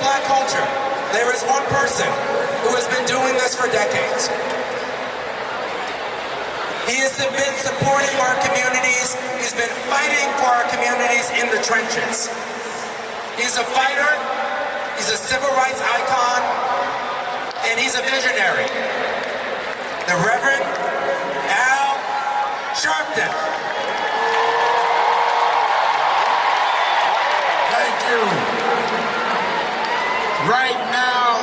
black culture, there is one person who has been doing this for decades. He has been supporting our communities. He's been fighting for our communities in the trenches. He's a fighter, he's a civil rights icon, and he's a visionary. The Reverend Al Sharpton. Thank you. Right now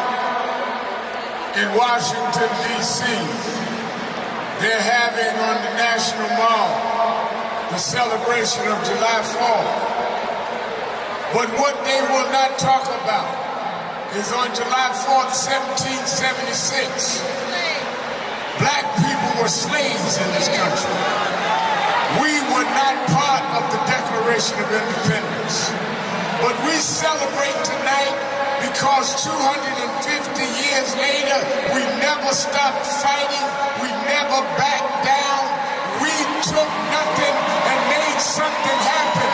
in Washington, D.C., they're having on the National Mall the celebration of July 4th. But what they will not talk about is on July 4th, 1776, black people were slaves in this country. We were not part of the Declaration of Independence. But we celebrate tonight because 250 years later, we never stopped fighting, we never backed down, we took nothing and made something happen.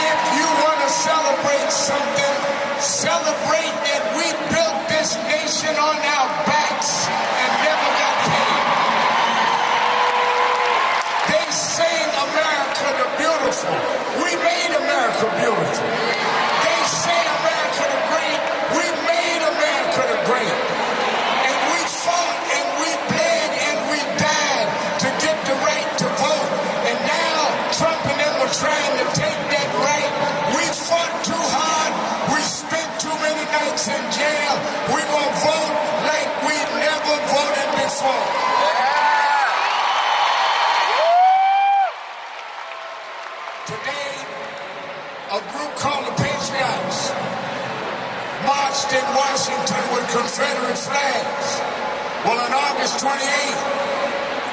If you want to celebrate something, celebrate that we built this nation on our backs and never got paid. They sing America the Beautiful. We made America beautiful. They say America the Great. We made America the Great. And we fought and we bled and we died to get the right to vote. And now Trump and them are trying to take that right. We fought too hard. We spent too many nights in jail. We're going to vote like we never voted before. Today, a group called the Patriots marched in Washington with Confederate flags. Well, on August 28th,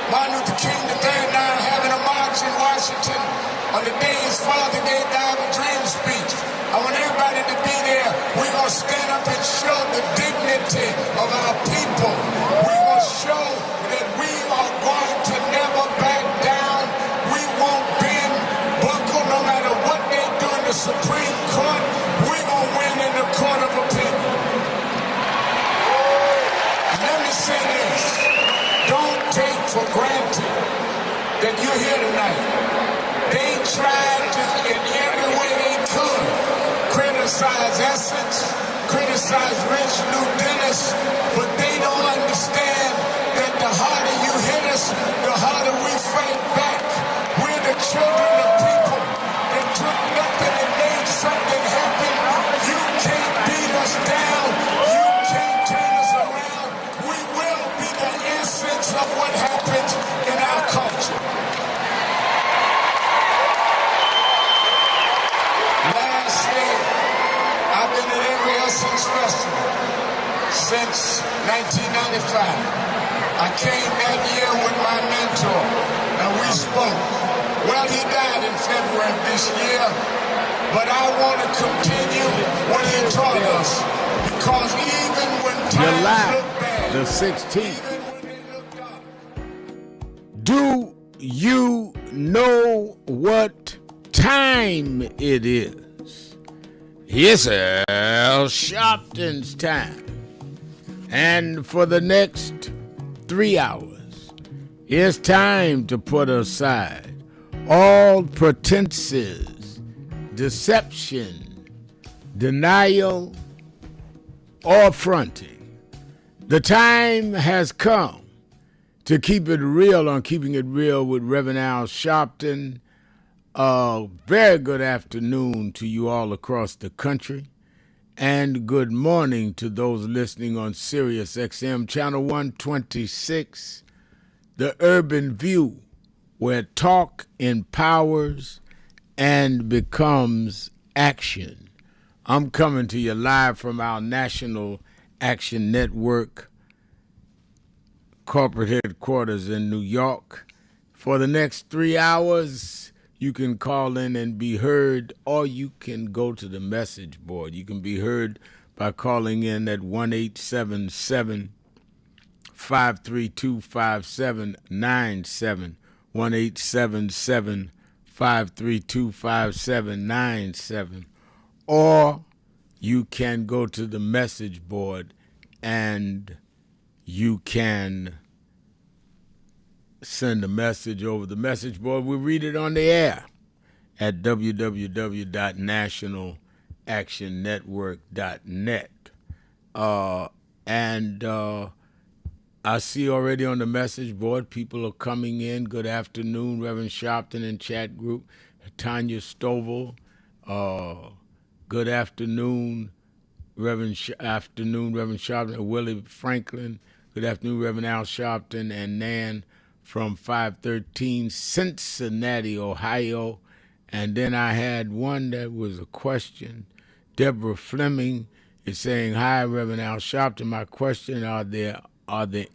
Martin Luther King III and I are having a march in Washington on the day his father gave the I Have a Dream speech. I want everybody to be there. We're going to stand up and show the dignity of our people. We're going to show that we are going to never back down. We won't bend, buckle, no matter what they do in the Supreme Court. We're going to win in the court of opinion. And let me say this. Don't take for granted that you're here tonight. They tried to, in every way they could, criticize Essex, criticize Rich Lou Dennis, but they don't understand that the harder you hit us, the harder we fight back. We're the children of people that took nothing and made something happen. You can't beat us down. You can't turn us around. We will be the essence of what happens in our culture. Lastly, I've been at every Essence Festival since 1995. I came that year with my mentor, and we spoke. Well, he died in February of this year, but I want to continue what he taught us, because even when times look bad, the 16th. even when they look dark, Do you know what time it is? It's Al Sharpton's time. And for the next 3 hours, it's time to put aside all pretenses, deception, denial, or fronting. The time has come to keep it real on Keeping It Real with Reverend Al Sharpton. A very good afternoon to you all across the country, and good morning to those listening on Sirius XM Channel 126, The Urban View, where talk empowers and becomes action. I'm coming to you live from our National Action Network corporate headquarters in New York. For the next 3 hours, you can call in and be heard, or you can go to the message board. You can be heard by calling in at 1-877-532-5797, 1-877-532-5797, or you can go to the message board and you can send a message over the message board. We read it on the air at www.nationalactionnetwork.net. And I see already on the message board people are coming in. Good afternoon, Reverend Sharpton in chat group. Tanya Stovall. Good afternoon, Reverend Sharpton. Willie Franklin. Good afternoon, Reverend Al Sharpton and Nan from 513 Cincinnati, Ohio. And then I had one that was a question. Deborah Fleming is saying, "Hi, Reverend Al Sharpton. My question: Are there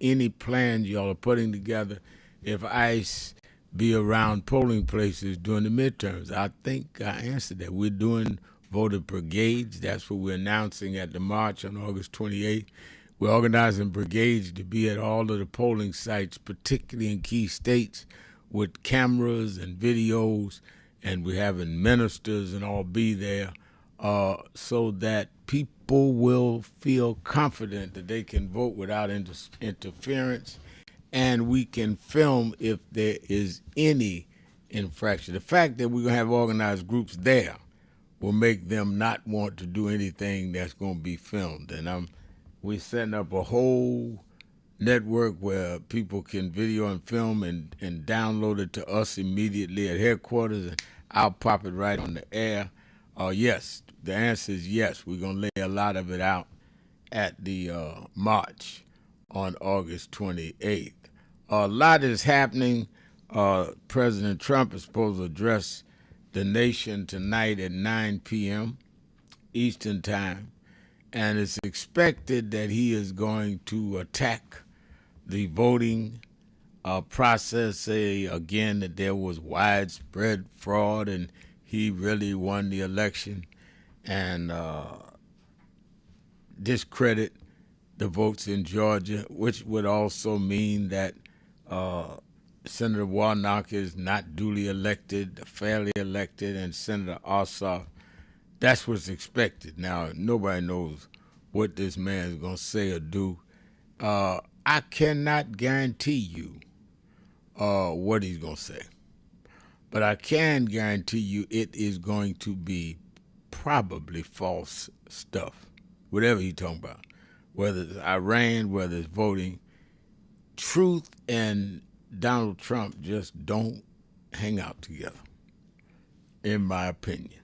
any plans y'all are putting together if ICE be around polling places during the midterms?" I think I answered that. We're doing voter brigades. That's what we're announcing at the march on August 28th. We're organizing brigades to be at all of the polling sites, particularly in key states, with cameras and videos, and we're having ministers and all be there so that people will feel confident that they can vote without interference, and we can film if there is any infraction. The fact that we're going to have organized groups there will make them not want to do anything that's going to be filmed. And we're setting up a whole network where people can video and film and download it to us immediately at headquarters, and I'll pop it right on the air. Yes, the answer is yes. We're going to lay a lot of it out at the march on August 28th. A lot is happening. President Trump is supposed to address the nation tonight at 9 p.m. Eastern Time, and it's expected that he is going to attack the voting process, say again that there was widespread fraud and he really won the election, and discredit the votes in Georgia, which would also mean that Senator Warnock is not duly elected, fairly elected, and Senator Ossoff. That's what's expected. Now, nobody knows what this man is going to say or do. I cannot guarantee you what he's going to say, but I can guarantee you it is going to be probably false stuff, whatever he's talking about, whether it's Iran, whether it's voting. Truth and Donald Trump just don't hang out together, in my opinion.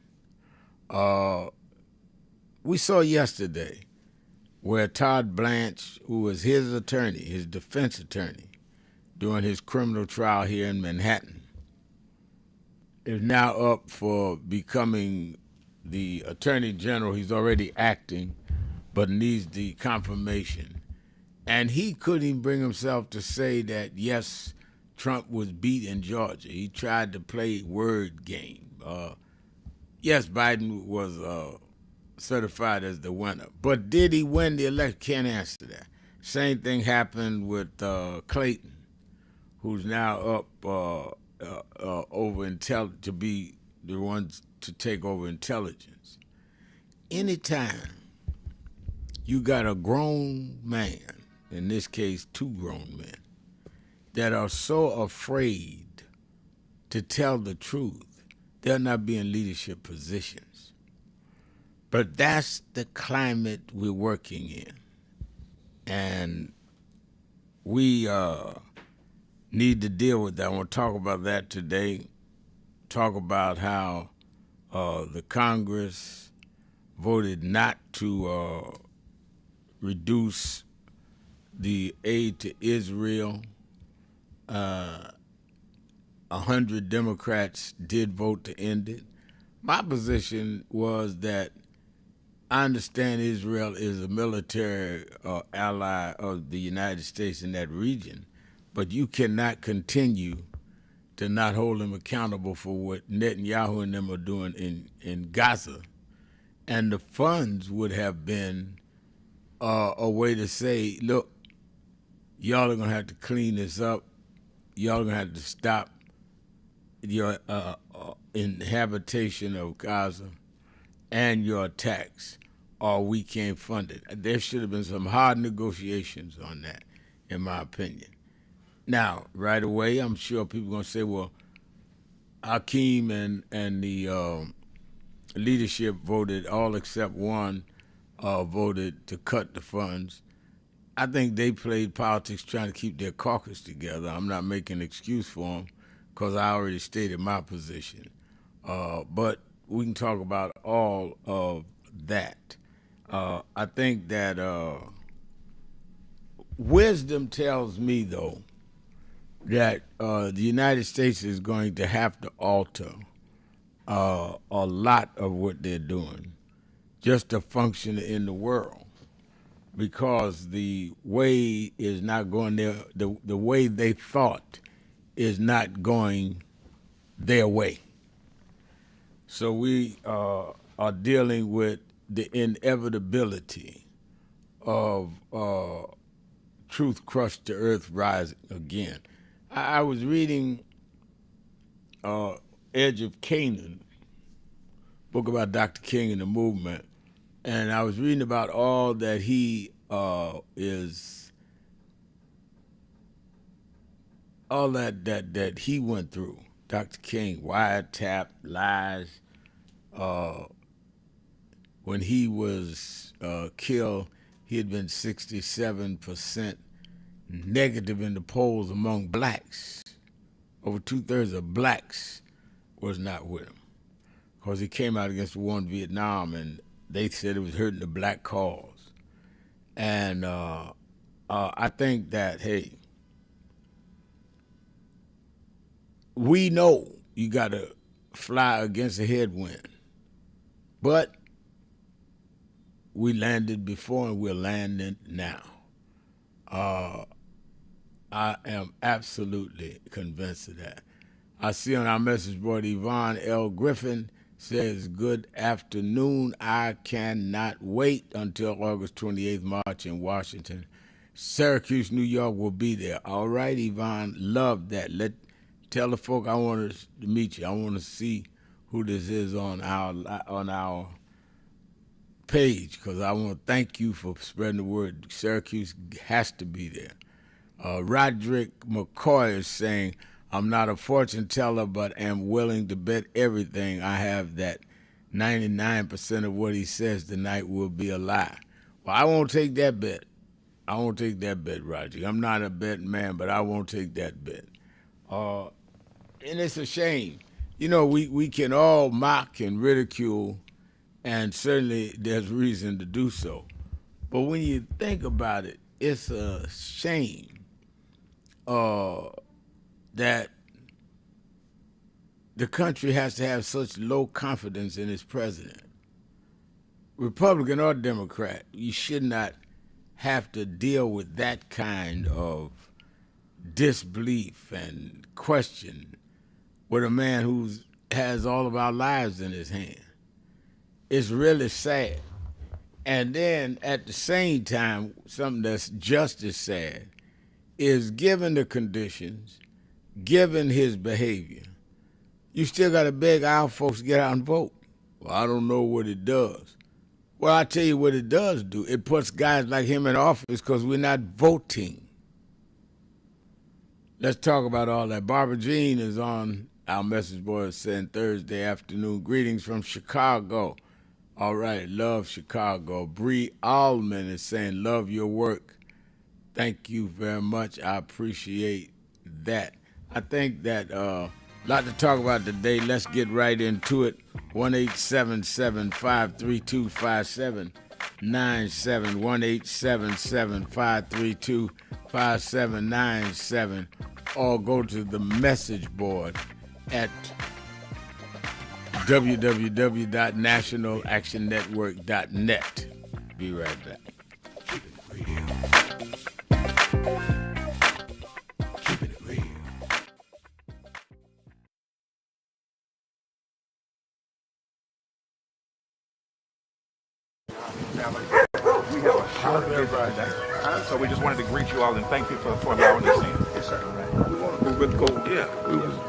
We saw yesterday where Todd Blanche, who was his attorney, his defense attorney, during his criminal trial here in Manhattan, is now up for becoming the attorney general. He's already acting, but needs the confirmation. And he couldn't even bring himself to say that, yes, Trump was beat in Georgia. He tried to play word game. Yes, Biden was certified as the winner, but did he win the election? Can't answer that. Same thing happened with Clayton, who's now up over to be the ones to take over intelligence. Anytime you got a grown man, in this case, two grown men, that are so afraid to tell the truth, they'll not be in leadership positions. But that's the climate we're working in. And we need to deal with that. I want to talk about that today. Talk about how the Congress voted not to reduce the aid to Israel. 100 Democrats did vote to end it. My position was that I understand Israel is a military ally of the United States in that region, but you cannot continue to not hold them accountable for what Netanyahu and them are doing in Gaza. And the funds would have been a way to say, look, y'all are going to have to clean this up. Y'all are going to have to stop your inhabitation of Gaza and your attacks or we can't fund it. There should have been some hard negotiations on that, in my opinion. Now, right away, I'm sure people are going to say, well, Hakeem and the leadership voted, all except one voted to cut the funds. I think they played politics trying to keep their caucus together. I'm not making an excuse for them because I already stated my position. But we can talk about all of that. I think that wisdom tells me, though, that the United States is going to have to alter a lot of what they're doing just to function in the world, because the way is not going there. The way they thought is not going their way. So we are dealing with the inevitability of truth crushed to earth rising again. I was reading Edge of Canaan, book about Dr. King and the movement, and I was reading about all that he is, all that he went through. Dr. King, wiretap, lies. When he was killed, he had been 67% negative in the polls among blacks. Over 2/3 of blacks was not with him because he came out against the war in Vietnam, and they said it was hurting the black cause. And I think that, hey, we know you got to fly against a headwind, but we landed before and we're landing now. I am absolutely convinced of that. I see on our message board, Yvonne L. Griffin says, good afternoon. I cannot wait until August 28th, March in Washington. Syracuse, New York will be there. All right, Yvonne, love that. Tell the folk I want to meet you. I want to see who this is on our page, because I want to thank you for spreading the word. Syracuse has to be there. Roderick McCoy is saying, I'm not a fortune teller, but am willing to bet everything I have that 99% of what he says tonight will be a lie. Well, I won't take that bet. I won't take that bet, Roger. I'm not a betting man, but I won't take that bet. And it's a shame. You know, we can all mock and ridicule, and certainly there's reason to do so. But when you think about it, it's a shame that the country has to have such low confidence in its president. Republican or Democrat, you should not have to deal with that kind of disbelief and question with a man who has all of our lives in his hand. It's really sad. And then at the same time, something that's just as sad is, given the conditions, given his behavior, you still got to beg our folks to get out and vote. Well, I don't know what it does. Well, I tell you what it does do. It puts guys like him in office because we're not voting. Let's talk about all that. Barbara Jean is on our message board saying Thursday afternoon. Greetings from Chicago. All right, love Chicago. Bree Allman is saying, love your work. Thank you very much. I appreciate that. I think that a lot to talk about today. Let's get right into it. 1-877-532-5797. 1-877-532-5797. Or go to the message board at www.nationalactionnetwork.net. Be right back. So we just wanted to greet you all and thank you for allowing us in. Yes, sir. We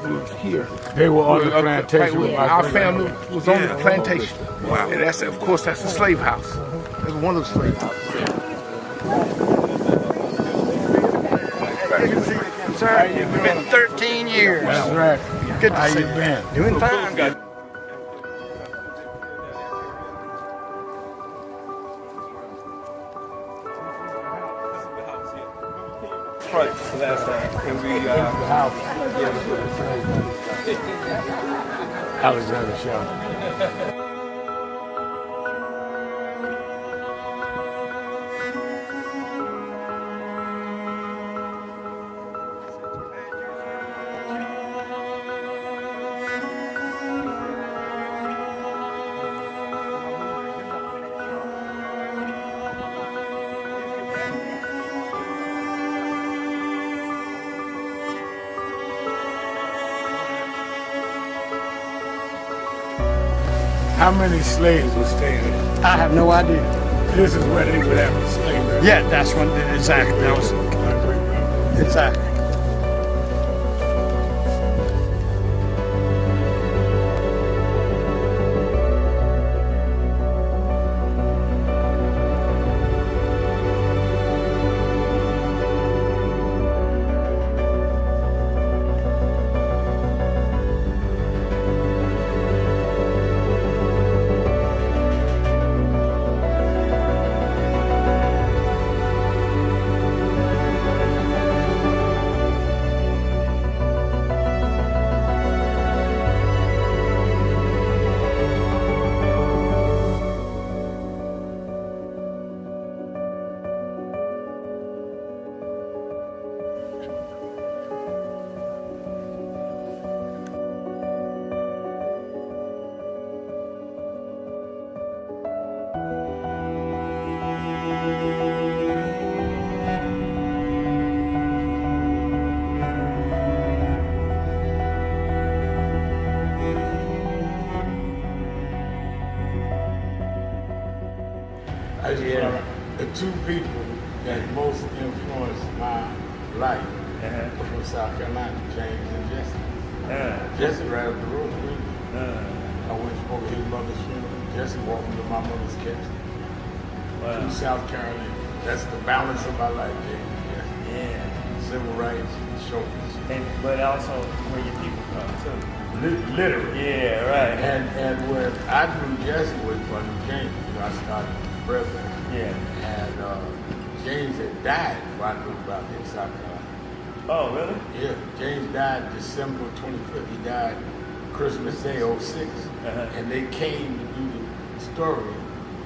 were here. They were on the plantation. Our family was on the plantation. Wow. And that's, of course, that's the slave house. It was one of those slave houses. Good to see you again, sir. How you It's doing? been 13 years. That's right. Good to How see you you. been? Doing fine. Good. Last time, and we Alexander Shelton. How many slaves were staying there? I have no idea. This is where they would have a slave. Right? Yeah, that's when exactly. That was exactly. I just found out the two people that most influenced my life were from South Carolina, James and Jesse. Jesse right up the road with me. I went and spoke at his mother's funeral. Jesse walked me to my mother's casket. From South Carolina. That's the balance of my life, James and Jesse. Yeah. Civil rights, shoulders. But also where your people from too. Literally. Yeah, right. And where I knew Jesse was from James, you know, I started president. Yeah. And James had died before I knew about him in South Carolina. Oh, really? Yeah, James died December 25th. He died Christmas Day, '06. And they came to do the story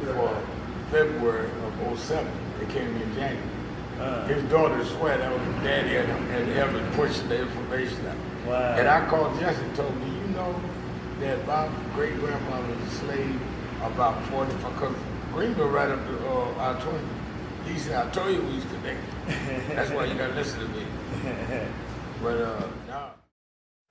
for February of '07. They came in January. His daughter swear that was his daddy and him and pushing the information out. Wow. And I called Jesse and told me, you know that my great-grandfather was a slave about 45, because Greenville right up to I-20. He said, I told you we was connected. That's why you gotta listen to me. But no.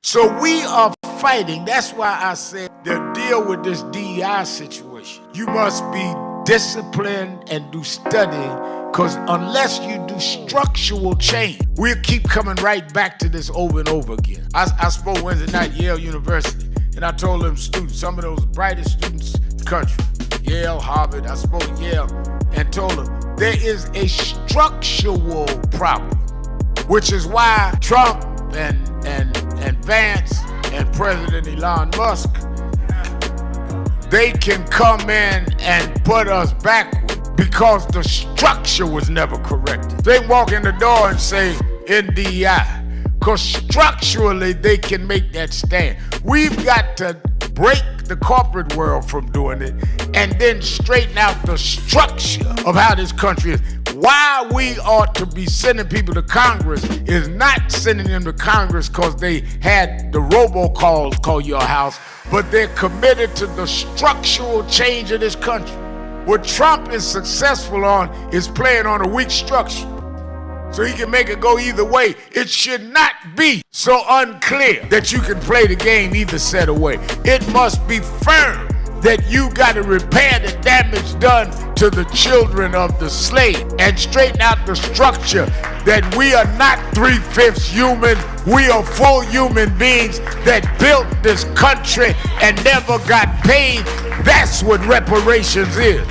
So we are fighting. That's why I said to deal with this DEI situation, you must be disciplined and do study, because unless you do structural change, we'll keep coming right back to this over and over again. I spoke Wednesday night at Yale University, and I told them students, some of those brightest students in the country, Yale, Harvard, I spoke at Yale, and told them there is a structural problem, which is why Trump and Vance and President Elon Musk, they can come in and put us backward because the structure was never corrected. They walk in the door and say NDI, because structurally they can make that stand. We've got to break the corporate world from doing it and then straighten out the structure of how this country is. Why we ought to be sending people to Congress is not sending them to Congress because they had the robocalls call your house, but they're committed to the structural change of this country. What Trump is successful on is playing on a weak structure, so he can make it go either way. It should not be so unclear that you can play the game either set of way. It must be firm that you got to repair the damage done to the children of the slave and straighten out the structure that we are not 3/5 human. We are full human beings that built this country and never got paid. That's what reparations is.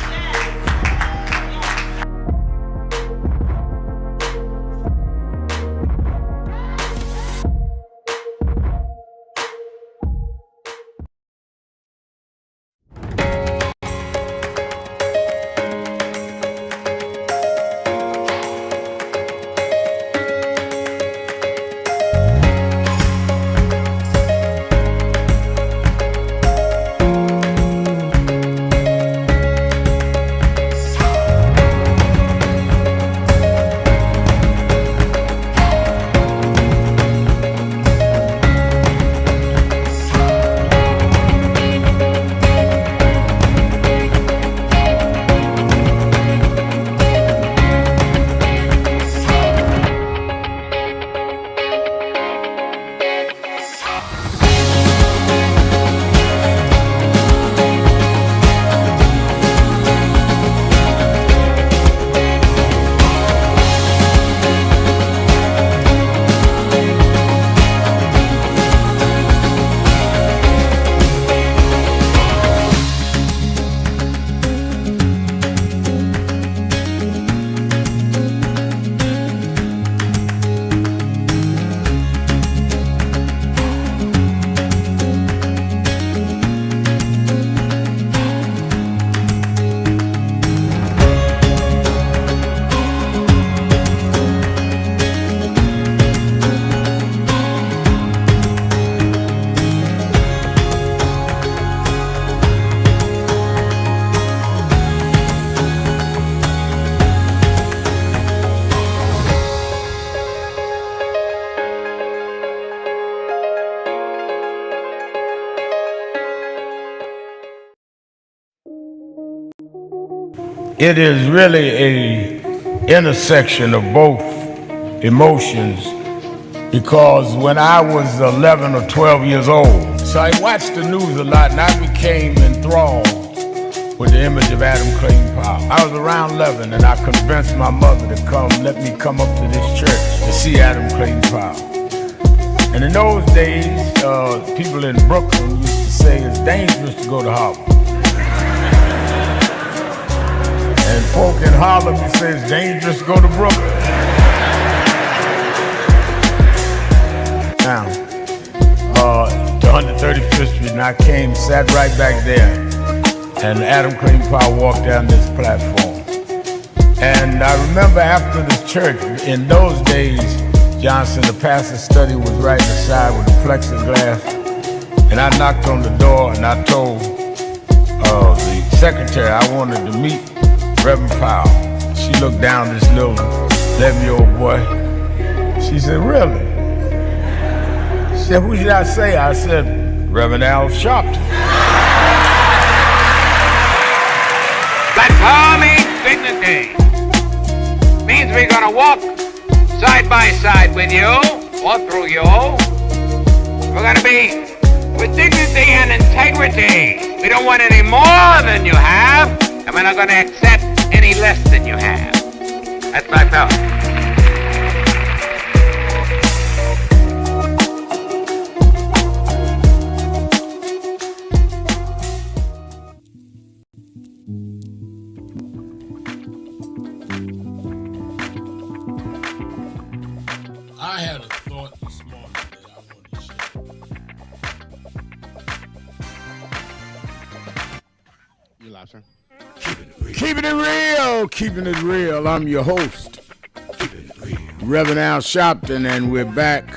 it is really a intersection of both emotions, because when I was 11 or 12 years old, so I watched the news a lot and I became enthralled with the image of Adam Clayton Powell. I was around 11 and I convinced my mother to let me come up to this church to see Adam Clayton Powell. And in those days, people in Brooklyn used to say it's dangerous to go to Harlem. And folk in Harlem used to say it's dangerous to go to Brooklyn. Now, to 135th Street, and I came, sat right back there, and Adam Clayton Powell walked down this platform. And I remember after the church, in those days, Johnson, the pastor's study was right inside with the plexiglass. And I knocked on the door and I told the secretary I wanted to meet Reverend Powell. She looked down this little 11-year-old boy. She said, really? She said, who should I say? I said, Reverend Al Sharpton. That power means dignity. Means we're gonna walk side by side with you, or through you. We're gonna be with dignity and integrity. We don't want any more than you have, and we're not gonna accept any less than you have. That's my power. I had a thought this morning that I wanted to share. You live, sir? Keeping it real. I'm your host, Reverend Al Sharpton, and we're back.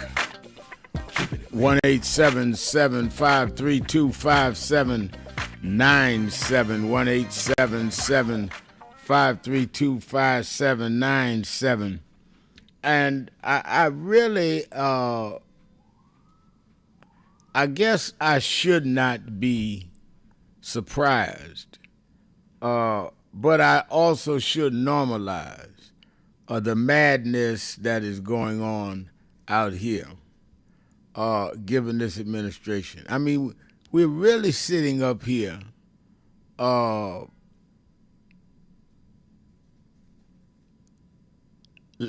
1-877-532-5797. 1-877-532-5797. And I really, I guess I should not be surprised, but I also should normalize the madness that is going on out here, given this administration. I mean, we're really sitting up here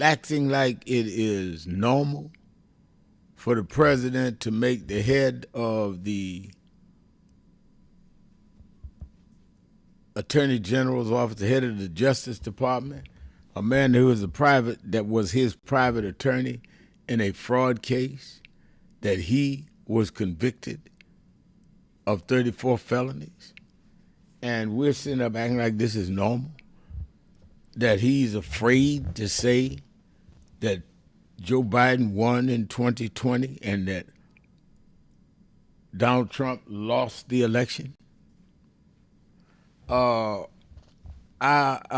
acting like it is normal for the president to make the head of the Attorney General's office, the head of the Justice Department, a man who was his private attorney in a fraud case, that he was convicted of 34 felonies, and we're sitting up acting like this is normal, that he's afraid to say that Joe Biden won in 2020 and that Donald Trump lost the election. I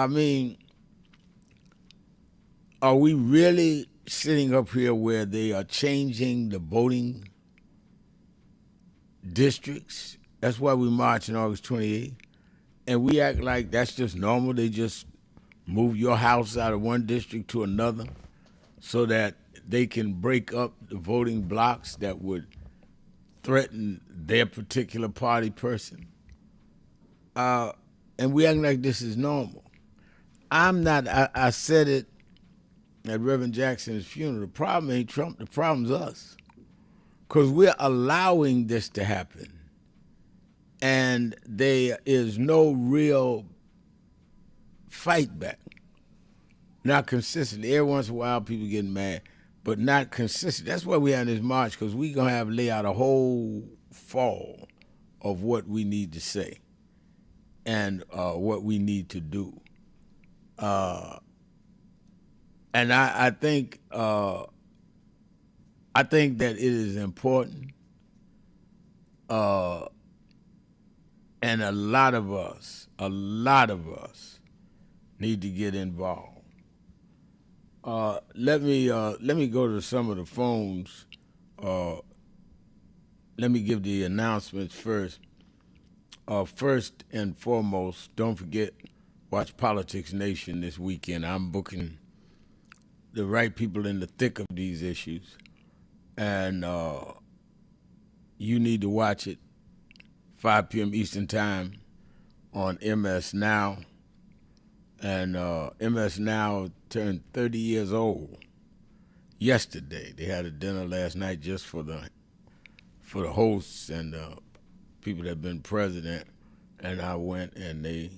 mean, are we really sitting up here where they are changing the voting districts? That's why we march on August 28th. And we act like that's just normal. They just move your house out of one district to another so that they can break up the voting blocks that would threaten their particular party person. And we act like this is normal. I'm not, I said it at Reverend Jackson's funeral. The problem ain't Trump, the problem's us. Because we're allowing this to happen. And there is no real fight back. Not consistently. Every once in a while, people getting mad, but not consistent. That's why we have this march, because we're going to have lay out a whole fall of what we need to say and what we need to do. And I think that it is important, and a lot of us need to get involved. Let me go to some of the phones. Let me give the announcements first. First and foremost, don't forget Watch Politics Nation this weekend. I'm booking the right people in the thick of these issues, and you need to watch it 5 p.m. Eastern Time on MS Now. And MS Now turned 30 years old yesterday. They had a dinner last night just for the hosts and people that have been president, and I went and they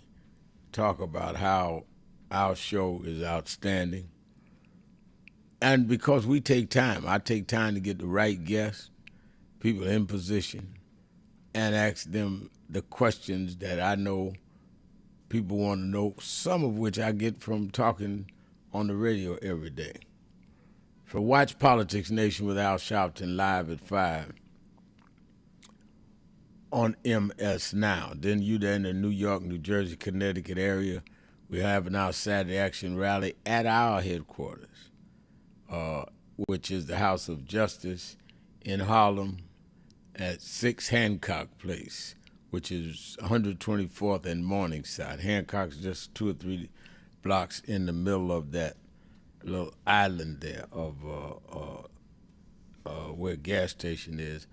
talk about how our show is outstanding. And because we take time, I take time to get the right guests, people in position, and ask them the questions that I know people want to know, some of which I get from talking on the radio every day. So watch Politics Nation with Al Sharpton live at 5 on MS Now. Then you there in the New York, New Jersey, Connecticut area, we're having our Saturday Action Rally at our headquarters, which is the House of Justice in Harlem at 6 Hancock Place, which is 124th and Morningside. Hancock's just 2 or 3 blocks in the middle of that little island there of where gas station is.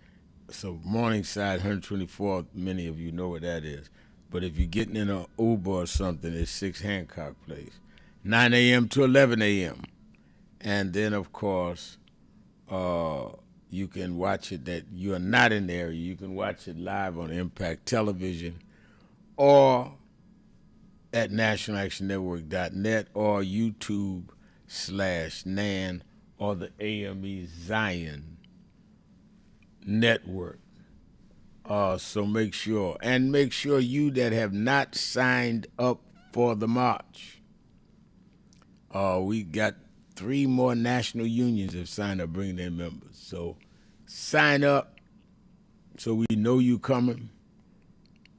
So Morningside, 124th, many of you know where that is. But if you're getting in an Uber or something, it's 6 Hancock Place, 9 a.m. to 11 a.m. And then, of course, you can watch it that you are not in the area. You can watch it live on Impact Television or at nationalactionnetwork.net or YouTube/NAN or the AME Zion Network. So make sure you that have not signed up for the march. We got 3 more national unions have signed up, bringing their members. So sign up so we know you coming,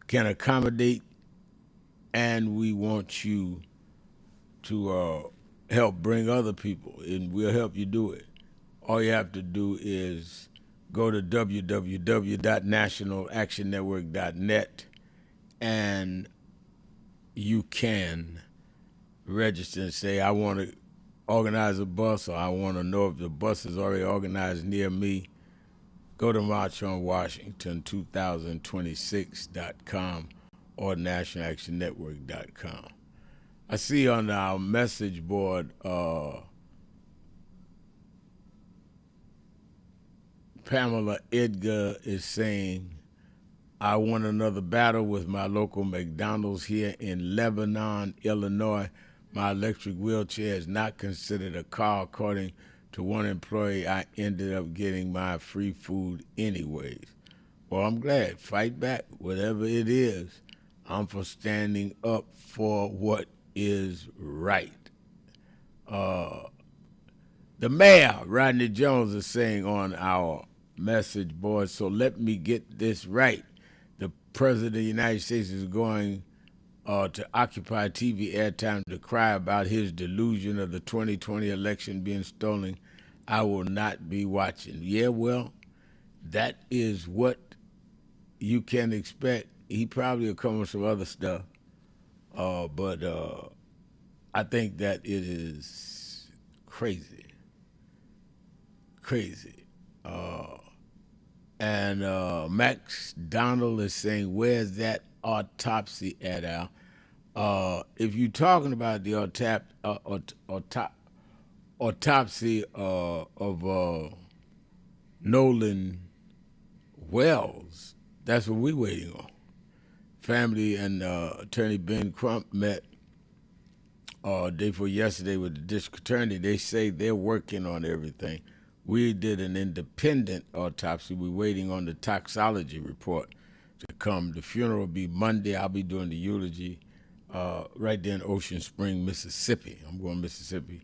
can accommodate, and we want you to help bring other people, and we'll help you do it. All you have to do is go to www.nationalactionnetwork.net, and you can register and say, I want to organize a bus, or I want to know if the bus is already organized near me. Go to March on Washington 2026.com or nationalactionnetwork.com. I see on our message board Pamela Edgar is saying, I won another battle with my local McDonald's here in Lebanon, Illinois. My electric wheelchair is not considered a car. According to one employee, I ended up getting my free food anyways. Well, I'm glad. Fight back. Whatever it is, I'm for standing up for what is right. The mayor, Rodney Jones, is saying on our message board, so let me get this right. The President of the United States is going to occupy TV airtime to cry about his delusion of the 2020 election being stolen. I will not be watching. Yeah, well, that is what you can expect. He probably will come with some other stuff, but I think that it is crazy. And Max Donald is saying, where's that autopsy at, Al? If you're talking about the autopsy of Nolan Wells, that's what we're waiting on. Family and Attorney Ben Crump met day before yesterday with the district attorney. They say they're working on everything. We did an independent autopsy. We're waiting on the toxicology report to come. The funeral will be Monday. I'll be doing the eulogy right there in Ocean Spring, Mississippi. I'm going to Mississippi.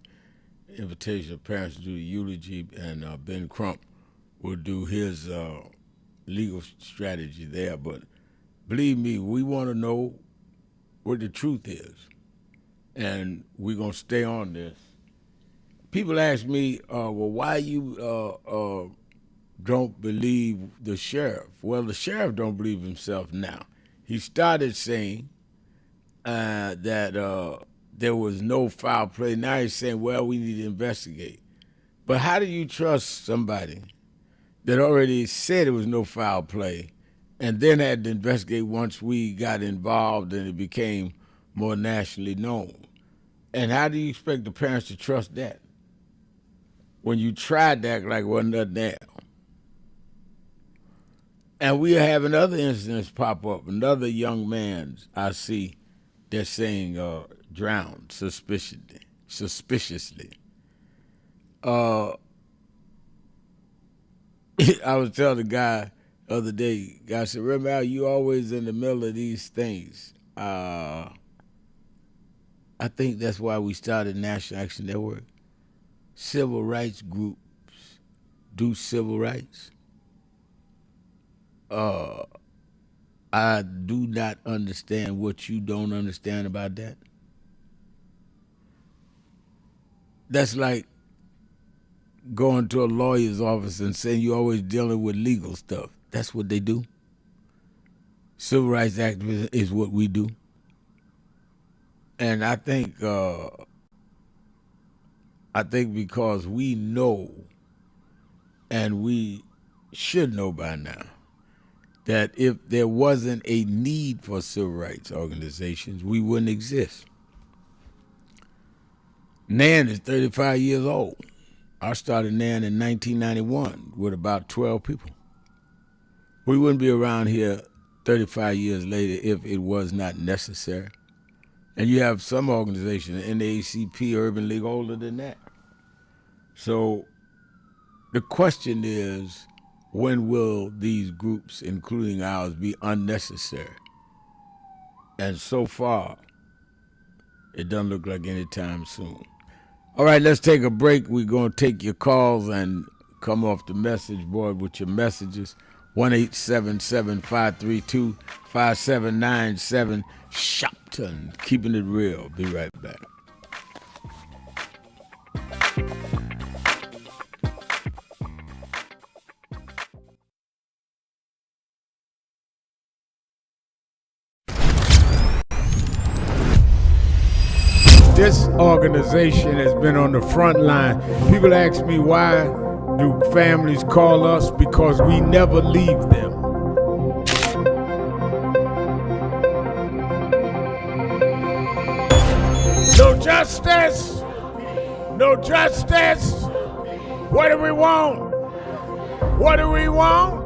Invitation of parents to do the eulogy, and Ben Crump will do his legal strategy there. But believe me, we want to know what the truth is, and we're going to stay on this. People ask me, well, why you don't believe the sheriff? Well, the sheriff don't believe himself now. He started saying, that there was no foul play. Now he's saying, well, we need to investigate. But how do you trust somebody that already said there was no foul play and then had to investigate once we got involved and it became more nationally known? And how do you expect the parents to trust that when you tried to act like it wasn't nothing there? And we are having other incidents pop up. Another young man I see that's saying drowned suspiciously. I was telling the guy the other day, guy said, remember how you always in the middle of these things. I think that's why we started National Action Network. Civil rights groups do civil rights. I do not understand what you don't understand about that. That's like going to a lawyer's office and saying you're always dealing with legal stuff. That's what they do. Civil rights activism is what we do. And I think because we know, and we should know by now, that if there wasn't a need for civil rights organizations, we wouldn't exist. NAN is 35 years old. I started NAN in 1991 with about 12 people. We wouldn't be around here 35 years later if it was not necessary. And you have some organizations, NAACP, Urban League, older than that. So the question is, when will these groups, including ours, be unnecessary? And so far, it doesn't look like any time soon. All right, let's take a break. We're going to take your calls and come off the message board with your messages. 1-877-532-5797. Shopton, keeping it real. Be right back. This organization has been on the front line. People ask me, why do families call us? Because we never leave them. No justice. No justice. What do we want? What do we want?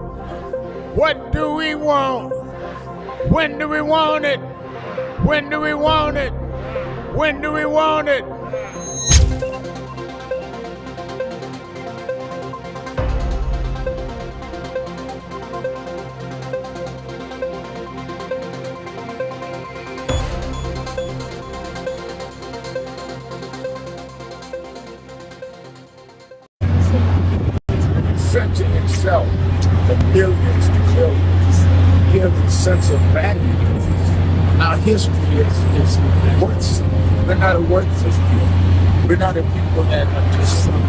What do we want? When do we want it? When do we want it? When do we want it? Centering itself, the millions to billions, gives a sense of value. Our history is worth. We're not a worthless people. We're not a people that are just some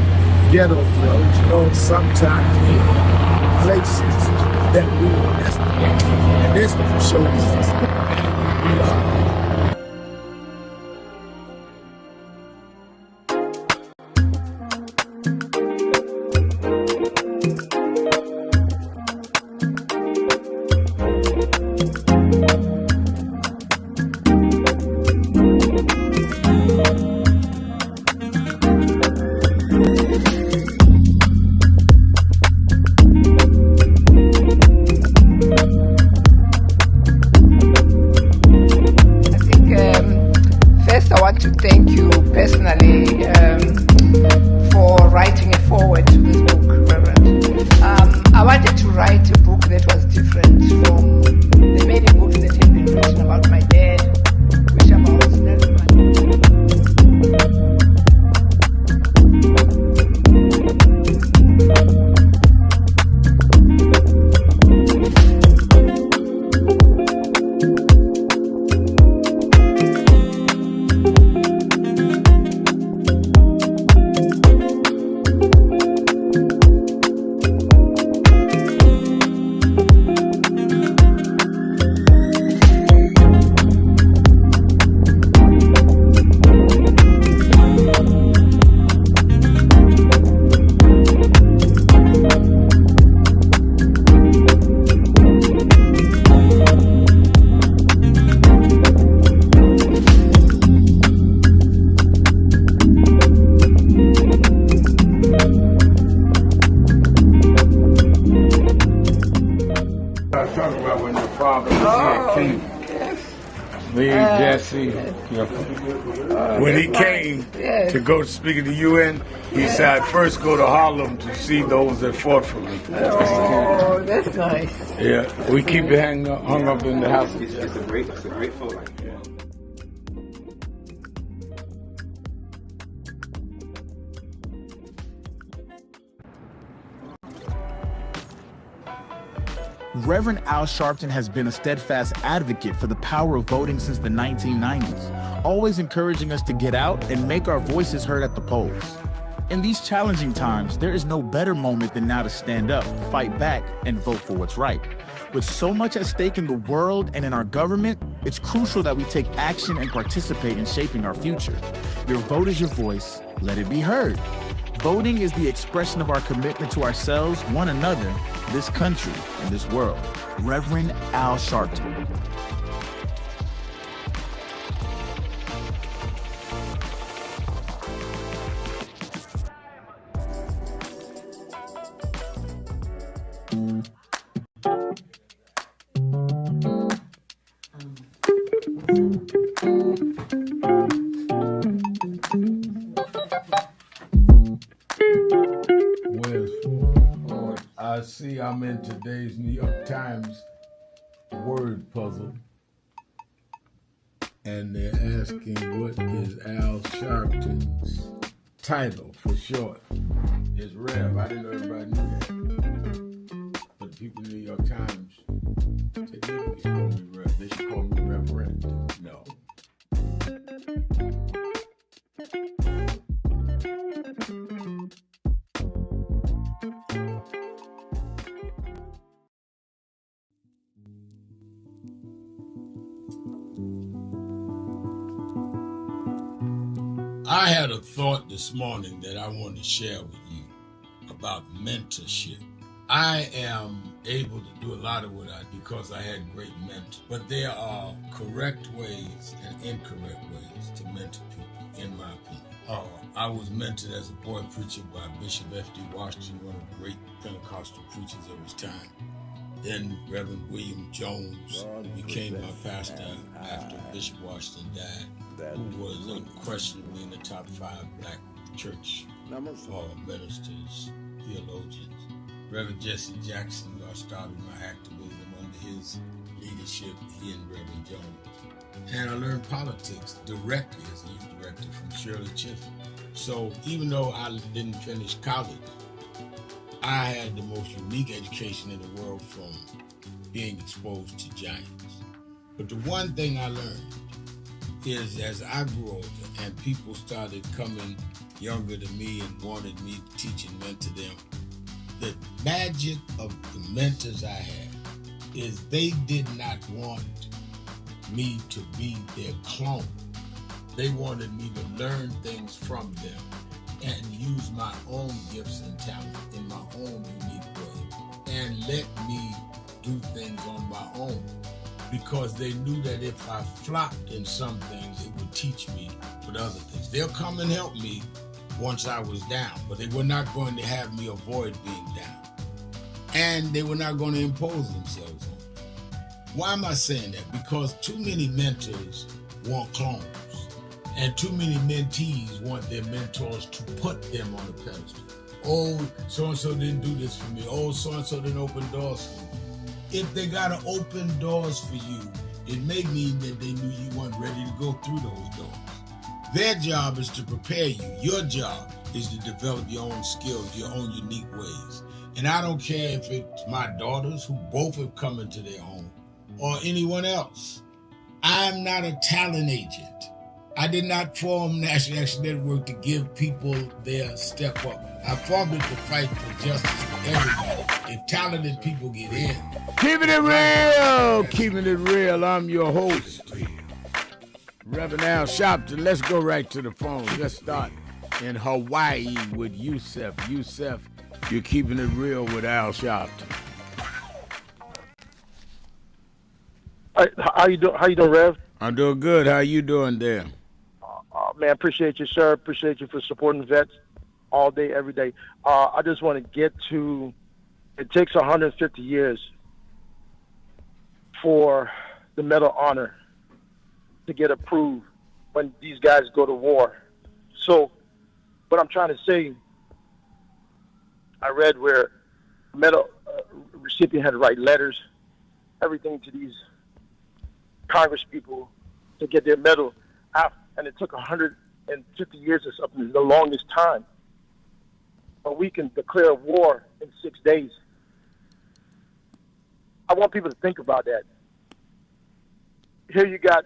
ghetto drugs. You know, sometimes we have places that we will investigate. And this one shows us that we are. Me and Jesse, when he came to go speak at the UN, he said, I'd first go to Harlem to see those that fought for me. Oh, that's nice. Yeah, we keep it hung up in the house. It's a great photo. Reverend Al Sharpton has been a steadfast advocate for the power of voting since the 1990s, always encouraging us to get out and make our voices heard at the polls. In these challenging times, there is no better moment than now to stand up, fight back, and vote for what's right. With so much at stake in the world and in our government, it's crucial that we take action and participate in shaping our future. Your vote is your voice. Let it be heard. Voting is the expression of our commitment to ourselves, one another, this country, and this world. Reverend Al Sharpton. I see I'm in today's New York Times word puzzle, and they're asking what is Al Sharpton's title for short. It's Rev. I didn't know everybody knew that. But the people in the New York Times, they didn't call me Rev. They should call me Reverend. No. I had a thought this morning that I want to share with you about mentorship. I am able to do a lot of what I do because I had great mentors, but there are correct ways and incorrect ways to mentor people, in my opinion. I was mentored as a boy preacher by Bishop F.D. Washington, one of the great Pentecostal preachers of his time. Then Reverend William Jones became my pastor after Bishop Washington died, who was unquestionably in the top 5 black church ministers, theologians. Reverend Jesse Jackson, I started my activism under his leadership, he and Reverend Jones. And I learned politics directly as a youth director from Shirley Chisholm. So even though I didn't finish college, I had the most unique education in the world from being exposed to giants. But the one thing I learned is as I grew older and people started coming younger than me and wanted me to teach and mentor them, the magic of the mentors I had is they did not want me to be their clone. They wanted me to learn things from them and use my own gifts and talent in my own unique way and let me do things on my own, because they knew that if I flopped in some things, it would teach me for the other things. They'll come and help me once I was down, but they were not going to have me avoid being down. And they were not going to impose themselves on me. Why am I saying that? Because too many mentors want clones. And too many mentees want their mentors to put them on a pedestal. Oh, so-and-so didn't do this for me. Oh, so-and-so didn't open doors for me. If they got to open doors for you, it may mean that they knew you weren't ready to go through those doors. Their job is to prepare you. Your job is to develop your own skills, your own unique ways. And I don't care if it's my daughters, who both have come into their own, or anyone else. I'm not a talent agent. I did not form National Action Network to give people their step up. I formed it to fight for justice for everybody. If talented people get in. Keeping it real, keeping it real. I'm your host, Reverend Al Sharpton. Let's go right to the phone. Let's start in Hawaii with Yusef. Yusef, you're keeping it real with Al Sharpton. How you doing, Rev? I'm doing good. How you doing there? Man, appreciate you, sir. Appreciate you for supporting vets all day, every day. I just want to get to, it takes 150 years for the Medal of Honor to get approved when these guys go to war. So what I'm trying to say, I read where medal recipient had to write letters, everything to these Congress people to get their medal out, and it took 150 years or something, the longest time. But we can declare war in 6 days. I want people to think about that. Here you got,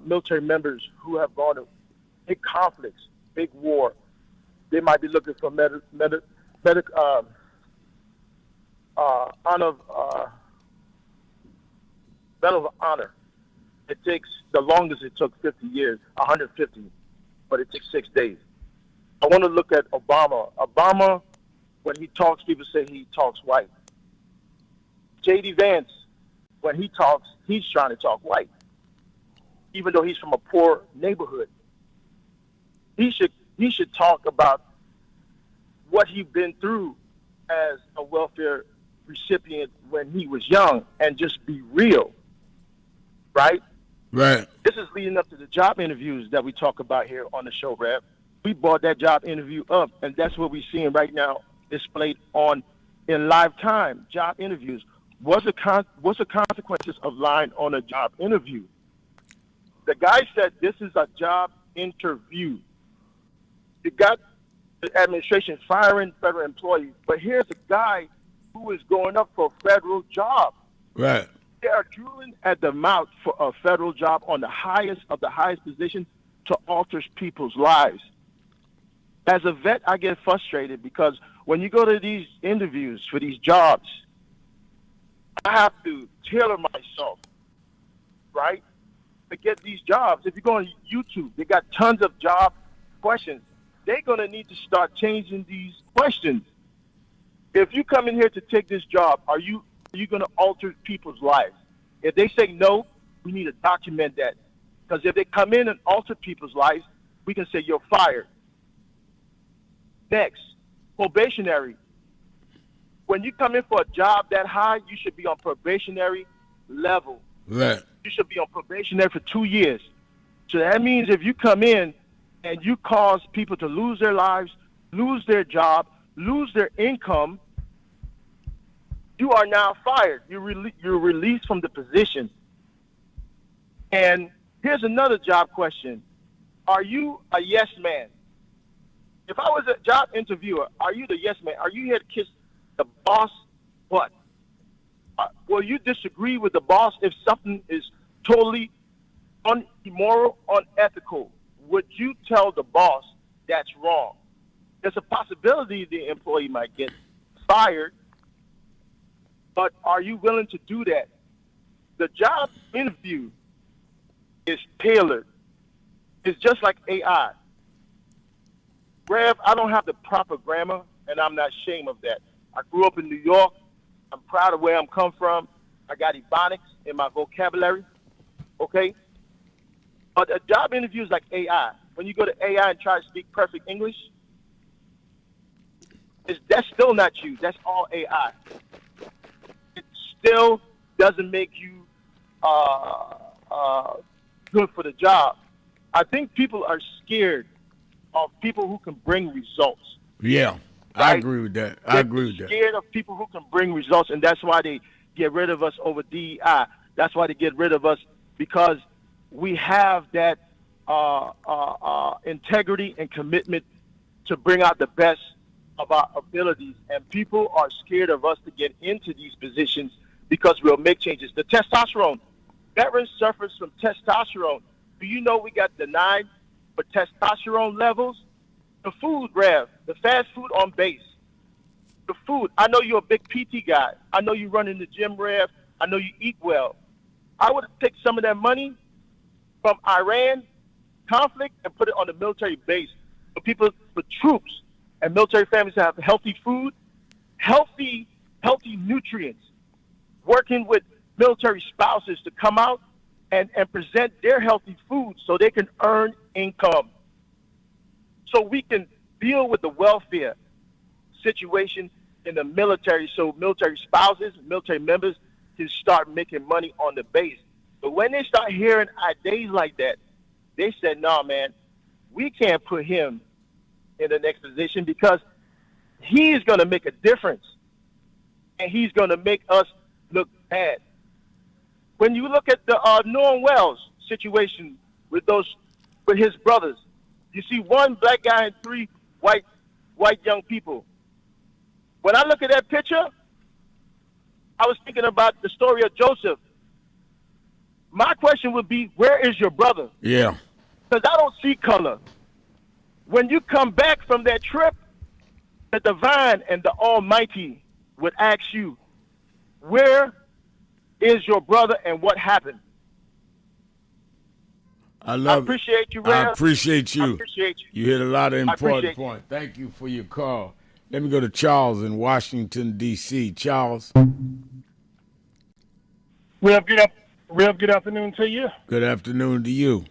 military members who have gone to big conflicts, big war. They might be looking for medal of honor. It takes the longest. It took 50 years, 150, but it takes 6 days. I want to look at Obama. Obama, when he talks, people say he talks white. J.D. Vance, when he talks, he's trying to talk white, even though he's from a poor neighborhood. He should talk about what he's been through as a welfare recipient when he was young and just be real, right? Right. This is leading up to the job interviews that we talk about here on the show, Rev. We brought that job interview up, and that's what we're seeing right now displayed in live time, job interviews. What's the consequences of lying on a job interview? The guy said this is a job interview. You got the administration firing federal employees, but here's a guy who is going up for a federal job. Right. They are drooling at the mouth for a federal job on the highest of the highest position to alter people's lives. As a vet, I get frustrated because when you go to these interviews for these jobs, I have to tailor myself, right, to get these jobs. If you go on YouTube, they got tons of job questions. They're going to need to start changing these questions. If you come in here to take this job, are you going to alter people's lives? If they say no, we need to document that. Because if they come in and alter people's lives, we can say you're fired. Next, probationary. When you come in for a job that high, you should be on probationary level. Right. You should be on probationary for 2 years. So that means if you come in and you cause people to lose their lives, lose their job, lose their income, you are now fired. You're released from the position. And here's another job question. Are you a yes man? If I was a job interviewer, are you the yes man? Are you here to kiss the boss butt? Will you disagree with the boss if something is totally immoral, unethical? Would you tell the boss that's wrong? There's a possibility the employee might get fired, but are you willing to do that? The job interview is tailored. It's just like AI. Rev, I don't have the proper grammar, and I'm not ashamed of that. I grew up in New York. I'm proud of where I'm come from. I got Ebonics in my vocabulary, okay? But a job interview is like AI. When you go to AI and try to speak perfect English, that's still not you. That's all AI. It still doesn't make you good for the job. I think people are scared of people who can bring results. Yeah, right? I agree with that. They're scared of people who can bring results, and that's why they get rid of us over DEI. That's why they get rid of us, because we have that integrity and commitment to bring out the best of our abilities, and people are scared of us to get into these positions because we'll make changes. The testosterone. Veterans suffers from testosterone. Do you know we got denied for testosterone levels? The food, Rev, the fast food on base. The food. I know you're a big PT guy. I know you run in the gym, Rev. I know you eat well. I would take some of that money from Iran conflict and put it on the military base for people, for troops and military families to have healthy food, healthy nutrients, working with military spouses to come out and present their healthy food so they can earn income. So we can deal with the welfare situation in the military, so military spouses, military members can start making money on the base. But when they start hearing days like that, they said, "No, man, we can't put him in the next position because he's going to make a difference, and he's going to make us look bad." When you look at the Norman Wells situation with his brothers, you see one black guy and three white young people. When I look at that picture, I was thinking about the story of Joseph. My question would be, where is your brother? Yeah. Because I don't see color. When you come back from that trip, the divine and the Almighty would ask you, where is your brother and what happened? I appreciate you, Rev. I appreciate you. I appreciate you. You hit a lot of important points. Thank you for your call. Let me go to Charles in Washington, D.C. Charles. Rev, good afternoon to you. Good afternoon to you.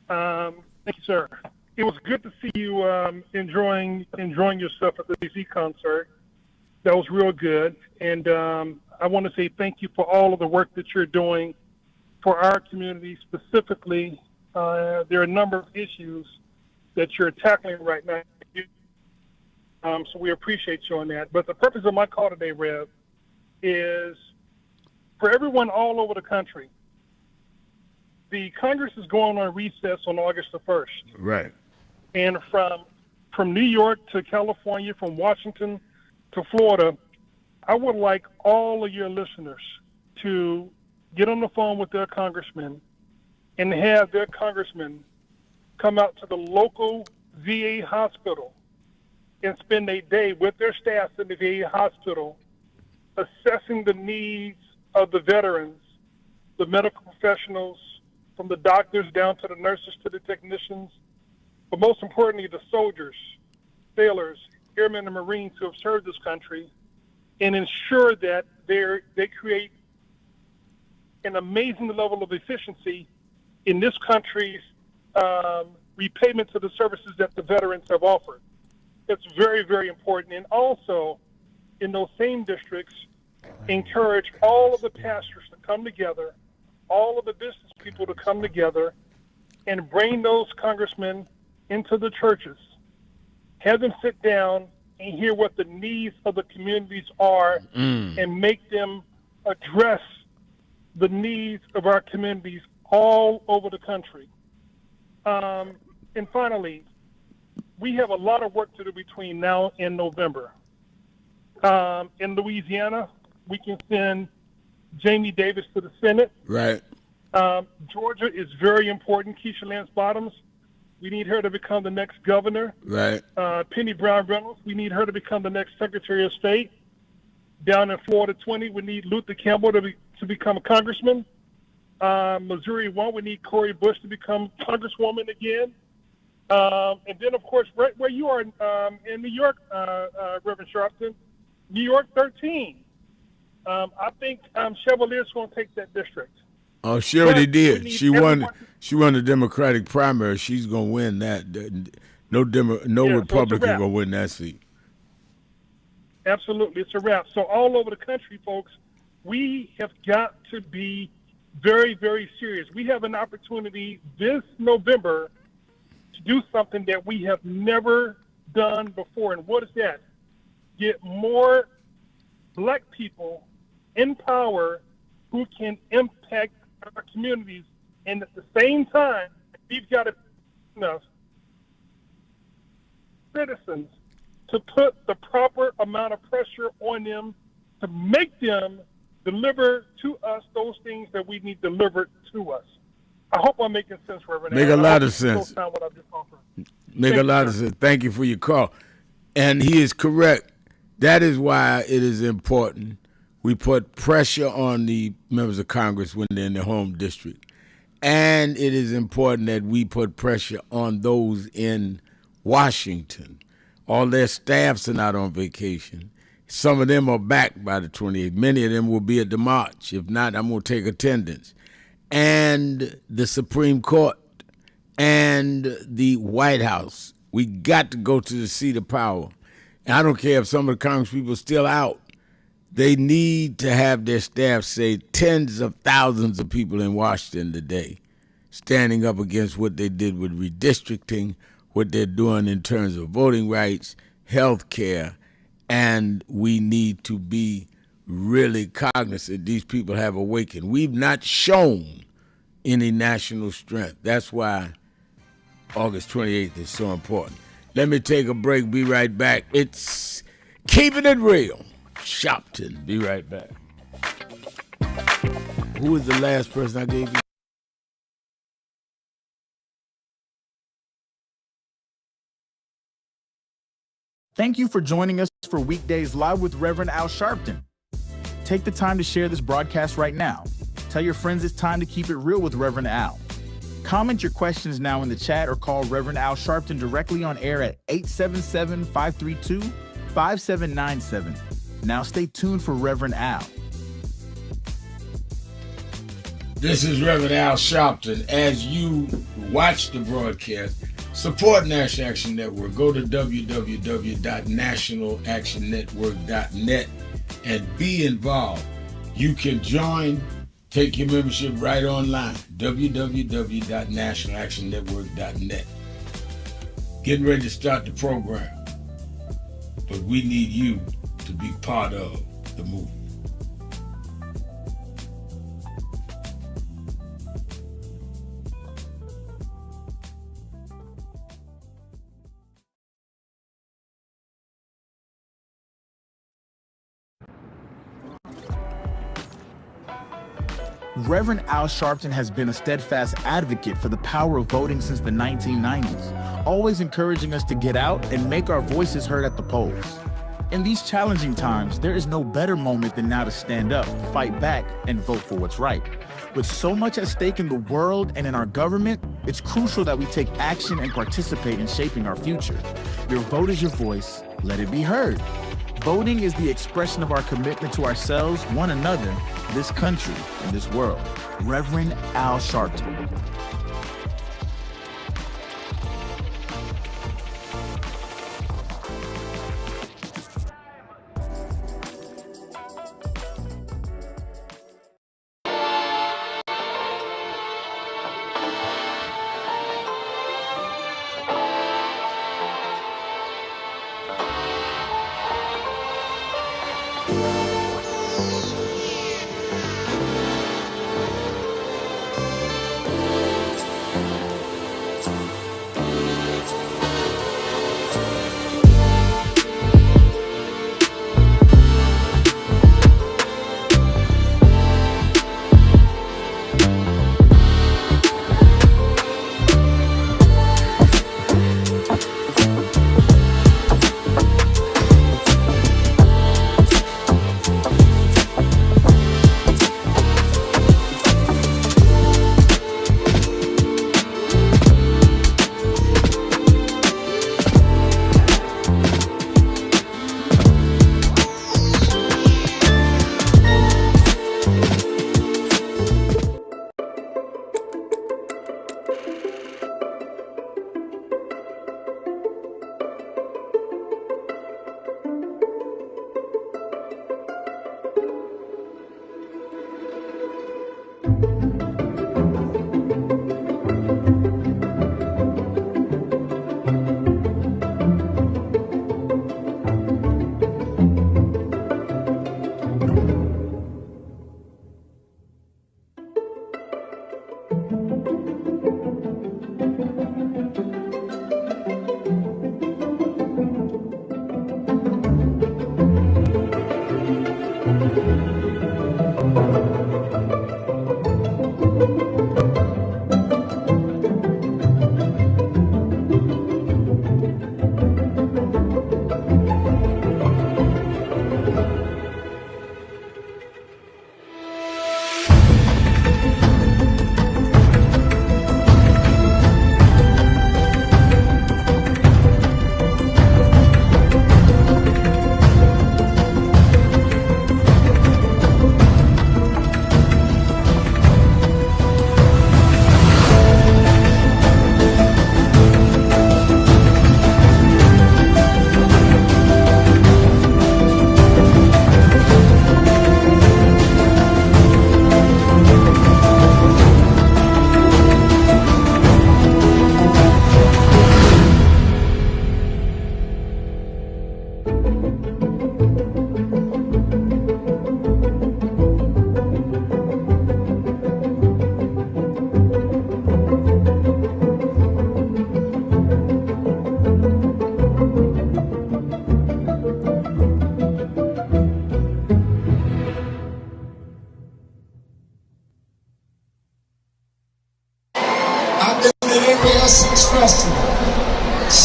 Thank you, sir. It was good to see you enjoying yourself at the D.C. concert. That was real good. And I want to say thank you for all of the work that you're doing for our community specifically. There are a number of issues that you're tackling right now. So we appreciate you on that. But the purpose of my call today, Rev, is for everyone all over the country. The Congress is going on recess on August the 1st. Right. And from New York to California, from Washington to Florida, I would like all of your listeners to get on the phone with their congressman and have their congressman come out to the local VA hospital and spend a day with their staff in the VA hospital assessing the needs of the veterans, the medical professionals, from the doctors down to the nurses to the technicians, but most importantly, the soldiers, sailors, airmen, and Marines who have served this country, and ensure that they create an amazing level of efficiency in this country's repayment to the services that the veterans have offered. It's very, very important. And also, in those same districts, encourage all of the pastors to come together, all of the business people to come together, and bring those congressmen into the churches. Have them sit down and hear what the needs of the communities are and make them address the needs of our communities all over the country. And finally, we have a lot of work to do between now and November. In Louisiana, we can send Jamie Davis to the Senate. Right. Georgia is very important. Keisha Lance Bottoms, we need her to become the next governor. Right. Penny Brown Reynolds, we need her to become the next Secretary of State. Down in Florida 20, we need Luther Campbell to become a congressman. Missouri 1, we need Cori Bush to become congresswoman again. And then, of course, right where you are in New York, Reverend Sharpton, New York 13. I think Chevalier's going to take that district. Oh, she already did. She won the Democratic primary. She's going to win that. No Republican going to win that seat. Absolutely. It's a wrap. So all over the country, folks, we have got to be very, very serious. We have an opportunity this November to do something that we have never done before. And what is that? Get more black people in power who can impact our communities. And at the same time, we've got to enough citizens to put the proper amount of pressure on them to make them deliver to us those things that we need delivered to us. I hope I'm making sense, Reverend. Make a lot of sense. Make a lot of sense. Thank you for your call. And he is correct. That is why it is important we put pressure on the members of Congress when they're in their home district. And it is important that we put pressure on those in Washington. All their staffs are not on vacation. Some of them are back by the 28th. Many of them will be at the march. If not, I'm going to take attendance. And the Supreme Court and the White House. We got to go to the seat of power. And I don't care if some of the Congress people are still out. They need to have their staff say tens of thousands of people in Washington today standing up against what they did with redistricting, what they're doing in terms of voting rights, health care, and we need to be really cognizant these people have awakened. We've not shown any national strength. That's why August 28th is so important. Let me take a break. Be right back. It's Keeping It Real. Shopton. Be right back. Who was the last person I gave you? Thank you for joining us for Weekdays Live with Reverend Al Sharpton. Take the time to share this broadcast right now. Tell your friends it's time to keep it real with Reverend Al. Comment your questions now in the chat or call Reverend Al Sharpton directly on air at 877-532-5797. Now stay tuned for Reverend Al. This is Reverend Al Sharpton. As you watch the broadcast, support National Action Network. Go to www.nationalactionnetwork.net and be involved. You can join, take your membership right online, www.nationalactionnetwork.net. Getting ready to start the program, but we need you to be part of the movement. Reverend Al Sharpton has been a steadfast advocate for the power of voting since the 1990s, always encouraging us to get out and make our voices heard at the polls. In these challenging times, there is no better moment than now to stand up, fight back, and vote for what's right. With so much at stake in the world and in our government, it's crucial that we take action and participate in shaping our future. Your vote is your voice. Let it be heard. Voting is the expression of our commitment to ourselves, one another, this country, and this world. Reverend Al Sharpton.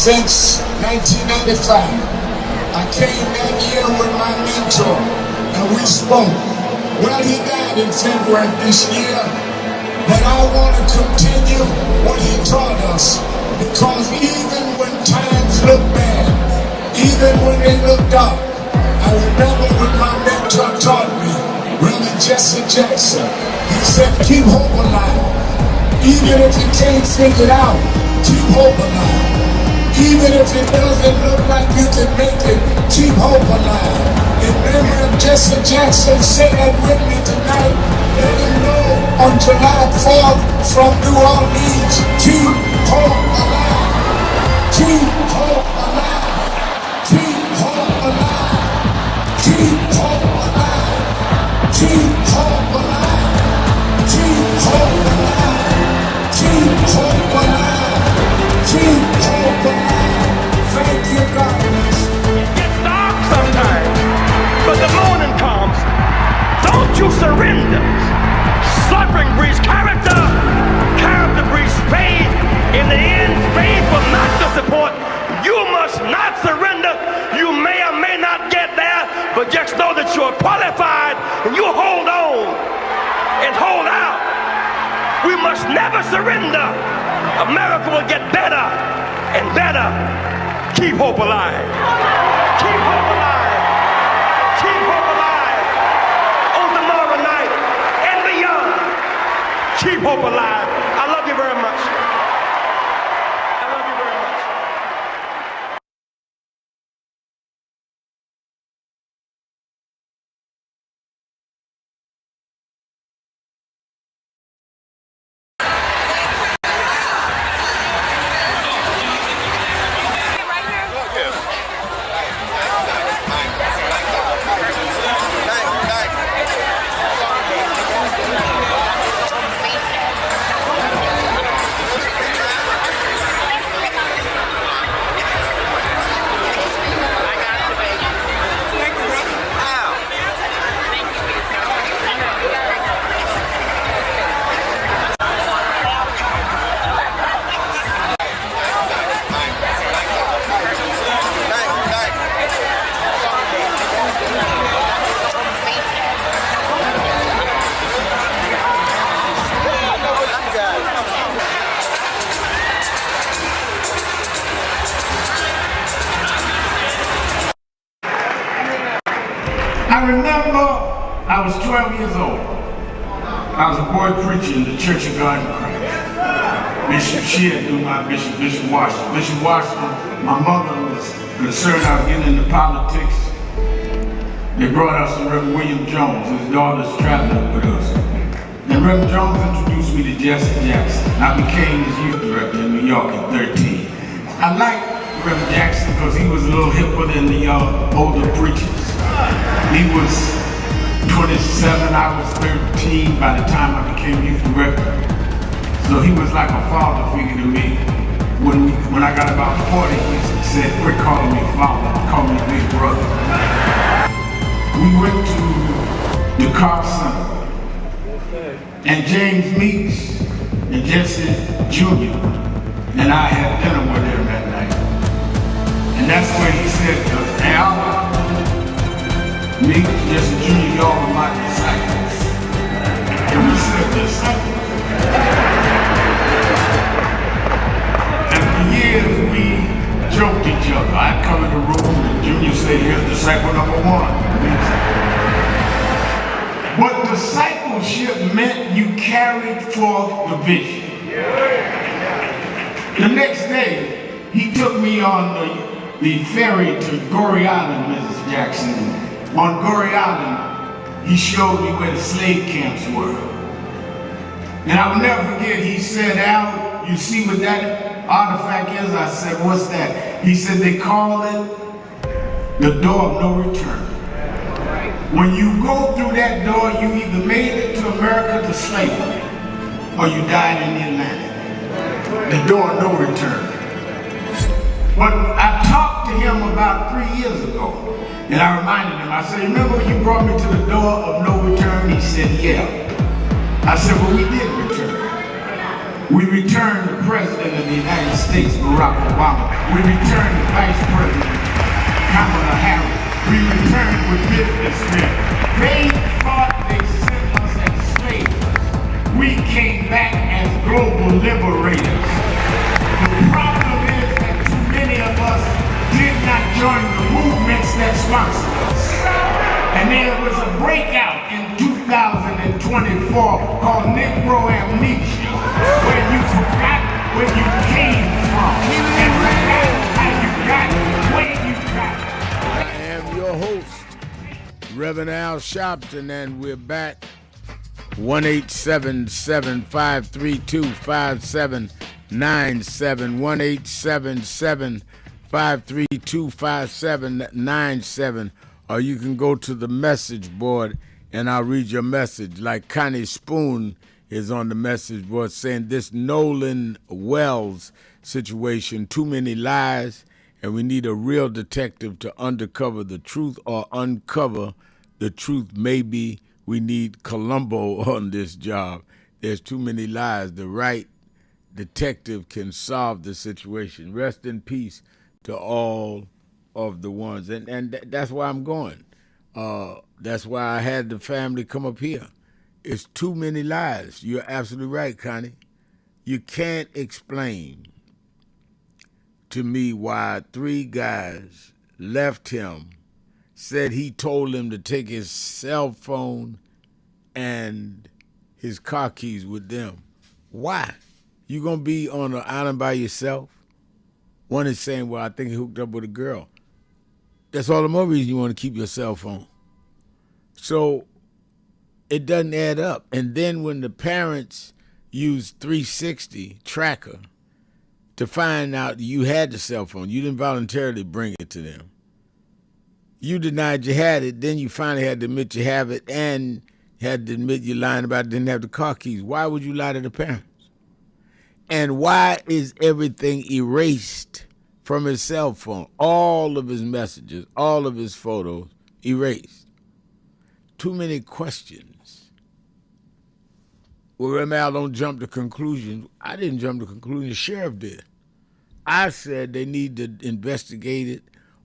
since 1995. I came that year with my mentor and we spoke. Well, he died in February this year, but I want to continue what he taught us, because even when times look bad, even when they look dark, I remember when my mentor taught me, Reverend Jesse Jackson. He said, keep hope alive. Even if you can't figure it out, keep hope alive. Even if it doesn't look like you can make it, keep hope alive. In memory of Jesse Jackson, say that with me tonight. Let him know on July 4th from New Orleans, keep hope alive. Keep hope alive. Keep hope alive. Keep hope alive. Keep hope alive. Keep hope alive. Keep hope alive. Keep hope alive. Thank you, God bless. It gets dark sometimes, but the morning comes. Don't you surrender. Suffering breeds character. Character breeds faith. In the end, faith will not disappoint. You must not surrender. You may or may not get there, but just know that you're qualified and you hold on and hold out. We must never surrender. America will get better and better. Keep hope alive. Keep hope alive. Keep hope alive. On tomorrow night and beyond. Keep hope alive. I love you very much. I love you very much. I remember I was 12 years old. I was a boy preacher in the Church of God in Christ. Bishop Shear knew my bishop, Bishop Washington. Bishop Washington, my mother was concerned I was getting into politics. They brought us to Reverend William Jones. His daughter's traveling with us. And Reverend Jones introduced me to Jesse Jackson. I became his youth director in New York at 13. I liked Reverend Jackson because he was a little hipper than the older preachers. He was 27, I was 13 by the time I became youth director. So he was like a father figure to me. When I got about 40, he said, quit calling me father, call me big brother. We went to the car center, and James Meeks and Jesse Jr. and I had dinner with him that night. And that's where he said to us, Al, Meeks, Jesse Jr., y'all are my disciples. And we said, disciples? And for years we joked each other. I'd come in the room and Junior said, here's disciple number one. But discipleship meant you carried forth the vision. The next day, he took me on the ferry to Goree Island, Mrs. Jackson. On Goree Island, he showed me where the slave camps were. And I will never forget, he said, Al, you see what that artifact is? I said, what's that? He said, they call it the door of no return. When you go through that door, you either made it to America to slavery, or you died in the Atlantic. The door of no return. But I talked to him about 3 years ago. And I reminded him, I said, remember when you brought me to the door of no return? He said, yeah. I said, well, we did return. We returned the President of the United States, Barack Obama. We returned the Vice President, Kamala Harris. We returned with businessmen. They thought they sent us as slaves. We came back as global liberators. The problem is that too many of us did not join the movements that sponsored us. And there was a breakout in 2024 called Negro Amnesia, where you forgot where you came from and forgot how you got where you got. I am your host, Reverend Al Sharpton, and we're back. 1-877-532-5797, 1-877-532-5797, or you can go to the message board and I'll read your message. Like Connie Spoon is on the message board saying this Nolan Wells situation, too many lies, and we need a real detective to undercover the truth or uncover the truth. Maybe we need Columbo on this job. There's too many lies. The right detective can solve the situation. Rest in peace to all of the ones. And that's why I'm going. That's why I had the family come up here. It's too many lies. You're absolutely right, Connie. You can't explain to me why 3 guys left him, said he told him to take his cell phone and his car keys with them. Why? You gonna be on an island by yourself? One is saying, well, I think he hooked up with a girl. That's all the more reason you want to keep your cell phone. So it doesn't add up. And then when the parents use 360 tracker to find out you had the cell phone, you didn't voluntarily bring it to them. You denied you had it, then you finally had to admit you have it, and had to admit you're lying about it, didn't have the car keys. Why would you lie to the parents? And why is everything erased from his cell phone? All of his messages, all of his photos erased. Too many questions. Well, remember, I don't jump to conclusions. I didn't jump to conclusions. The sheriff did. I said they need to investigate it,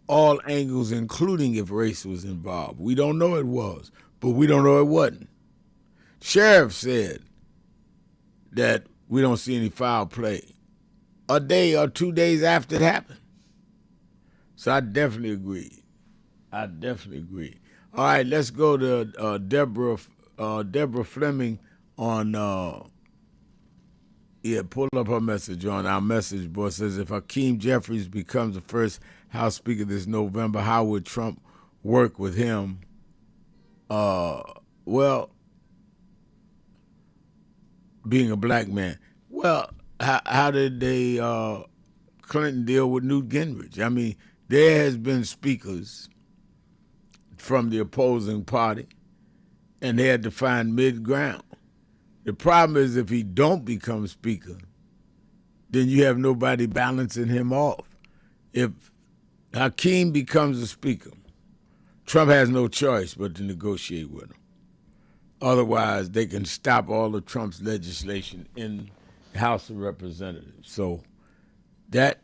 all angles, including if race was involved. We don't know it was, but we don't know it wasn't. Sheriff said that we don't see any foul play a day or 2 days after it happened. So I definitely agree. All right, let's go to Deborah Fleming on, pull up her message on our message board. Says, if Hakeem Jeffries becomes the first House Speaker this November, how would Trump work with him? Well, being a black man. Well, how did they Clinton deal with Newt Gingrich? I mean, there has been speakers from the opposing party, and they had to find mid-ground. The problem is if he don't become speaker, then you have nobody balancing him off. If Hakeem becomes a speaker, Trump has no choice but to negotiate with him. Otherwise, they can stop all of Trump's legislation in the House of Representatives. So that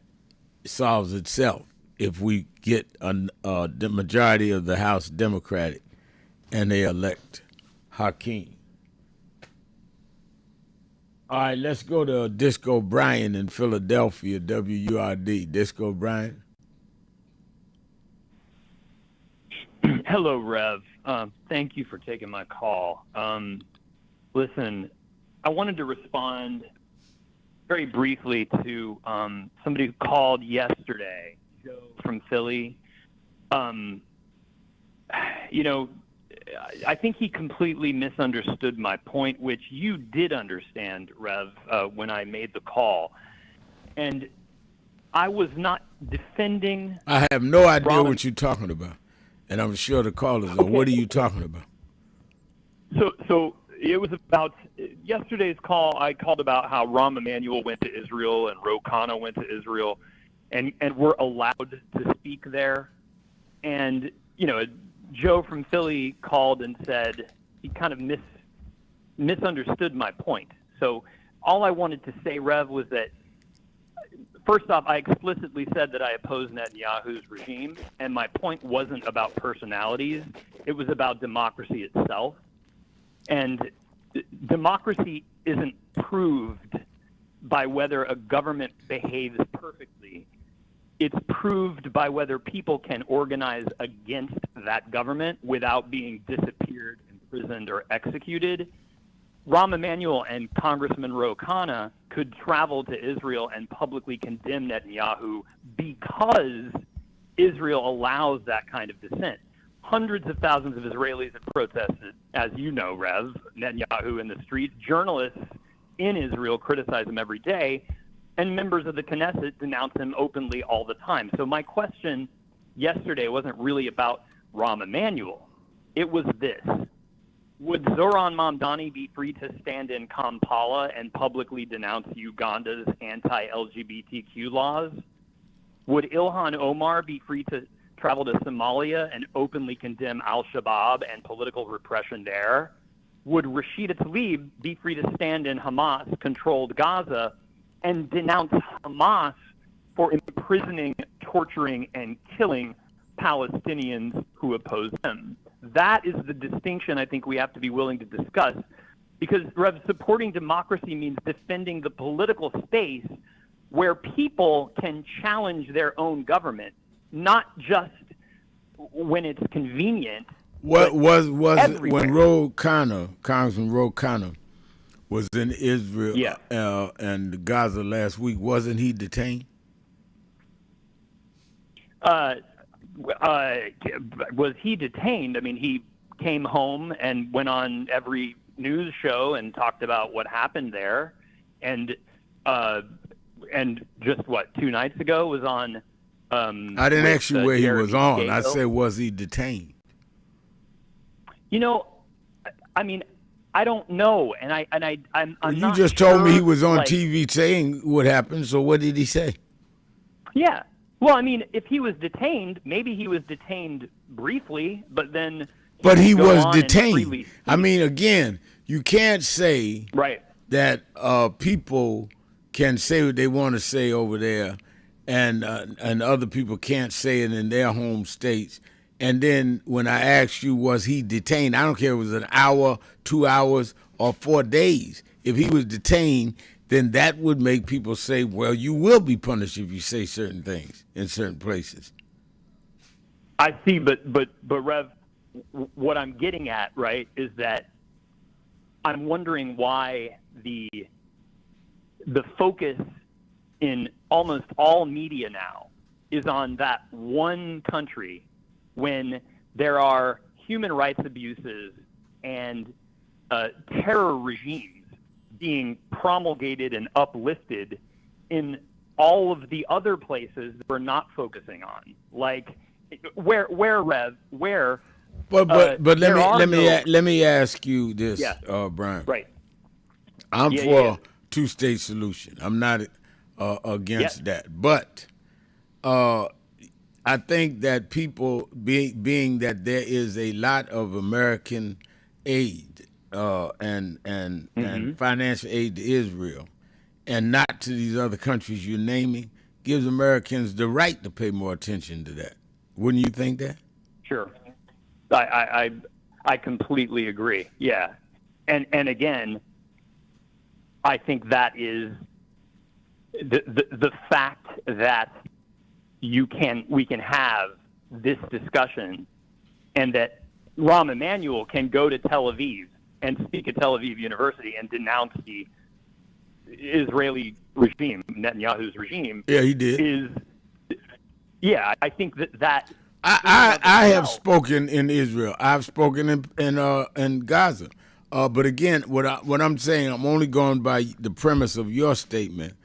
solves itself if we get the majority of the House Democratic and they elect Hakeem. All right, let's go to Disco Brian in Philadelphia, WURD. Disco Brian. Hello, Rev. Thank you for taking my call. Listen, I wanted to respond very briefly to somebody who called yesterday, Joe from Philly. I think he completely misunderstood my point, which you did understand, Rev, when I made the call. And I was not defending... I have no idea what you're talking about. And I'm sure the callers know. What are you talking about? So it was about yesterday's call. I called about how Rahm Emanuel went to Israel and Ro Khanna went to Israel, and were allowed to speak there. And Joe from Philly called and said he kind of misunderstood my point. So all I wanted to say, Rev, was that first off, I explicitly said that I oppose Netanyahu's regime, and my point wasn't about personalities. It was about democracy itself. And democracy isn't proved by whether a government behaves perfectly. It's proved by whether people can organize against that government without being disappeared, imprisoned, or executed. Rahm Emanuel and Congressman Ro Khanna could travel to Israel and publicly condemn Netanyahu because Israel allows that kind of dissent. Hundreds of thousands of Israelis have protested, as you know, Rev, Netanyahu in the streets. Journalists in Israel criticize him every day, and members of the Knesset denounce him openly all the time. So my question yesterday wasn't really about Rahm Emanuel. It was this. Would Zoran Mamdani be free to stand in Kampala and publicly denounce Uganda's anti-LGBTQ laws? Would Ilhan Omar be free to travel to Somalia and openly condemn al-Shabaab and political repression there? Would Rashida Tlaib be free to stand in Hamas-controlled Gaza and denounce Hamas for imprisoning, torturing, and killing Palestinians who oppose them? That is the distinction I think we have to be willing to discuss, because, Rev, supporting democracy means defending the political space where people can challenge their own government, not just when it's convenient. What was everywhere. when Congressman Ro Khanna was in Israel and Gaza last week? Wasn't he detained? Was he detained? I mean, he came home and went on every news show and talked about what happened there, and just 2 nights ago was on. I didn't ask you where he was on. I said, was he detained? You know, I mean, I don't know, and I'm you not just sure, told me he was on like, TV saying what happened. So what did he say? Yeah. Well, I mean, if he was detained, maybe he was detained briefly, but then. But he was detained. I mean, again, you can't say that people can say what they want to say over there, and other people can't say it in their home states. And then when I asked you, was he detained? I don't care if it was an hour, 2 hours, or 4 days. If he was detained, then that would make people say, well, you will be punished if you say certain things in certain places. I see, but Rev, what I'm getting at, right, is that I'm wondering why the focus in almost all media now is on that one country when there are human rights abuses and terror regimes being promulgated and uplifted in all of the other places that we're not focusing on. Like, where Rev, where. But let me ask you this, Brian. Right. I'm for a two-state solution. I'm not against that, but I think that people, being that there is a lot of American aid and financial aid to Israel, and not to these other countries you're naming, gives Americans the right to pay more attention to that. Wouldn't you think that? Sure. I completely agree. Yeah. And again, I think that is the fact that we can have this discussion, and that Rahm Emanuel can go to Tel Aviv and speak at Tel Aviv University and denounce the Israeli regime, Netanyahu's regime. Yeah, he did. I think that. I have spoken in Israel. I've spoken in Gaza. But again, what I'm saying, I'm only going by the premise of your statement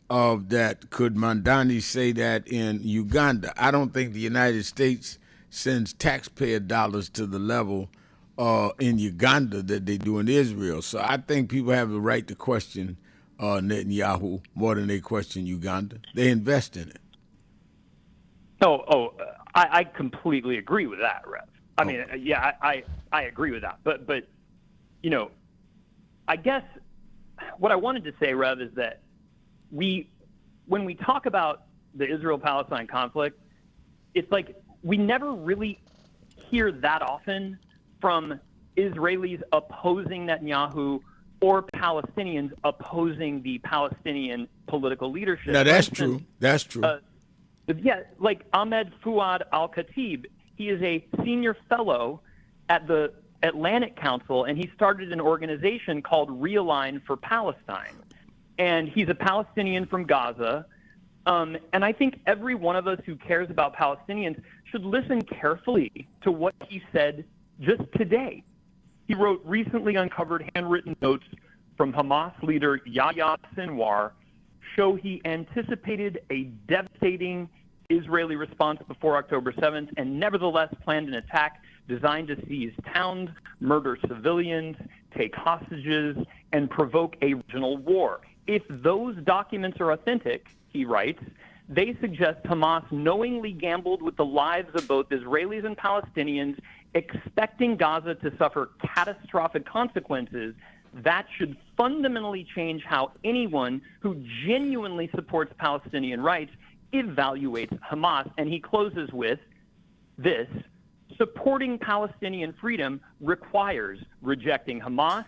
of that. Could Mamdani say that in Uganda? I don't think the United States sends taxpayer dollars to the level in Uganda that they do in Israel. So I think people have the right to question Netanyahu more than they question Uganda. They invest in it. I completely agree with that, Rev. I mean, I agree with that. But you know, I guess what I wanted to say, Rev, is that when we talk about the Israel-Palestine conflict, it's like we never really hear that often from Israelis opposing Netanyahu or Palestinians opposing the Palestinian political leadership. No, that's true. That's true. Yeah, like Ahmed Fuad Al-Khatib, he is a senior fellow at the Atlantic Council, and he started an organization called Realign for Palestine. And he's a Palestinian from Gaza. And I think every one of us who cares about Palestinians should listen carefully to what he said just today. He wrote recently uncovered handwritten notes from Hamas leader Yahya Sinwar show he anticipated a devastating Israeli response before October 7th and nevertheless planned an attack designed to seize towns, murder civilians, take hostages, and provoke a regional war. If those documents are authentic, he writes, they suggest Hamas knowingly gambled with the lives of both Israelis and Palestinians, expecting Gaza to suffer catastrophic consequences. That should fundamentally change how anyone who genuinely supports Palestinian rights evaluates Hamas. And he closes with this: supporting Palestinian freedom requires rejecting Hamas,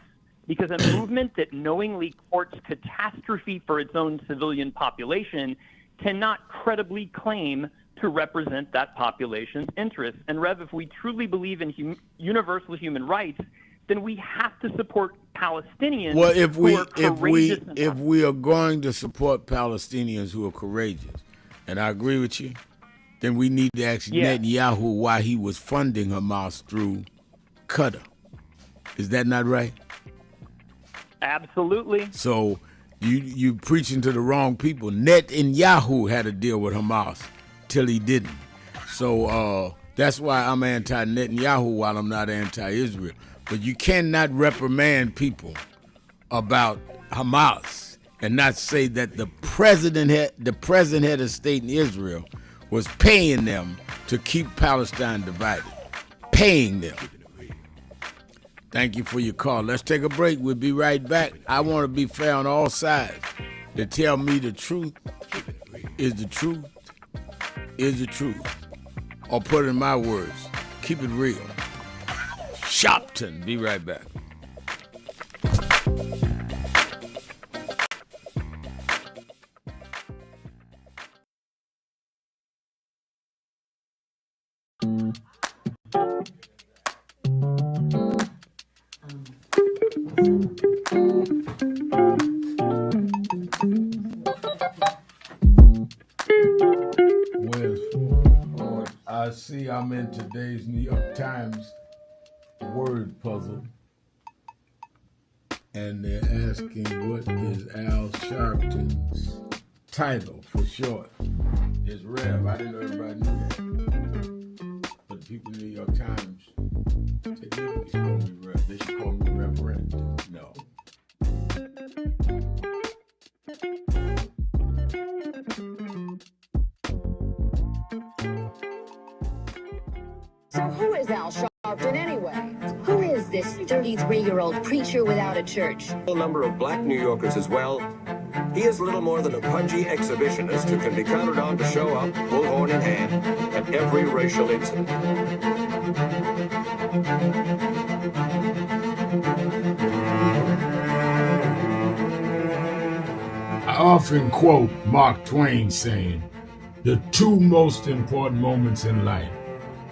because a movement that knowingly courts catastrophe for its own civilian population cannot credibly claim to represent that population's interests. And Rev, if we truly believe in universal human rights, then we have to support Palestinians. Well, if we are going to support Palestinians who are courageous, and I agree with you, then we need to ask Netanyahu why he was funding Hamas through Qatar. Is that not right? Absolutely. So you preaching to the wrong people. Netanyahu had to deal with Hamas till he didn't. So that's why I'm anti-Netanyahu while I'm not anti-Israel. But you cannot reprimand people about Hamas and not say that the present head of state in Israel was paying them to keep Palestine divided. Paying them. Thank you for your call. Let's take a break. We'll be right back. I want to be fair on all sides. To tell me the truth is the truth is the truth. Or put it in my words, keep it real. Shopton. Be right back. I see I'm in today's New York Times word puzzle, and they're asking what is Al Sharpton's title for short. It's Rev. I didn't know everybody knew that. But the people in the New York Times, they should call me Rev. They should call me Reverend. No. So who is Al Sharpton anyway? Who is this 33-year-old preacher without a church? A number of black New Yorkers as well. He is little more than a pudgy exhibitionist who can be counted on to show up, bullhorn in hand, at every racial incident. I often quote Mark Twain saying, the two most important moments in life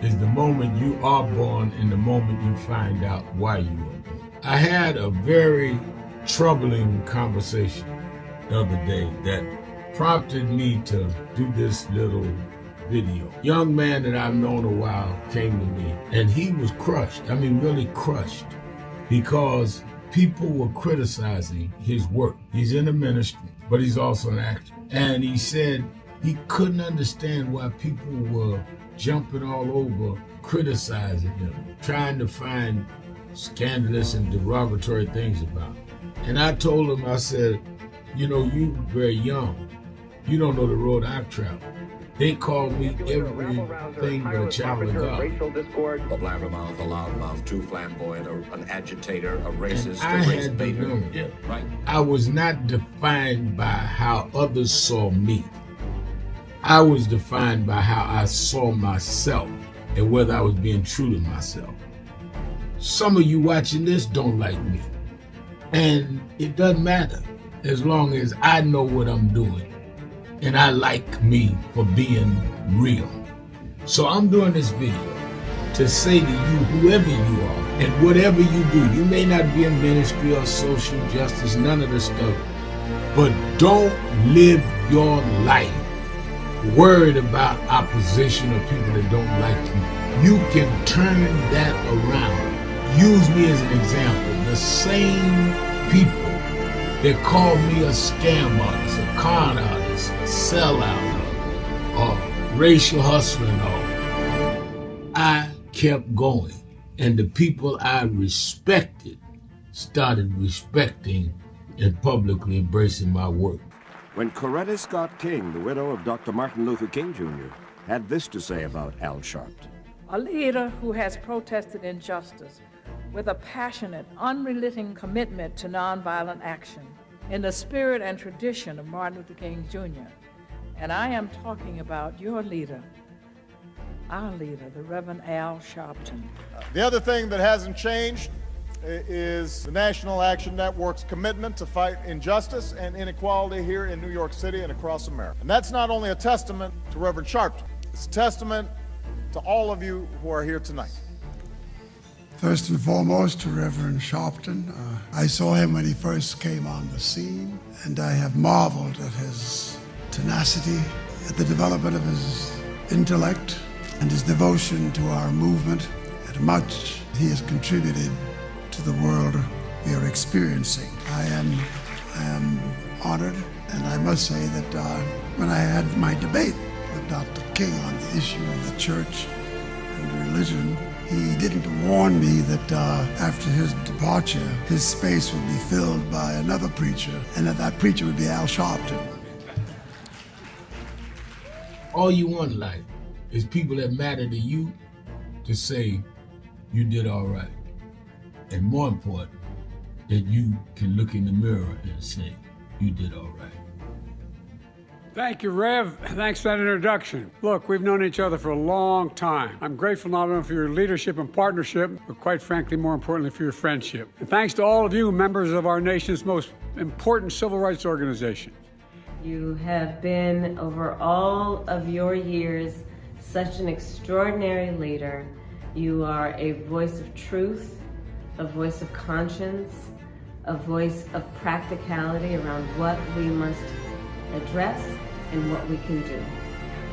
is the moment you are born and the moment you find out why you were born. I had a very troubling conversation the other day that prompted me to do this little video. Young man that I've known a while came to me, and he was crushed. I mean, really crushed, because people were criticizing his work. He's in the ministry, but he's also an actor. And he said he couldn't understand why people were jumping all over, criticizing him, trying to find scandalous and derogatory things about him. And I told him, I said, you know, you very young. You don't know the road I've traveled. They called me everything but a child of God. A blabbermouth, a loudmouth, too flamboyant, an agitator, a racist, I a race had to baiter. learn. Yeah, right. I was not defined by how others saw me. I was defined by how I saw myself and whether I was being true to myself. Some of you watching this don't like me. And it doesn't matter as long as I know what I'm doing and I like me for being real. So I'm doing this video to say to you, whoever you are and whatever you do, you may not be in ministry or social justice, none of this stuff, but don't live your life worried about opposition or people that don't like you. You can turn that around. Use me as an example. The same people that called me a scam artist, a con artist, a sellout, or racial hustler and all, I kept going. And the people I respected started respecting and publicly embracing my work. When Coretta Scott King, the widow of Dr. Martin Luther King Jr., had this to say about Al Sharpton. A leader who has protested injustice with a passionate, unrelenting commitment to nonviolent action in the spirit and tradition of Martin Luther King Jr. And I am talking about your leader, our leader, the Reverend Al Sharpton. The other thing that hasn't changed is the National Action Network's commitment to fight injustice and inequality here in New York City and across America. And that's not only a testament to Reverend Sharpton, it's a testament to all of you who are here tonight. First and foremost, to Reverend Sharpton. I saw him when he first came on the scene, and I have marveled at his tenacity, at the development of his intellect, and his devotion to our movement, and much he has contributed to the world we are experiencing. I am honored, and I must say that when I had my debate with Dr. King on the issue of the church and religion, he didn't warn me that after his departure, his space would be filled by another preacher, and that preacher would be Al Sharpton. All you want in life is people that matter to you to say you did all right. And more important, that you can look in the mirror and say you did all right. Thank you, Rev. Thanks for that introduction. Look, we've known each other for a long time. I'm grateful not only for your leadership and partnership, but quite frankly, more importantly, for your friendship. And thanks to all of you, members of our nation's most important civil rights organization. You have been, over all of your years, such an extraordinary leader. You are a voice of truth, a voice of conscience, a voice of practicality around what we must address and what we can do.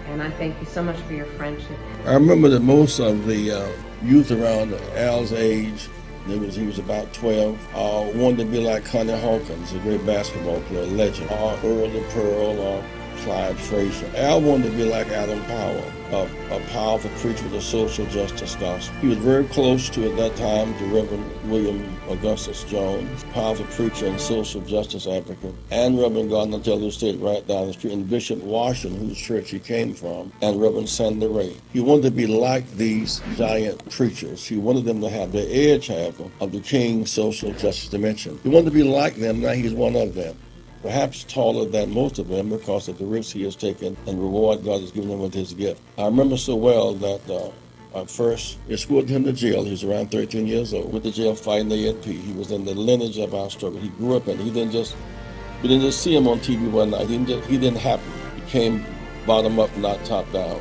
And I thank you so much for your friendship. I remember that most of the youth around Al's age, he was about 12, wanted to be like Connie Hawkins, a great basketball player, legend, or Earl the Pearl, or Clyde Frazier. Al wanted to be like Adam Powell, a powerful preacher with a social justice gospel. He was very close to, at that time, to Reverend William Augustus Jones, powerful preacher and social justice advocate, and Reverend Gardner Taylor State right down the street, and Bishop Washington, whose church he came from, and Reverend Sandy Ray. He wanted to be like these giant preachers. He wanted them to have the edge, however, of the King's social justice dimension. He wanted to be like them. Now he's one of them. Perhaps taller than most of them because of the risks he has taken and the reward God has given him with his gift. I remember so well that I first escorted him to jail. He was around 13 years old. Went to jail fighting the ANP. He was in the lineage of our struggle. He grew up in it. We didn't just see him on TV one night. He didn't happen. He came bottom up, not top down.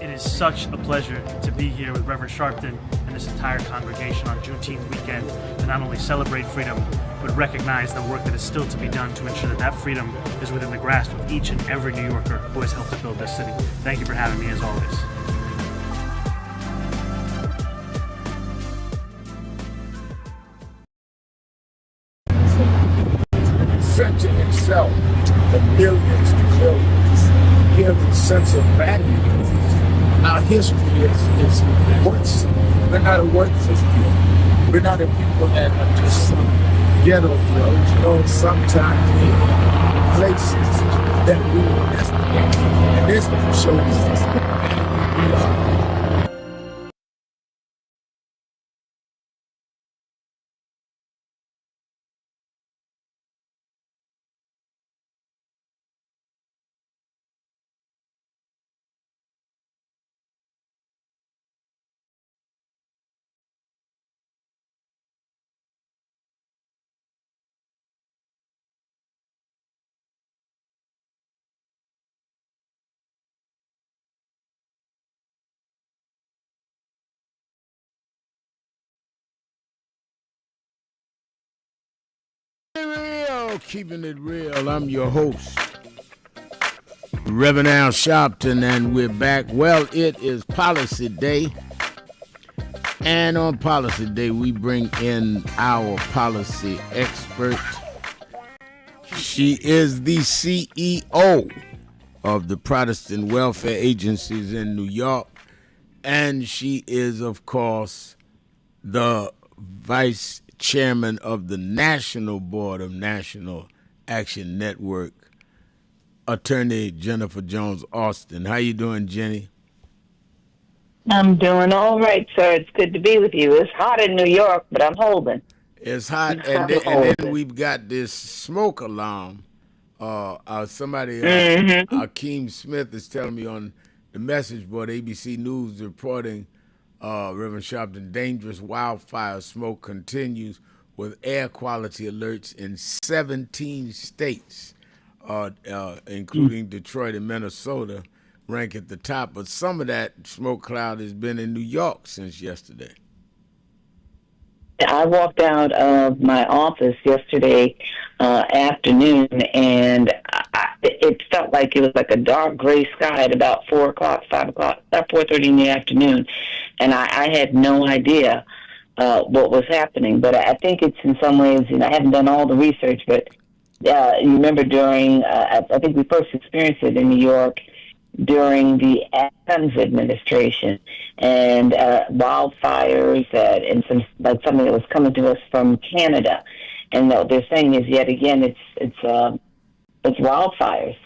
It is such a pleasure to be here with Reverend Sharpton and this entire congregation on Juneteenth weekend to not only celebrate freedom, but recognize the work that is still to be done to ensure that that freedom is within the grasp of each and every New Yorker who has helped to build this city. Thank you for having me as always. Centering itself the millions to billions, give a sense of value. Our history is worthless. We're not a worthless people. We're not a people that are just some ghetto drugs. You know, sometimes in places that we were destined. And this shows us who we are. Keeping it real. I'm your host, Reverend Al Sharpton, and we're back. Well, it is Policy Day, and on Policy Day, we bring in our policy expert. She is the CEO of the Protestant Welfare Agencies in New York, and she is, of course, the Vice Chairman of the National Board of National Action Network, Attorney Jennifer Jones Austin. How you doing, Jenny? I'm doing all right, sir. It's good to be with you. It's hot in New York, but I'm holding. It's hot, and then we've got this smoke alarm. Somebody, Akeem Smith, is telling me on the message board, ABC News, reporting Reverend Sharpton, dangerous wildfire smoke continues with air quality alerts in 17 states, including Detroit and Minnesota, rank at the top. But some of that smoke cloud has been in New York since yesterday. I walked out of my office yesterday afternoon, and it felt like it was like a dark gray sky at about 4 o'clock, 5 o'clock, about 4:30 in the afternoon, and I had no idea what was happening. But I think it's in some ways, I haven't done all the research, but you remember during, I think we first experienced it in New York during the Adams administration, and wildfires, and something that was coming to us from Canada, and what they're saying is yet again it's wildfires,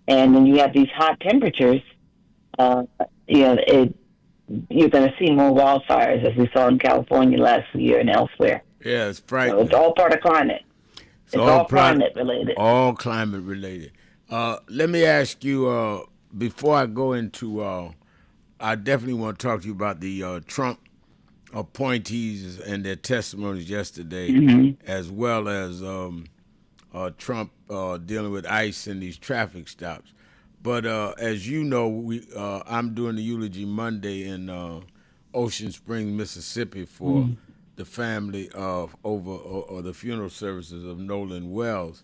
and when you have these hot temperatures, you're going to see more wildfires, as we saw in California last year and elsewhere. Yeah, it's frightening. So it's all part of climate. It's all climate related. All climate related. Let me ask you. Before I go into, I definitely want to talk to you about the Trump appointees and their testimonies yesterday, as well as Trump dealing with ICE and these traffic stops. But as you know, I'm doing the eulogy Monday in Ocean Springs, Mississippi, for the family of or the funeral services of Nolan Wells.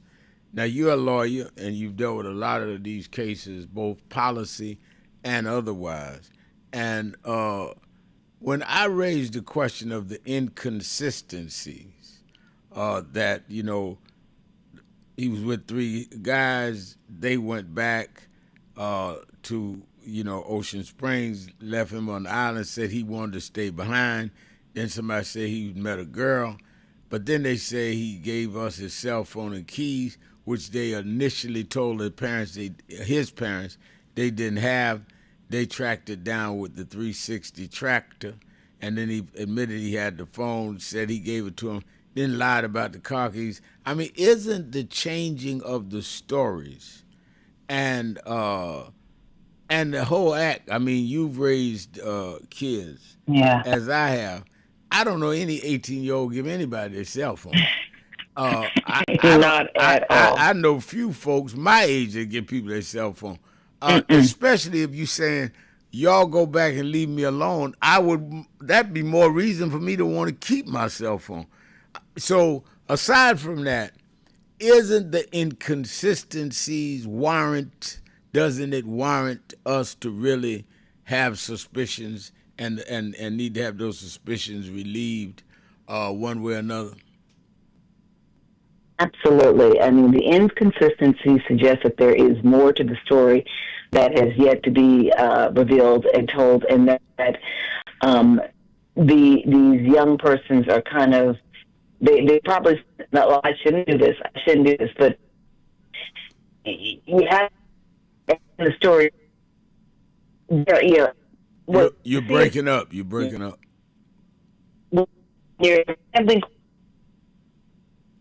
Now, you're a lawyer, and you've dealt with a lot of these cases, both policy and otherwise. And when I raised the question of the inconsistencies, that, he was with 3 guys, they went back to, Ocean Springs, left him on the island, said he wanted to stay behind. Then somebody said he met a girl. But then they say he gave us his cell phone and keys, which they initially told his parents they didn't have. They tracked it down with the 360 tractor, and then he admitted he had the phone, said he gave it to him, then lied about the car keys. I mean, isn't the changing of the stories and the whole act? I mean, you've raised kids, as I have. I don't know any 18-year-old give anybody their cell phone. Not at all. I know few folks my age that give people their cell phone, especially if you're saying, y'all go back and leave me alone, that'd be more reason for me to want to keep my cell phone. So aside from that, isn't the inconsistencies doesn't it warrant us to really have suspicions and need to have those suspicions relieved one way or another? Absolutely. I mean, the inconsistency suggests that there is more to the story that has yet to be revealed and told, and that these young persons are kind of, they probably, well, I shouldn't do this, but you have the story. You're breaking up. You're breaking up. You're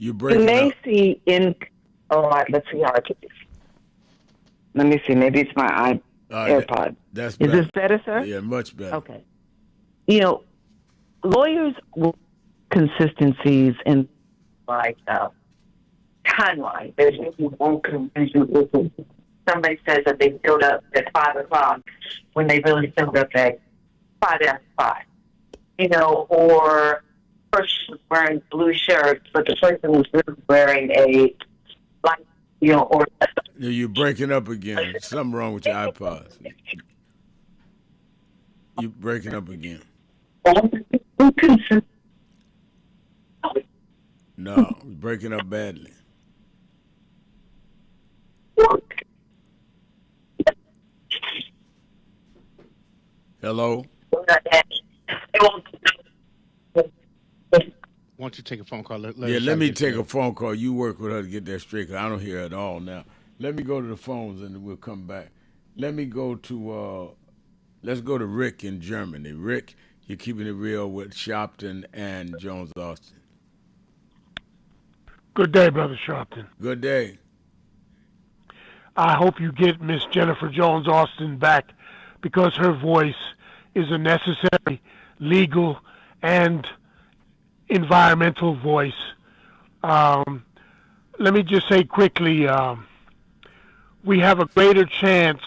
You're breaking you may up. see let's see how I can. Let me see. Maybe it's my AirPod. That's Is better. this better, sir? Yeah, much better. Okay. Lawyers will consistencies in like timeline. There's one confusion. Somebody says that they filled up at 5 o'clock when they really filled up at 5 after 5. Or person was wearing blue shirts, but the person was really wearing a light, or. You're breaking up again. Something wrong with your iPods. You're breaking up again. No, you're breaking up badly. Hello? Why don't you take a phone call? Let me take a phone call. You work with her to get that straight, 'cause I don't hear her at all now. Let me go to the phones and we'll come back. Let me go to, let's go to Rick in Germany. Rick, you're keeping it real with Sharpton and Jones Austin. Good day, Brother Sharpton. Good day. I hope you get Miss Jennifer Jones Austin back, because her voice is a necessary legal and environmental voice. Let me just say quickly, we have a greater chance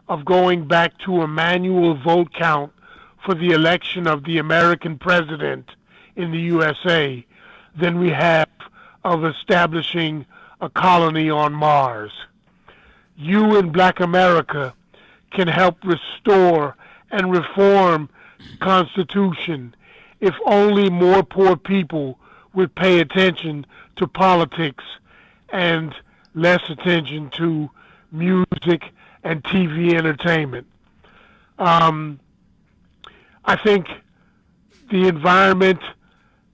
of going back to a manual vote count for the election of the American president in the USA than we have of establishing a colony on Mars. You in Black America can help restore and reform the Constitution if only more poor people would pay attention to politics and less attention to music and TV entertainment. I think the environment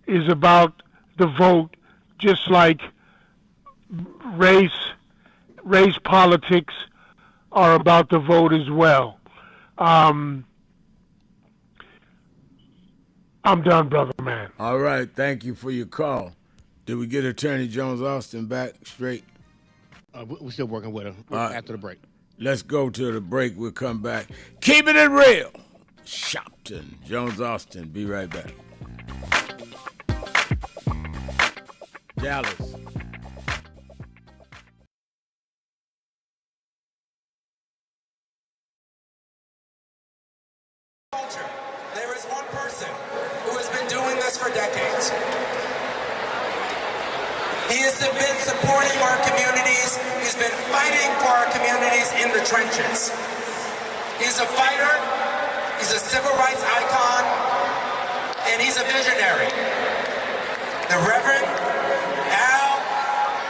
is about the vote, just like race politics are about the vote as well. I'm done, brother man. All right, thank you for your call. Did we get Attorney Jones Austin back straight? We're still working with her after the break. Let's go to the break. We'll come back. Keeping it real. Sharpton, Jones Austin. Be right back. Dallas. There is one person who has been doing this for decades. He has been supporting our communities. He's been fighting for our communities in the trenches. He's a fighter. He's a civil rights icon. And he's a visionary. The Reverend Al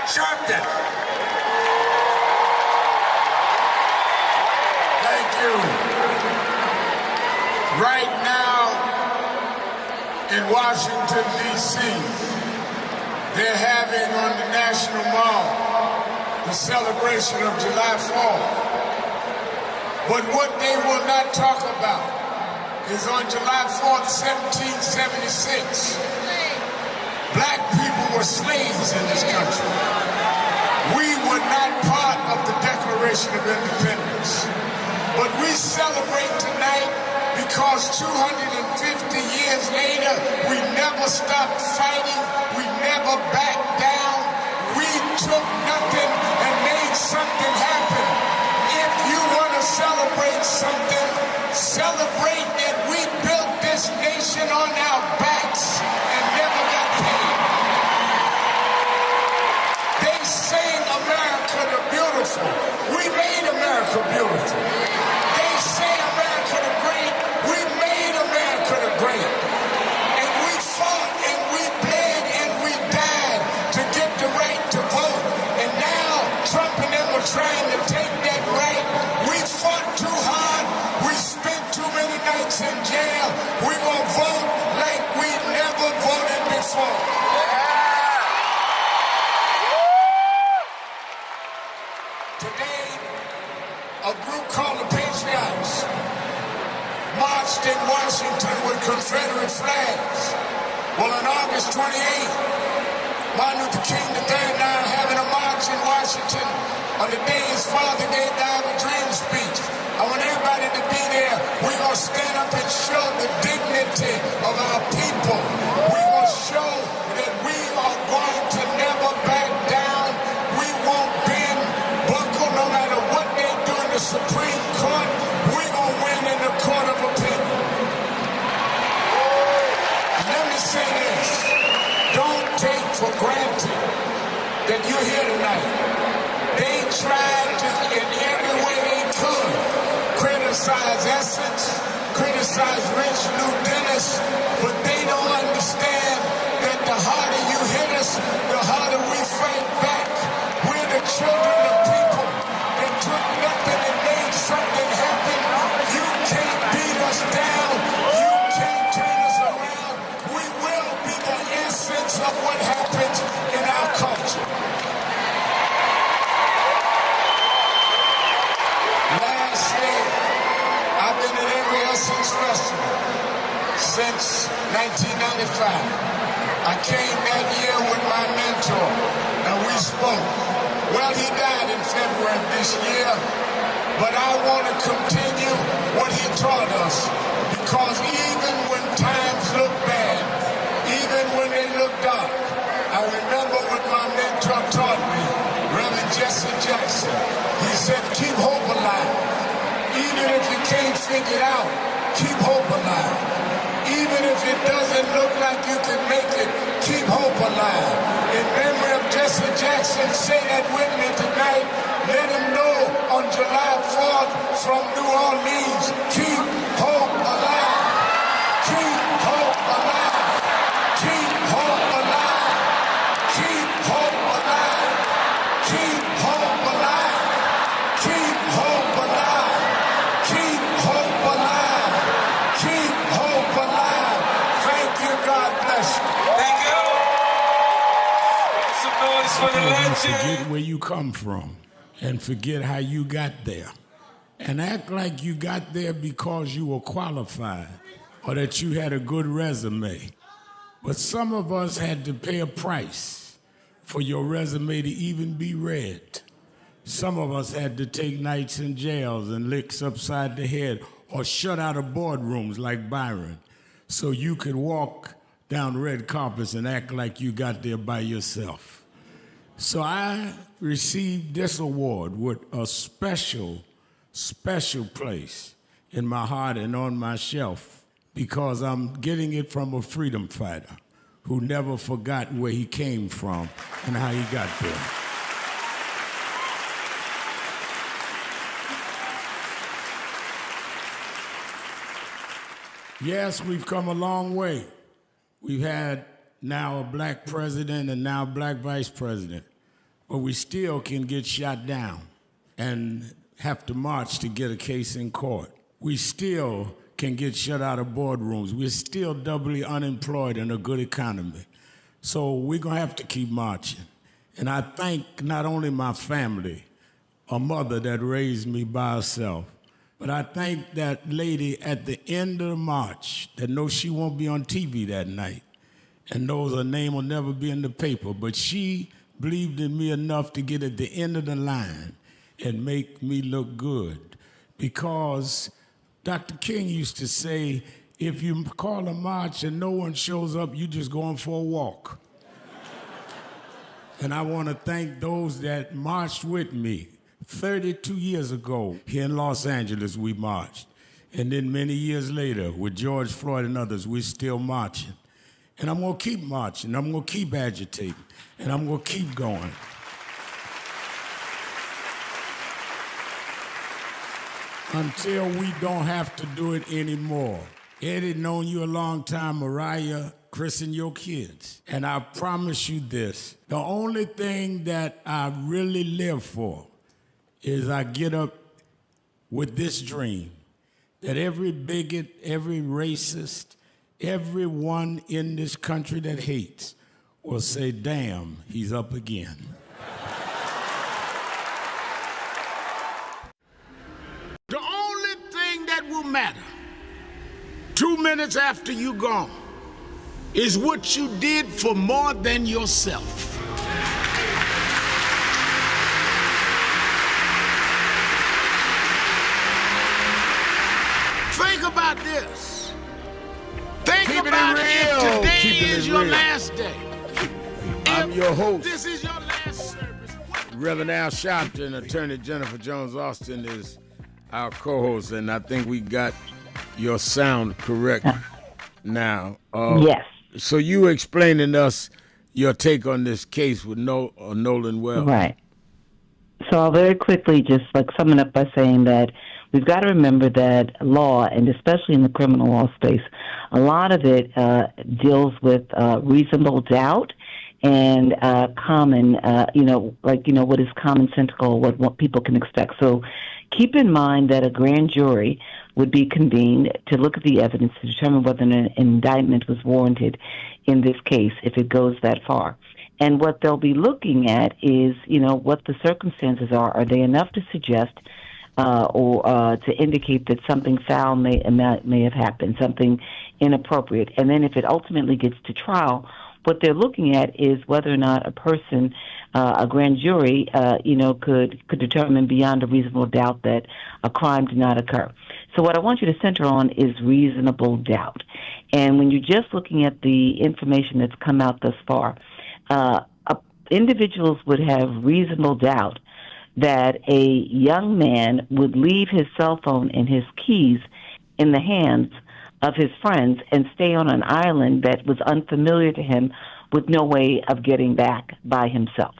Sharpton. Thank you. Right now in Washington, D.C., they're having on the National Mall the celebration of July 4th. But what they will not talk about is on July 4th, 1776, black people were slaves in this country. We were not part of the Declaration of Independence. But we celebrate tonight because 250 years later, we never stopped fighting, we never backed down, we took nothing and made something happen. If you want to celebrate something, celebrate that we built this nation on our backs and never got paid. They sing America the Beautiful. We made America beautiful. They say America the Great. We made America the Great. And we fought and we bled and we died to get the right to vote. And now Trump and them are trying to take that right. We fought too hard. We spent too many nights in jail. We will vote like we never voted before. Today, a group called the Patriots marched in Washington with Confederate flags. Well, on August 28th, Martin Luther King III and I are having a march in Washington on the day his father gave the I Have a Dream speech. I want everybody to be there. We're going to stand up and show the dignity of our people. We're going to show that we are going to never back down. We won't bend, buckle, no matter what they do in the Supreme Court. We're going to win in the court of opinion. And let me say this. Don't take for granted that you're here tonight. They tried to, in every way they could, criticize Essex, criticize Rich Lou Dennis, but they don't understand that the harder you hit us, the harder we fight back. We're the children of people that took nothing and made something happen. You can't beat us down. You can't turn us around. We will be the essence of what happens in our culture. Lastly, I've been at every Essence Festival since 1995. I came that year with my mentor, and we spoke. Well, he died in February of this year, but I want to continue what he taught us, because even when times look bad, even when they look dark, I remember what my mentor taught me, Reverend Jesse Jackson. He said, keep hope alive. Even if you can't figure it out, keep hope alive. Even if it doesn't look like you can make it, keep hope alive. In memory of Jesse Jackson, say that with me tonight. Let him know on July 4th from New Orleans, keep hope alive. Keep hope alive. Keep hope alive. Keep hope alive. Keep hope alive. Keep hope alive. Keep hope alive. Keep hope alive. Thank you. God bless you. Thank you. Some noise for the legend. Forget where you come from and forget how you got there. And act like you got there because you were qualified or that you had a good resume. But some of us had to pay a price for your resume to even be read. Some of us had to take nights in jails and licks upside the head or shut out of boardrooms like Byron so you could walk down red carpets and act like you got there by yourself. So I received this award with a special place in my heart and on my shelf because I'm getting it from a freedom fighter who never forgot where he came from and how he got there. Yes, we've come a long way. We've had now a black president and now a black vice president, but we still can get shot down and have to march to get a case in court. We still can get shut out of boardrooms. We're still doubly unemployed in a good economy. So we're gonna have to keep marching. And I thank not only my family, a mother that raised me by herself, but I thank that lady at the end of the march that knows she won't be on TV that night and knows her name will never be in the paper, but she believed in me enough to get at the end of the line and make me look good. Because Dr. King used to say, if you call a march and no one shows up, you just going for a walk. And I want to thank those that marched with me. 32 years ago, here in Los Angeles, we marched. And then many years later, with George Floyd and others, we're still marching. And I'm going to keep marching. I'm going to keep agitating. And I'm going to keep going. Until we don't have to do it anymore. Eddie, known you a long time. Mariah, Chris, and your kids. And I promise you this. The only thing that I really live for is I get up with this dream that every bigot, every racist, everyone in this country that hates will say, damn, he's up again. The only thing that will matter 2 minutes after you're gone is what you did for more than yourself. Think about this. Think about it. Today is your last day. I'm your host. This is your last service. Reverend Al Sharpton, Attorney Jennifer Jones Austin is our co-host, and I think we got your sound correct now. Yes. So you explaining us your take on this case with Nolan Wells. Right. So I'll very quickly just sum it up by saying that we've got to remember that law, and especially in the criminal law space, a lot of it deals with reasonable doubt and common, what is commonsensical, what people can expect. So keep in mind that a grand jury would be convened to look at the evidence to determine whether an indictment was warranted in this case if it goes that far. And what they'll be looking at is, what the circumstances are. Are they enough to suggest or to indicate that something foul may have happened, something inappropriate? And then if it ultimately gets to trial, what they're looking at is whether or not a person, a grand jury, could determine beyond a reasonable doubt that a crime did not occur. So what I want you to center on is reasonable doubt. And when you're just looking at the information that's come out thus far, individuals would have reasonable doubt that a young man would leave his cell phone and his keys in the hands of his friends and stay on an island that was unfamiliar to him with no way of getting back by himself.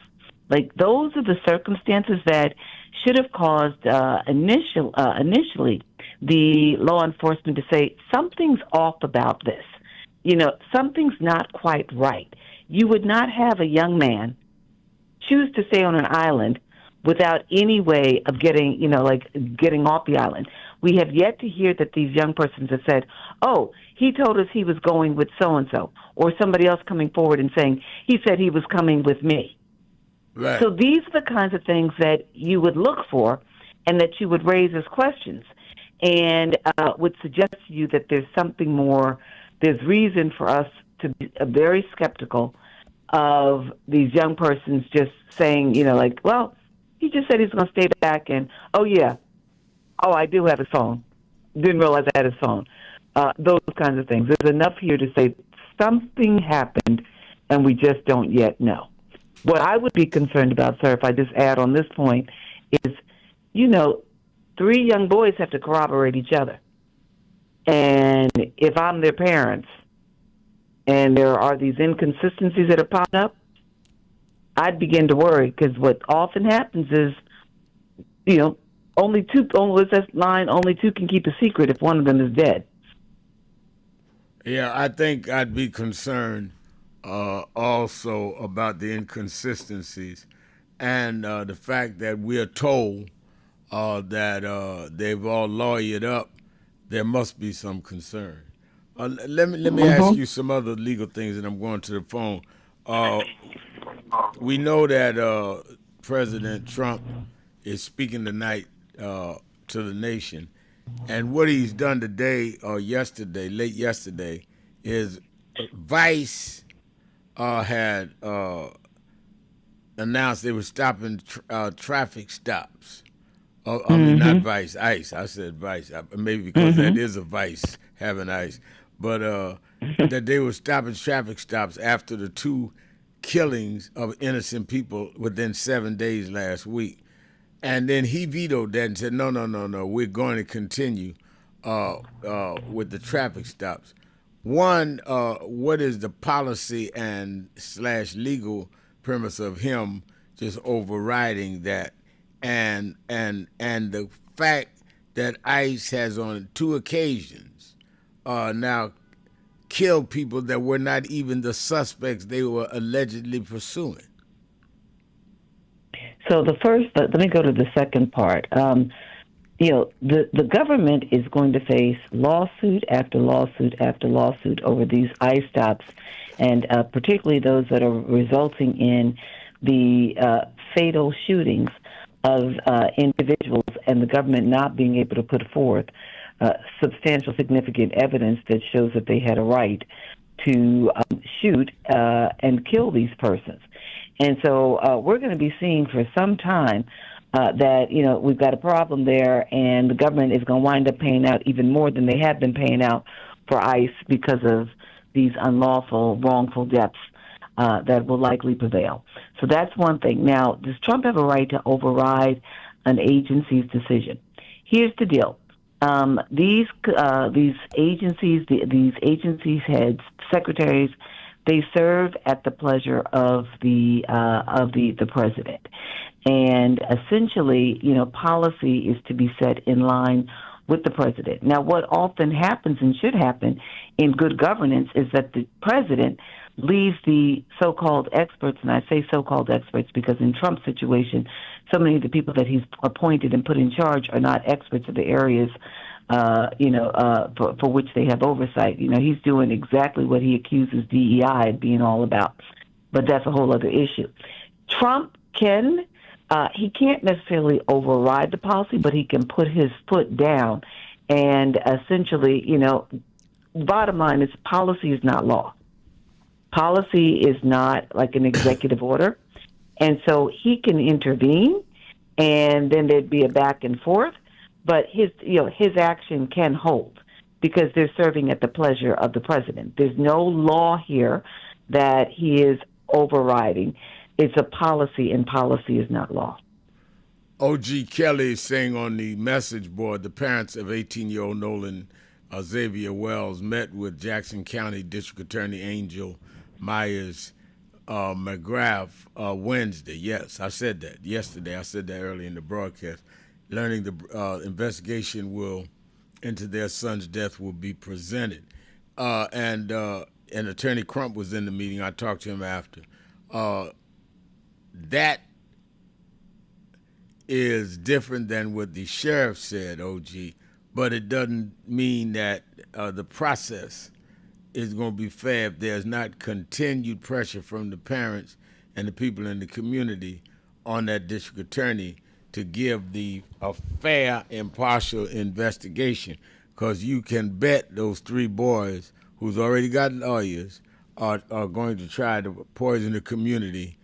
Those are the circumstances that should have caused initially the law enforcement to say, something's off about this. Something's not quite right. You would not have a young man choose to stay on an island without any way of getting off the island. We have yet to hear that these young persons have said, oh, he told us he was going with so-and-so, or somebody else coming forward and saying, he said he was coming with me. Right. So these are the kinds of things that you would look for and that you would raise as questions, and would suggest to you that there's something more, there's reason for us to be very skeptical of these young persons just saying, well, he just said he's going to stay back, and, I do have his phone. Didn't realize I had his phone. Those kinds of things. There's enough here to say something happened, and we just don't yet know. What I would be concerned about, sir, if I just add on this point, is, 3 young boys have to corroborate each other. And if I'm their parents and there are these inconsistencies that are popping up, I'd begin to worry, because what often happens is, only two can keep a secret if one of them is dead. Yeah, I think I'd be concerned also about the inconsistencies and the fact that we're told that they've all lawyered up. There must be some concern. Let me ask you some other legal things, and I'm going to the phone. We know that President Trump is speaking tonight to the nation, and what he's done today or yesterday, late yesterday, is Vice had announced they were stopping traffic stops. I mean, not Vice, ICE. I said Vice, maybe because that is a vice, having ICE. But that they were stopping traffic stops after the 2 killings of innocent people within 7 days last week. And then he vetoed that and said, no, we're going to continue with the traffic stops. One, what is the policy and / legal premise of him just overriding that, and the fact that ICE has on 2 occasions now killed people that were not even the suspects they were allegedly pursuing. So the first, let me go to the second part. The government is going to face lawsuit after lawsuit after lawsuit over these ICE stops, and particularly those that are resulting in the fatal shootings of individuals, and the government not being able to put forth substantial, significant evidence that shows that they had a right to shoot and kill these persons. And so we're going to be seeing for some time that, we've got a problem there, and the government is going to wind up paying out even more than they have been paying out for ICE because of these unlawful, wrongful deaths that will likely prevail. So that's one thing. Now, does Trump have a right to override an agency's decision? Here's the deal. These agencies, these agencies heads, secretaries, they serve at the pleasure of the president, and essentially, policy is to be set in line with the president. Now, what often happens and should happen in good governance is that the president leaves the so-called experts, and I say so-called experts because in Trump's situation, so many of the people that he's appointed and put in charge are not experts of the areas for which they have oversight. He's doing exactly what he accuses DEI of being all about, but that's a whole other issue. Trump he can't necessarily override the policy, but he can put his foot down, and essentially, bottom line is policy is not law. Policy is not like an executive order, and so he can intervene, and then there'd be a back and forth. But his action can hold because they're serving at the pleasure of the president. There's no law here that he is overriding. It's a policy, and policy is not law. O.G. Kelly is saying on the message board, the parents of 18-year-old Nolan Xavier Wells met with Jackson County District Attorney Angel Myers McGrath Wednesday. Yes, I said that yesterday. I said that early in the broadcast. Learning the investigation into their son's death will be presented. And Attorney Crump was in the meeting. I talked to him after. That is different than what the sheriff said, OG, but it doesn't mean that the process is going to be fair if there's not continued pressure from the parents and the people in the community on that district attorney to give a fair, impartial investigation, because you can bet those 3 boys who's already got lawyers are going to try to poison the community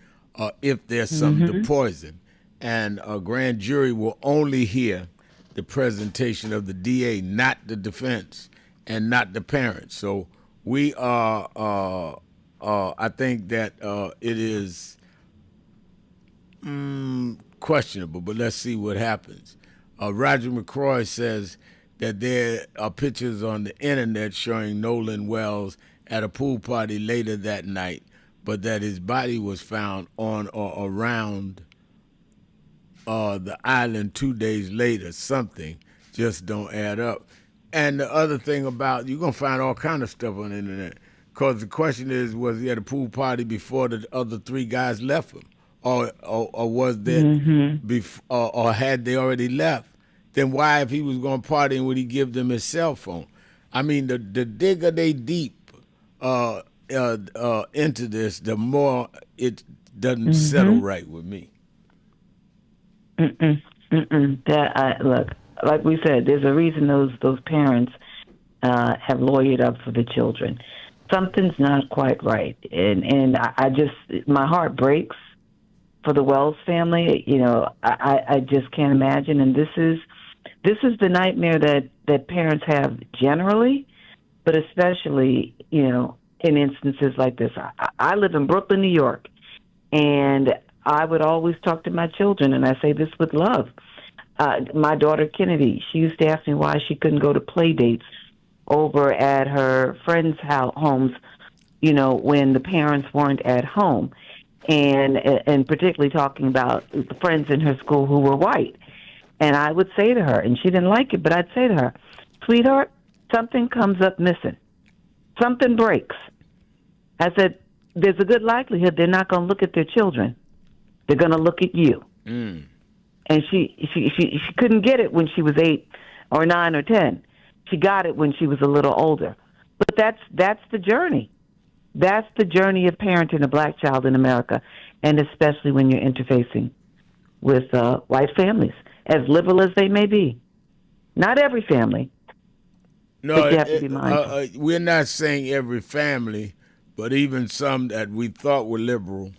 if there's something to poison. And a grand jury will only hear the presentation of the DA, not the defense and not the parents. So we are, I think that it is questionable, but let's see what happens. Roger McCroy says that there are pictures on the internet showing Nolan Wells at a pool party later that night, but that his body was found on or around the island 2 days later. Something just don't add up. And the other thing about, you're going to find all kind of stuff on the internet, because the question is, was he at a pool party before the other 3 guys left him? Or was that or had they already left? Then why, if he was going partying, would he give them his cell phone? I mean, the digger they deep into this, the more it doesn't settle right with me. Look, like we said, there's a reason those parents have lawyered up for the children. Something's not quite right, and I just, my heart breaks for the Wells family. I just can't imagine, and this is the nightmare that parents have generally, but especially in instances like this. I live in Brooklyn, New York, and I would always talk to my children, and I say this with love. My daughter Kennedy, she used to ask me why she couldn't go to play dates over at her friends' homes, when the parents weren't at home, and particularly talking about the friends in her school who were white. And I would say to her, and she didn't like it, but I'd say to her, sweetheart, something comes up missing. Something breaks. I said, there's a good likelihood they're not going to look at their children. They're going to look at you. Mm. And she couldn't get it when she was 8 or 9 or 10. She got it when she was a little older. But that's the journey. That's the journey of parenting a black child in America, and especially when you're interfacing with white families, as liberal as they may be. Not every family. No, but you have to be mindful. We're not saying every family, but even some that we thought were liberal,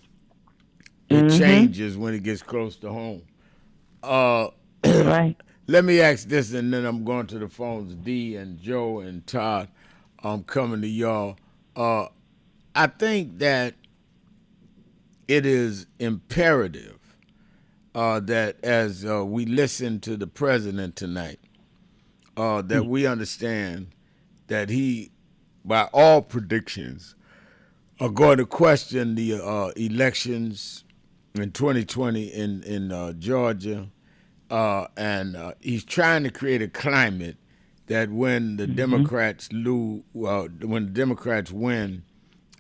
it changes when it gets close to home. Right. Let me ask this, and then I'm going to the phones. D and Joe and Todd, I'm coming to y'all. I think that it is imperative that as we listen to the president tonight, that we understand that he, by all predictions, are going to question the elections in 2020 in Georgia, and he's trying to create a climate that when the Democrats when the Democrats win,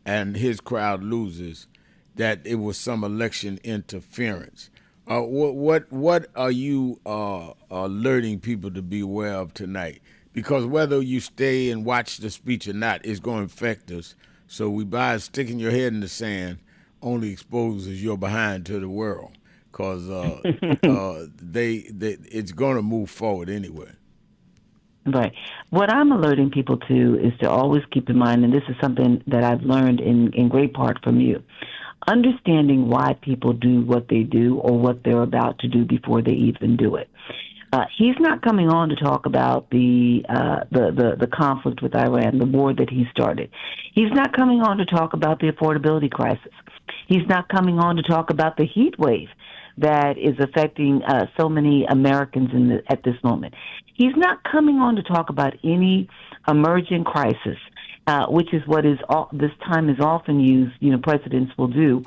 and his crowd loses, that it was some election interference. What are you alerting people to be aware of tonight? Because whether you stay and watch the speech or not, it's going to affect us. So by sticking your head in the sand only exposes your behind to the world, because it's going to move forward anyway. Right. What I'm alerting people to is to always keep in mind, and this is something that I've learned in great part from you, understanding why people do what they do or what they're about to do before they even do it. He's not coming on to talk about the conflict with Iran, the war that he started. He's not coming on to talk about the affordability crisis. He's not coming on to talk about the heat wave that is affecting so many Americans at this moment. He's not coming on to talk about any emerging crisis, which is what this time is often used, presidents will do,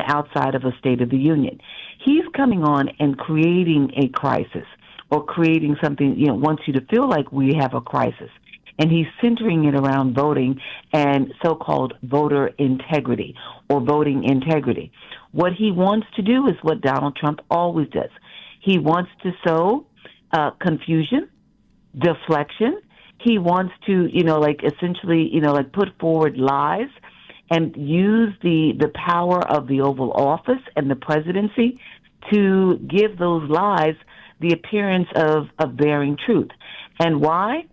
outside of a State of the Union. He's coming on and creating a crisis or creating something, wants you to feel like we have a crisis. And he's centering it around voting and so-called voter integrity or voting integrity. What he wants to do is what Donald Trump always does. He wants to sow confusion, deflection. He wants to, essentially, put forward lies and use the power of the Oval Office and the presidency to give those lies the appearance of bearing truth. And why?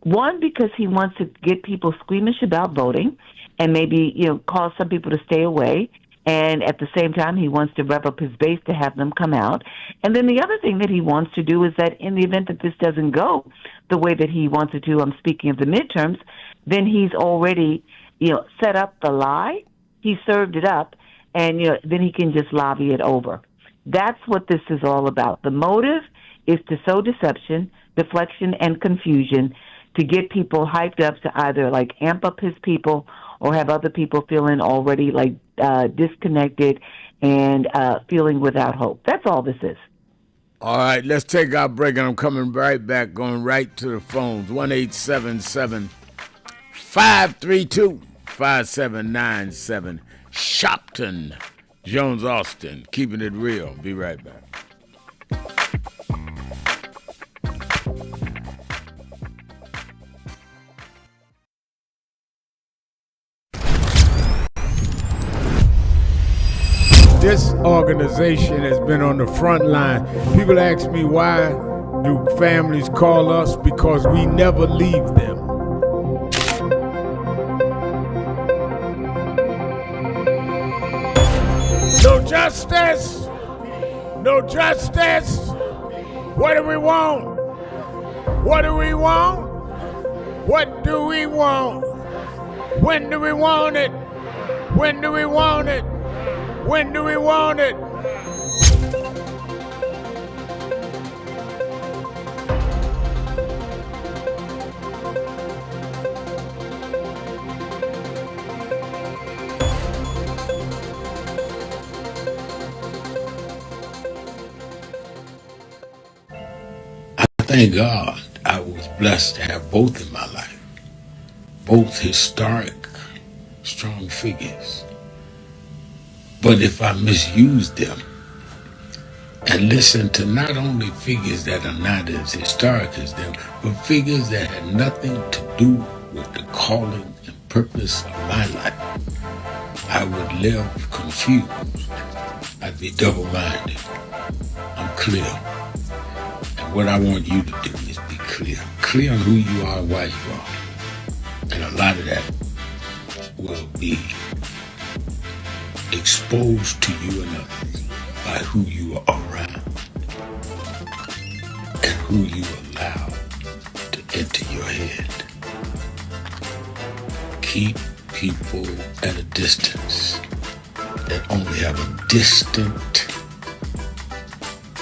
One, because he wants to get people squeamish about voting and maybe, cause some people to stay away. And at the same time, he wants to rev up his base to have them come out. And then the other thing that he wants to do is that in the event that this doesn't go the way that he wants it to, I'm speaking of the midterms, then he's already, set up the lie. He served it up, and, then he can just lobby it over. That's what this is all about. The motive is to sow deception, deflection, and confusion to get people hyped up to either amp up his people or have other people feeling already disconnected and feeling without hope. That's all this is. All right, let's take our break, and I'm coming right back, going right to the phones. 1-877-532-5797. Shopton, Jones Austin, keeping it real. Be right back. This organization has been on the front line. People ask me, why do families call us? Because we never leave them. No justice. No justice. What do we want? What do we want? What do we want? When do we want it? When do we want it? When do we want it? thank God I was blessed to have both in my life. Both historic, strong figures. But if I misuse them and listen to not only figures that are not as historic as them, but figures that had nothing to do with the calling and purpose of my life, I would live confused. I'd be double-minded. I'm clear. And what I want you to do is be clear. Clear on who you are and why you are. And a lot of that will be exposed to you and others by who you are around and who you allow to enter your head. Keep people at a distance that only have a distant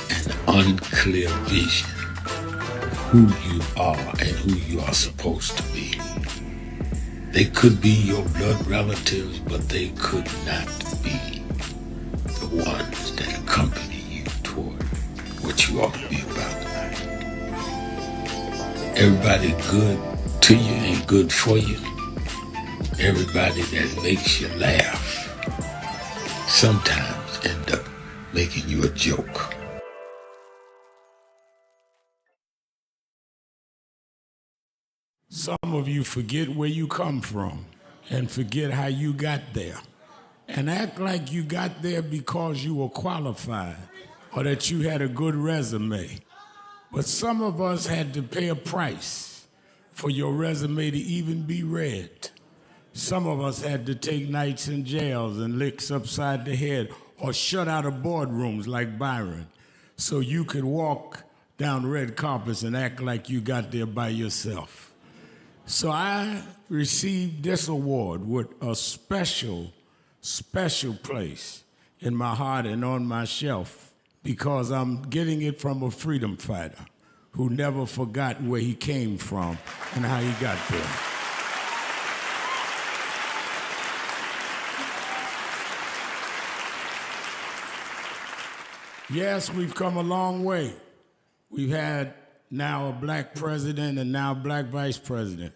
and unclear vision of who you are and who you are supposed to be. They could be your blood relatives, but they could not be the ones that accompany you toward what you ought to be about tonight. Everybody good to you ain't good for you. Everybody that makes you laugh sometimes end up making you a joke. Some of you forget where you come from and forget how you got there and act like you got there because you were qualified or that you had a good resume. But some of us had to pay a price for your resume to even be read. Some of us had to take nights in jails and licks upside the head or shut out of boardrooms like Byron so you could walk down red carpets and act like you got there by yourself. So I received this award with a special place in my heart and on my shelf because I'm getting it from a freedom fighter who never forgot where he came from and how he got there. Yes, we've come a long way. We've had now a black president and now a black vice president.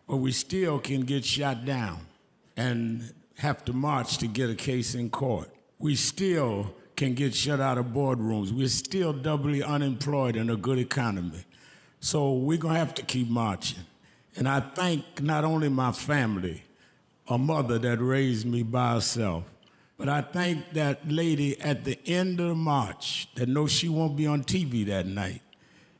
But we still can get shot down and have to march to get a case in court. We still can get shut out of boardrooms. We're still doubly unemployed in a good economy. So we're gonna have to keep marching. And I thank not only my family, a mother that raised me by herself, but I thank that lady at the end of the march that knows she won't be on TV that night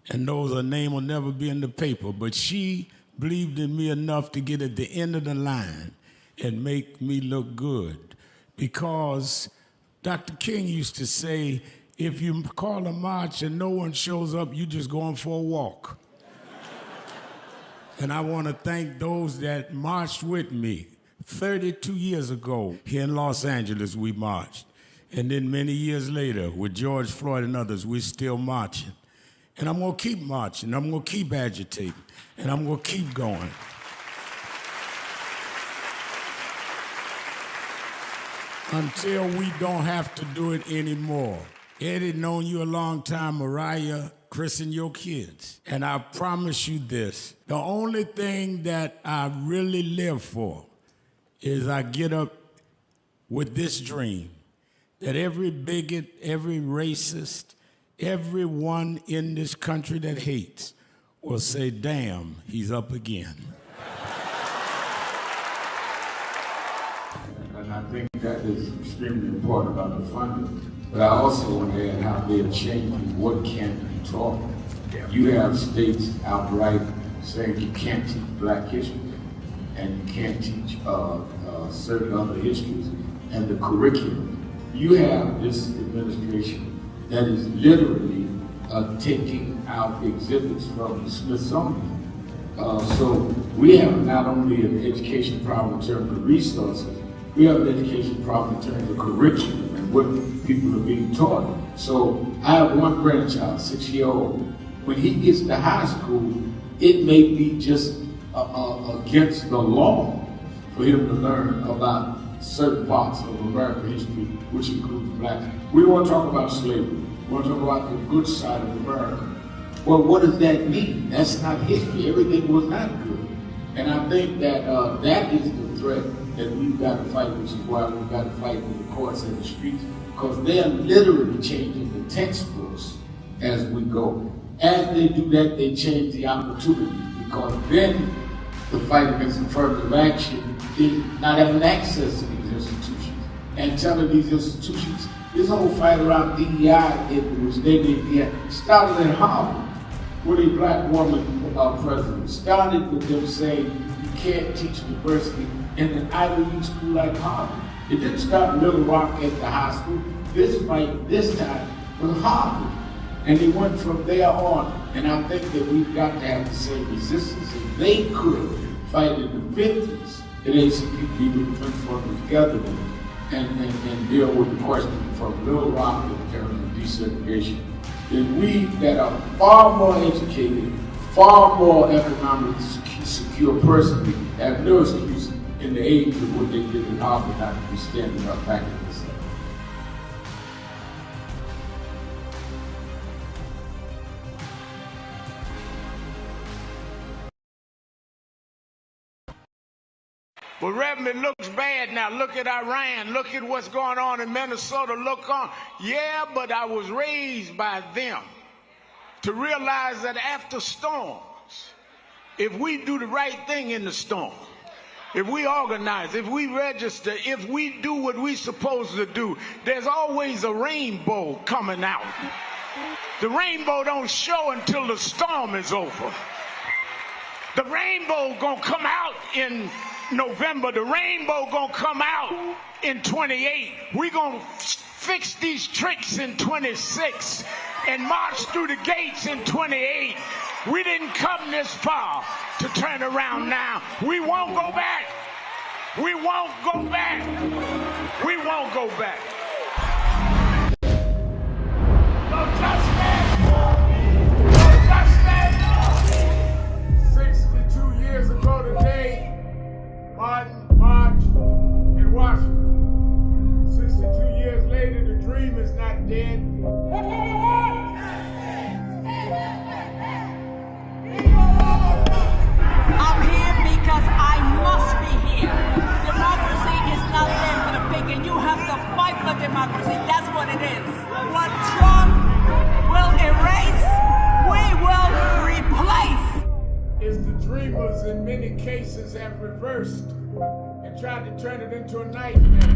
and knows her name will never be in the paper, but she believed in me enough to get at the end of the line and make me look good. Because Dr. King used to say, if you call a march and no one shows up, you just going for a walk. And I want to thank those that marched with me. 32 years ago, here in Los Angeles, we marched. And then many years later, with George Floyd and others, we're still marching. And I'm going to keep marching. I'm going to keep agitating. And I'm going to keep going. Until we don't have to do it anymore. Eddie, known you a long time. Mariah, Chris, and your kids. And I promise you this. The only thing that I really live for is I get up with this dream that every bigot, every racist, everyone in this country that hates will say, damn, he's up again. And I think that is extremely important about the funding. But I also want to add how they're changing what can be taught. You have states outright saying you can't teach black history and you can't teach certain other histories and the curriculum. You have this administration that is literally taking out exhibits from the Smithsonian. So we have not only an education problem in terms of resources, we have an education problem in terms of curriculum and what people are being taught. So I have one grandchild, 6-year-old. When he gets to high school, it may be just against the law for him to learn about certain parts of American history, which includes blacks. We want to talk about slavery. We want to talk about the good side of America. Well, what does that mean? That's not history. Everything was not good. And I think that that is the threat that we've got to fight, which is why we've got to fight in the courts and the streets, because they are literally changing the textbooks as we go. As they do that, they change the opportunities, because then the fight against affirmative action is not having access to these institutions and telling these institutions, this whole fight around DEI, which they did, started at Harvard with a black woman president. Started with them saying you can't teach diversity in an Ivy League school like Harvard. It didn't start in Little Rock at the high school. This fight, this time, was Harvard. And they went from there on. And I think that we've got to have the same resistance. If they could fight in the 50s, at ACP would have been further together and deal with the question from Little Rock in terms of desegregation. Then we that are far more educated, far more economically secure personally, have no excuse in the age of what they did in Harvard not to be standing up back in this stuff. But Reverend, it looks bad now. Look at Iran. Look at what's going on in Minnesota. Look on. Yeah, but I was raised by them to realize that after storms, if we do the right thing in the storm, if we organize, if we register, if we do what we're supposed to do, there's always a rainbow coming out. The rainbow don't show until the storm is over. The rainbow gonna come out in November. The rainbow gonna come out in 28. We gonna fix these tricks in 26 and march through the gates in 28. We didn't come this far to turn around now. We won't go back. We won't go back. We won't go back. No justice. No justice. 62 years ago today, Martin marched in Washington. 62 years later, the dream is not dead. I'm here because I must be here. Democracy is not there for the pig, and you have to fight for democracy. That's what it is. What Trump will erase, we will replace. It's the dreamers in many cases have reversed and tried to turn it into a nightmare.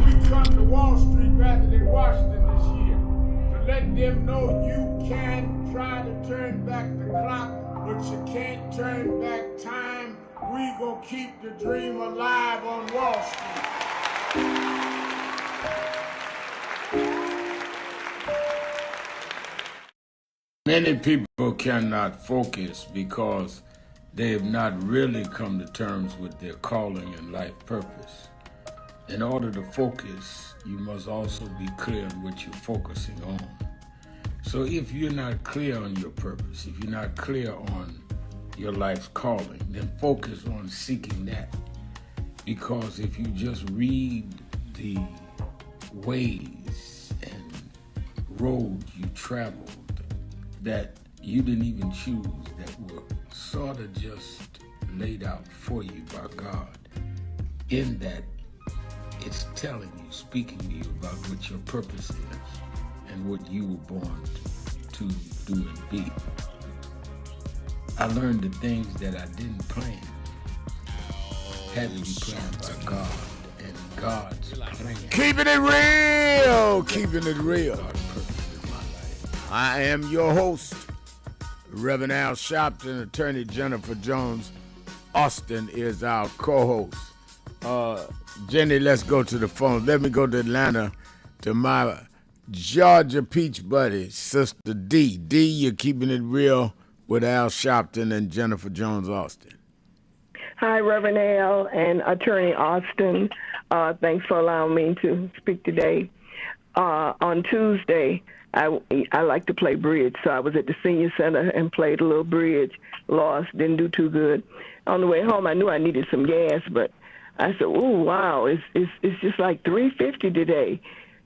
We come to Wall Street rather than Washington this year to let them know you can try to turn back the clock, but you can't turn back time. We gonna keep the dream alive on Wall Street. Many people cannot focus because they have not really come to terms with their calling and life purpose. In order to focus, you must also be clear on what you're focusing on. So if you're not clear on your purpose, if you're not clear on your life's calling, then focus on seeking that. Because if you just read the ways and roads you traveled that you didn't even choose, that were sort of just laid out for you by God, in that it's telling you, speaking to you about what your purpose is and what you were born to do and be. I learned the things that I didn't plan had to be planned by God, and God's plan. Keeping it real, keeping it real. I am your host, Reverend Al Sharpton. Attorney Jennifer Jones Austin is our co-host. Jenny, let's go to the phone. Let me go to Atlanta to my Georgia Peach buddy, Sister D. D, you're keeping it real with Al Sharpton and Jennifer Jones Austin. Hi, Reverend Al and Attorney Austin. Thanks for allowing me to speak today. On Tuesday, I like to play bridge, so I was at the senior center and played a little bridge. Lost, didn't do too good. On the way home, I knew I needed some gas, but I said, "Ooh, wow! It's just like $3.50 today."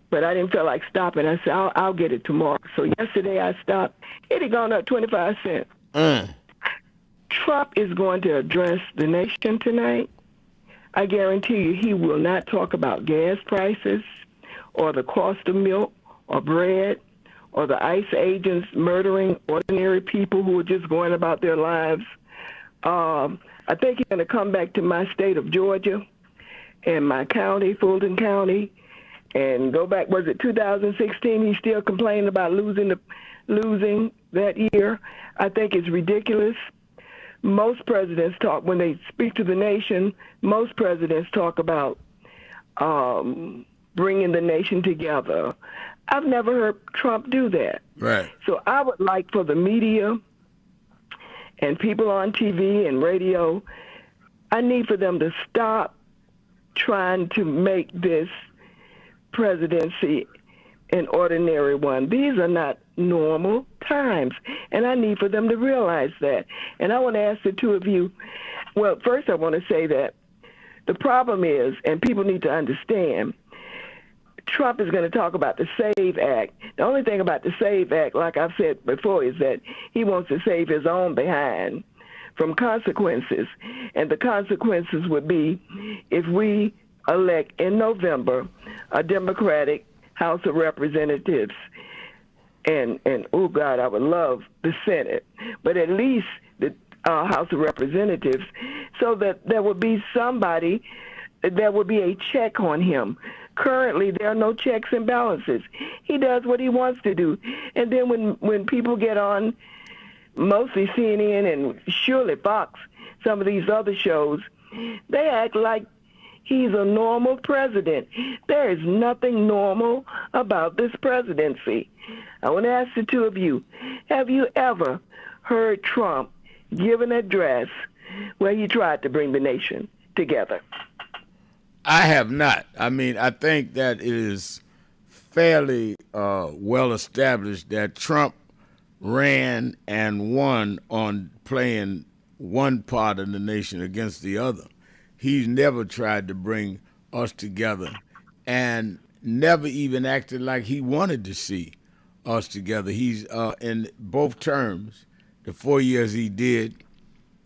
but I didn't feel like stopping. I said, I'll get it tomorrow. So yesterday I stopped. It had gone up 25 cents. Trump is going to address the nation tonight. I guarantee you he will not talk about gas prices or the cost of milk or bread or the ICE agents murdering ordinary people who are just going about their lives. I think he's going to come back to my state of Georgia and my county, Fulton County, and go back, was it 2016? He's still complaining about losing that year. I think it's ridiculous. Most presidents talk, when they speak to the nation, most presidents talk about bringing the nation together. I've never heard Trump do that. Right. So I would like for the media and people on TV and radio, I need for them to stop trying to make this presidency an ordinary one. These are not normal times, and I need for them to realize that. And I want to ask the two of you, well, first I want to say that the problem is, and people need to understand, Trump is going to talk about the SAVE Act. The only thing about the SAVE Act, like I've said before, is that he wants to save his own behind from consequences. And the consequences would be if we elect in November a Democratic House of Representatives and oh God, I would love the Senate, but at least the House of Representatives, so that there would be somebody, there would be a check on him. Currently, there are no checks and balances. He does what he wants to do. And then when people get on, mostly CNN and surely Fox, some of these other shows, they act like he's a normal president. There is nothing normal about this presidency. I want to ask the two of you, have you ever heard Trump give an address where he tried to bring the nation together? I have not. I mean, I think that it is fairly well established that Trump ran and won on playing one part of the nation against the other. He's never tried to bring us together and never even acted like he wanted to see us together. He's in both terms, the 4 years he did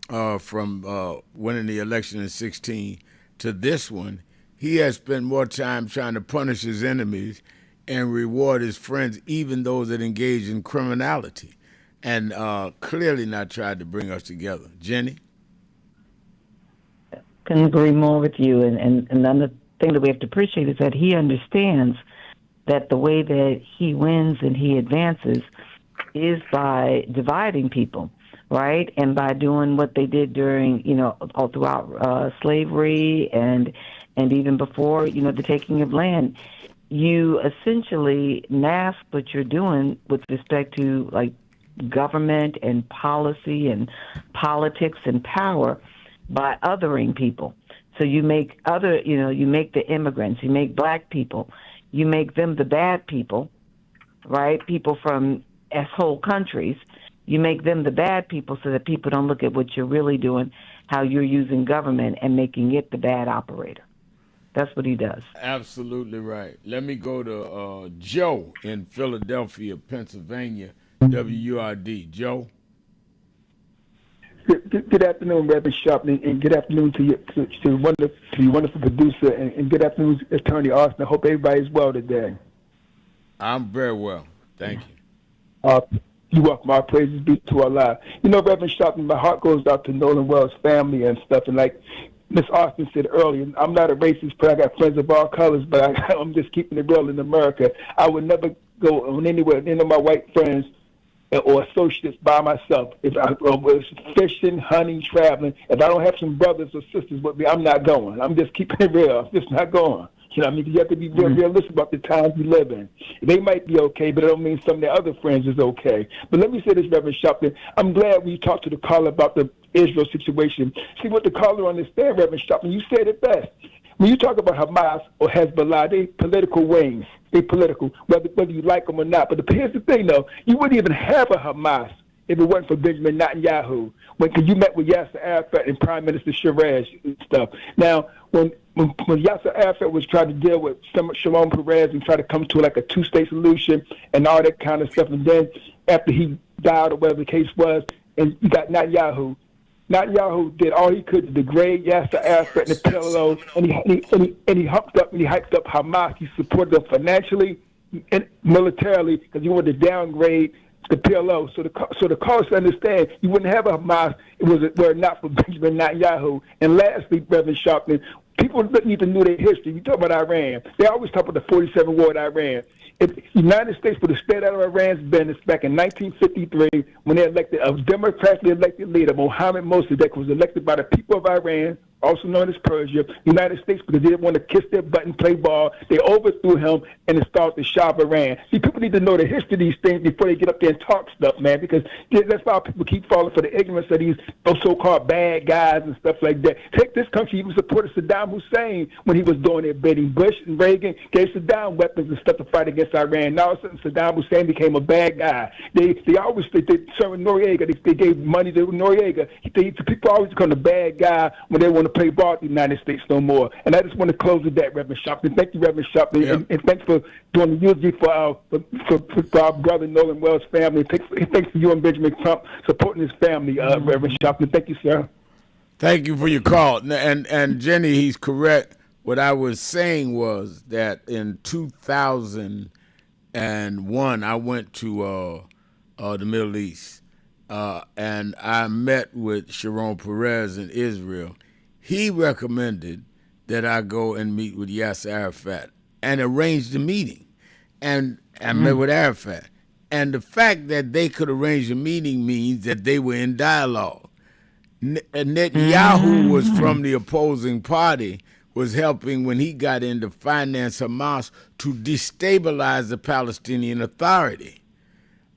from winning the election in 2016 to this one, he has spent more time trying to punish his enemies and reward his friends, even those that engage in criminality, and clearly not tried to bring us together. Jenny? Couldn't agree more with you. And another thing that we have to appreciate is that he understands that the way that he wins and he advances is by dividing people, right? And by doing what they did during, all throughout slavery and even before, the taking of land. You essentially mask what you're doing with respect to, like, government and policy and politics and power by othering people. So you make you make the immigrants, you make black people, you make them the bad people, right? People from whole countries, you make them the bad people so that people don't look at what you're really doing, how you're using government and making it the bad operator. That's what he does. Absolutely right. Let me go to Joe in Philadelphia, Pennsylvania, WURD. Joe? Good afternoon, Reverend Sharpton, and good afternoon to your wonderful producer, and good afternoon, Attorney Austin. I hope everybody's well today. I'm very well. Thank you. You're welcome. Our praises be to Allah. Reverend Sharpton, my heart goes out to Nolan Wells' family and stuff, and like Miss Austin said earlier, I'm not a racist, but I got friends of all colors, but I'm just keeping it real in America. I would never go on anywhere, any of my white friends or associates by myself. If I was fishing, hunting, traveling, if I don't have some brothers or sisters with me, I'm not going. I'm just keeping it real. I'm just not going. You know what I mean? You have to be realistic about the times we live in. They might be okay, but it don't mean some of their other friends is okay. But let me say this, Reverend Sharpton. I'm glad we talked to the caller about the Israel situation. See, what the caller understands, Reverend Sharpton, you said it best. When you talk about Hamas or Hezbollah, they political wings. They political, whether you like them or not. But here's the thing, though. You wouldn't even have a Hamas if it wasn't for Benjamin Netanyahu. Because you met with Yasser Arafat and Prime Minister Siraj and stuff. Now, when when Yasser Arafat was trying to deal with Shimon Peres and try to come to like a two-state solution and all that kind of stuff, and then after he died or whatever the case was, and you got Netanyahu. Netanyahu did all he could to degrade Yasser Arafat and the PLO, and he hyped up Hamas. He supported them financially and militarily because he wanted to downgrade the PLO. So the callers understand you wouldn't have a Hamas were it not for Benjamin Netanyahu. And lastly, Reverend Sharpton, people need to know their history. You talk about Iran. They always talk about the 47 war in Iran. If the United States would have stayed out of Iran's business back in 1953 when they elected a democratically elected leader, Mohammad Mossadegh, was elected by the people of Iran, also known as Persia. The United States, because they didn't want to kiss their butt and play ball, they overthrew him and installed the Shah of Iran. See, people need to know the history of these things before they get up there and talk stuff, man, because that's why people keep falling for the ignorance of these so-called bad guys and stuff like that. Take this country even supported Saddam Hussein when he was doing their bidding. Bush and Reagan gave Saddam weapons and stuff to fight against Iran. Now all of a sudden Saddam Hussein became a bad guy. They always serving Noriega. They gave money to Noriega. People always become the bad guy when they want to play ball in the United States no more. And I just want to close with that, Reverend Sharpton. Thank you, Reverend Sharpton. Yep. And thanks for doing the eulogy for our brother Nolan Wells' family. Thanks for you and Benjamin Trump supporting his family, Reverend Sharpton. Thank you, sir. Thank you for your call. And Jenny, he's correct. What I was saying was that in 2001, I went to the Middle East, and I met with Sharon Peres in Israel. He recommended that I go and meet with Yasser Arafat and arranged a meeting. And I met with Arafat. And the fact that they could arrange a meeting means that they were in dialogue. Netanyahu was from the opposing party, was helping when he got in to finance Hamas to destabilize the Palestinian Authority,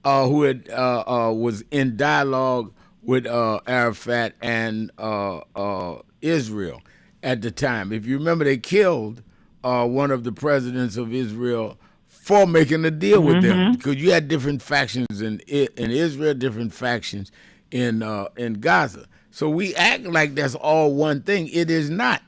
who had, was in dialogue with Arafat and Israel at the time. If you remember, they killed one of the presidents of Israel for making a deal with them, because you had different factions in Israel, different factions in Gaza. So we act like that's all one thing. It is not.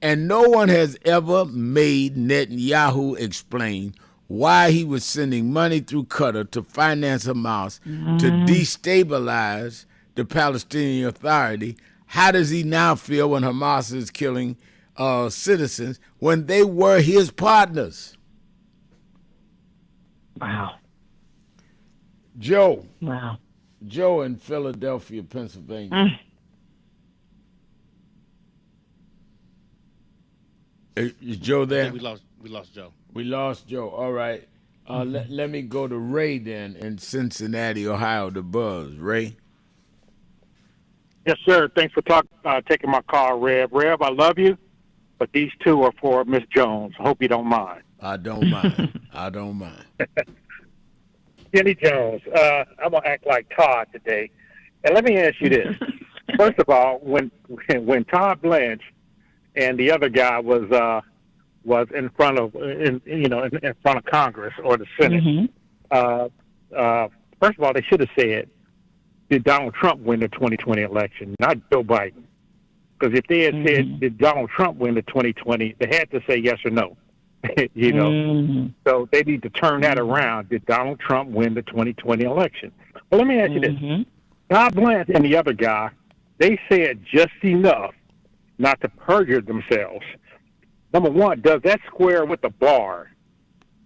And no one has ever made Netanyahu explain why he was sending money through Qatar to finance Hamas to destabilize the Palestinian Authority. How does he now feel when Hamas is killing citizens when they were his partners? Wow. Joe. Wow. Joe in Philadelphia, Pennsylvania. Is Joe there? We lost Joe. We lost Joe. All right. Let me go to Ray then in Cincinnati, Ohio, the Buzz. Ray? Yes, sir. Thanks for taking my call, Rev. Rev, I love you, but these two are for Miss Jones. I hope you don't mind. I don't mind. I don't mind. Jenny Jones, I'm going to act like Todd today. And let me ask you this. First of all, when Todd Blanche and the other guy was in front of in front of Congress or the Senate, first of all, they should have said, did Donald Trump win the 2020 election, not Joe Biden? Because if they had said, did Donald Trump win the 2020, they had to say yes or no. So they need to turn that around. Did Donald Trump win the 2020 election? Well, let me ask you this. Todd Blanche and the other guy, they said just enough not to perjure themselves. Number one, does that square with the bar?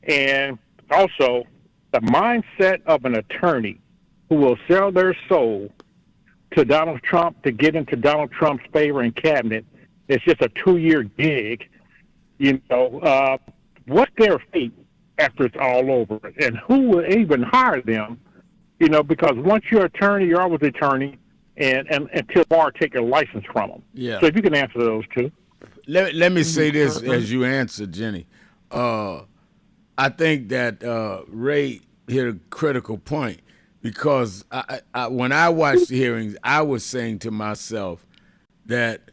And also, the mindset of an attorney who will sell their soul to Donald Trump to get into Donald Trump's favor in cabinet, it's just a 2-year gig. What's their fate after it's all over? And who will even hire them? Because once you're attorney, you're always attorney, and until bar take your license from them. Yeah. So if you can answer those two. Let me say this as you answer, Jenny. I think that Ray hit a critical point, because I when I watched the hearings, I was saying to myself that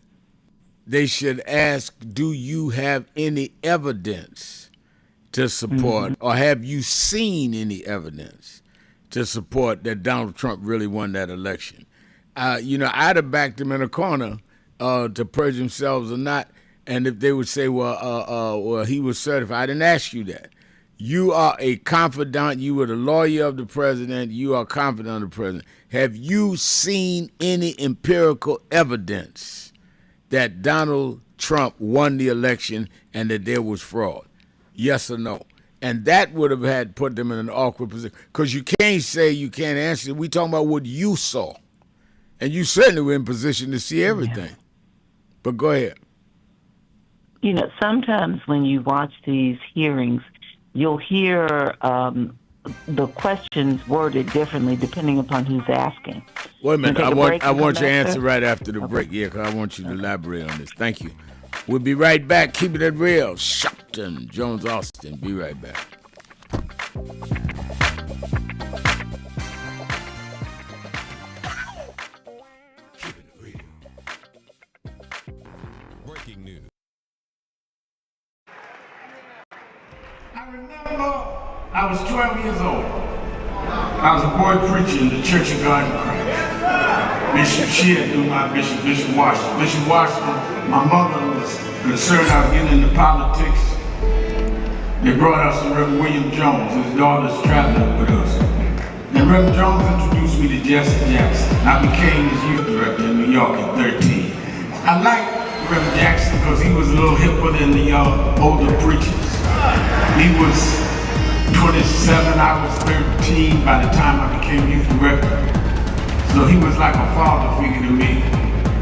they should ask, do you have any evidence to support, or have you seen any evidence to support that Donald Trump really won that election? I'd have backed him in a corner to purge themselves or not. And if they would say, well, he was certified, I didn't ask you that. You are a confidant. You were the lawyer of the president. You are confidant of the president. Have you seen any empirical evidence that Donald Trump won the election and that there was fraud? Yes or no? And that would have had put them in an awkward position. Because you can't say you can't answer. We talking about what you saw. And you certainly were in position to see everything. But go ahead. You know, sometimes when you watch these hearings, you'll hear the questions worded differently depending upon who's asking. Wait a minute. I want your answer right after the Okay. break. Yeah, because I want you to elaborate on this. Thank you. We'll be right back. Keep it real. Sharpton, Jones, Austin. Be right back. Breaking news. I remember I was 12 years old. I was a boy preacher in the Church of God in Christ. Bishop Sheard knew my bishop, Bishop Washington. Bishop Washington, my mother was concerned I was getting into politics. They brought us to Reverend William Jones. His daughter's traveling with us. And Reverend Jones introduced me to Jesse Jackson. I became his youth director in New York at 13. I liked Reverend Jackson because he was a little hipper than the older preachers. He was 27, I was 13 by the time I became youth director. So he was like a father figure to me.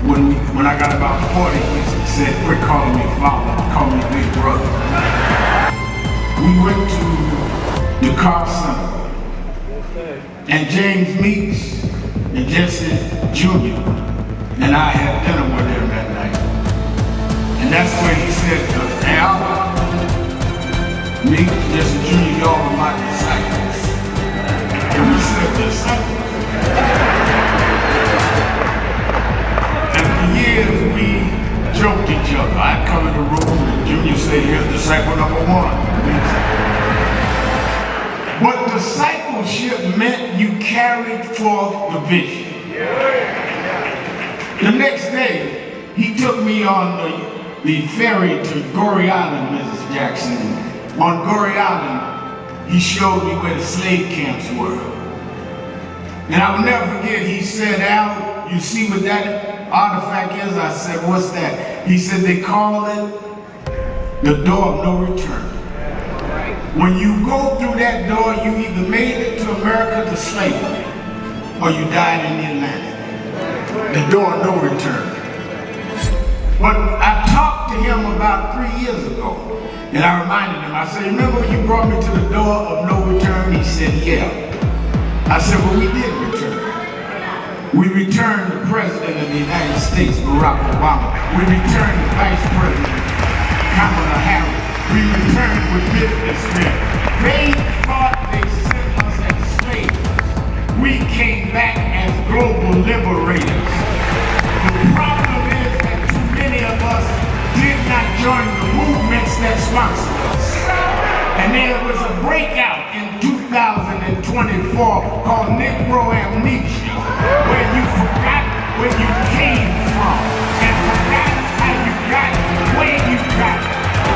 When I got about 40, he said, quit calling me father, call me big brother. We went to the Carr Center, and James Meeks and Jesse Jr. and I had dinner with him that night. And that's where he said to us, Al, Meeks, Jesse Jr., y'all are my disciples. And we said, disciples? And for years we joked each other. I'd come in the room and Junior said, here's disciple number one. But discipleship meant you carried forth the vision. The next day, he took me on the ferry to Goree Island, Mrs. Jackson. On Goree Island, he showed me where the slave camps were. And I will never forget, he said, Al, you see what that artifact is? I said, what's that? He said, they call it the door of no return. When you go through that door, you either made it to America to slavery, or you died in the Atlantic. The door of no return. But I talked to him about 3 years ago, and I reminded him, I said, remember when you brought me to the door of no return? He said, yeah. I said, well, we did return. We returned the President of the United States, Barack Obama. We returned the Vice President, Kamala Harris. We returned with businessmen. They thought they sent us as slaves. We came back as global liberators. The problem is that too many of us did not join the movements that sponsored us. And there was a breakout in 2024 called Negro Amnesia, where you forgot where you came from and forgot how you got where you got.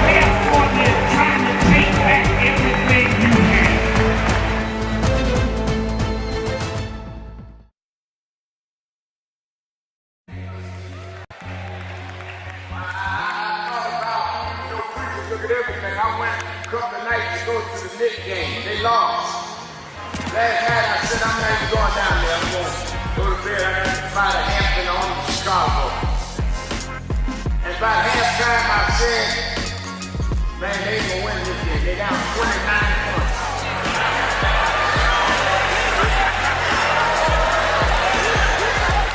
Therefore, they're trying to take back everything you had. Look at everything. I went a couple of nights to go to the Knicks game. They lost. Last night I said, I'm not even going down there. I'm going to go to bed. I got to fly to Hampton on to Chicago. And by halftime I said, man, they ain't gonna win this game. They down 29 points.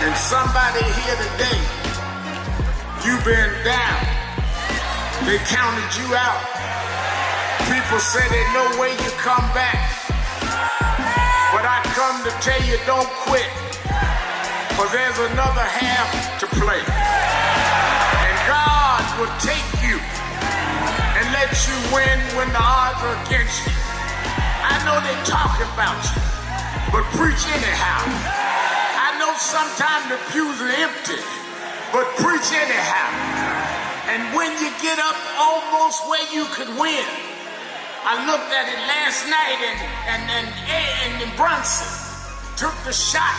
And somebody here today, you've been down. They counted you out. People say there's no way you come back. But I come to tell you, don't quit. For there's another half to play. And God will take you and let you win when the odds are against you. I know they talk about you, but preach anyhow. I know sometimes the pews are empty, but preach anyhow. And And when you get up almost where you could win, I looked at it last night and Brunson took the shot.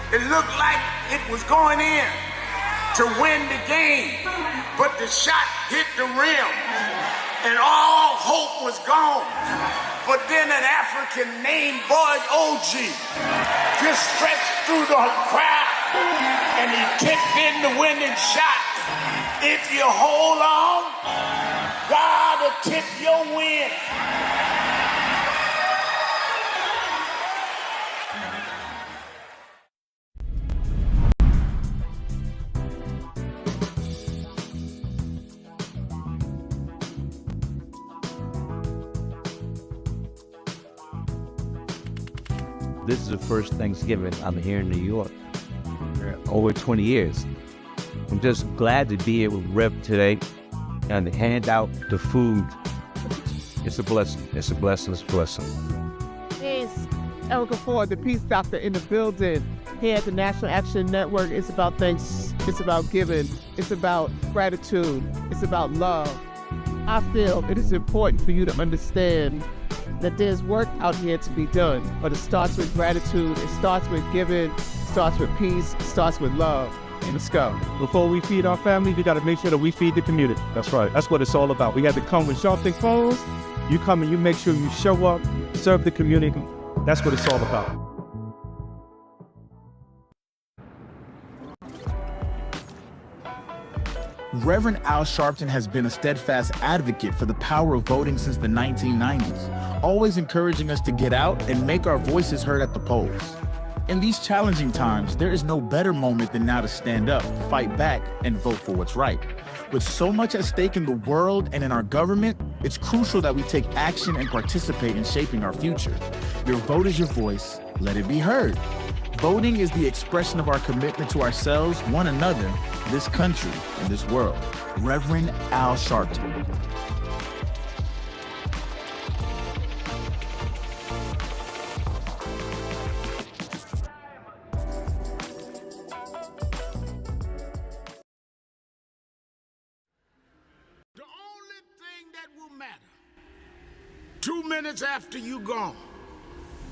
It looked like it was going in to win the game, but the shot hit the rim and all hope was gone. But then an African named Boyd OG just stretched through the crowd and he tipped in the winning shot. If you hold on, God will tip your win. This is the first Thanksgiving I'm here in New York over 20 years. I'm just glad to be here with Rev today and to hand out the food. It's a blessing. It's a blessing. It's a blessing. It's Erica Ford, the Peace Doctor in the building. Here at the National Action Network, it's about thanks. It's about giving. It's about gratitude. It's about love. I feel it is important for you to understand that there's work out here to be done, but it starts with gratitude, it starts with giving, it starts with peace, it starts with love. Let's go. Before we feed our family, we got to make sure that we feed the community. That's right. That's what it's all about. We got to come with sharp phones. You come and you make sure you show up, serve the community. That's what it's all about. Reverend Al Sharpton has been a steadfast advocate for the power of voting since the 1990s, always encouraging us to get out and make our voices heard at the polls. In these challenging times, there is no better moment than now to stand up, fight back, and vote for what's right. With so much at stake in the world and in our government, it's crucial that we take action and participate in shaping our future. Your vote is your voice. Let it be heard. Voting is the expression of our commitment to ourselves, one another, this country, and this world. Reverend Al Sharpton. The only thing that will matter 2 minutes after you gone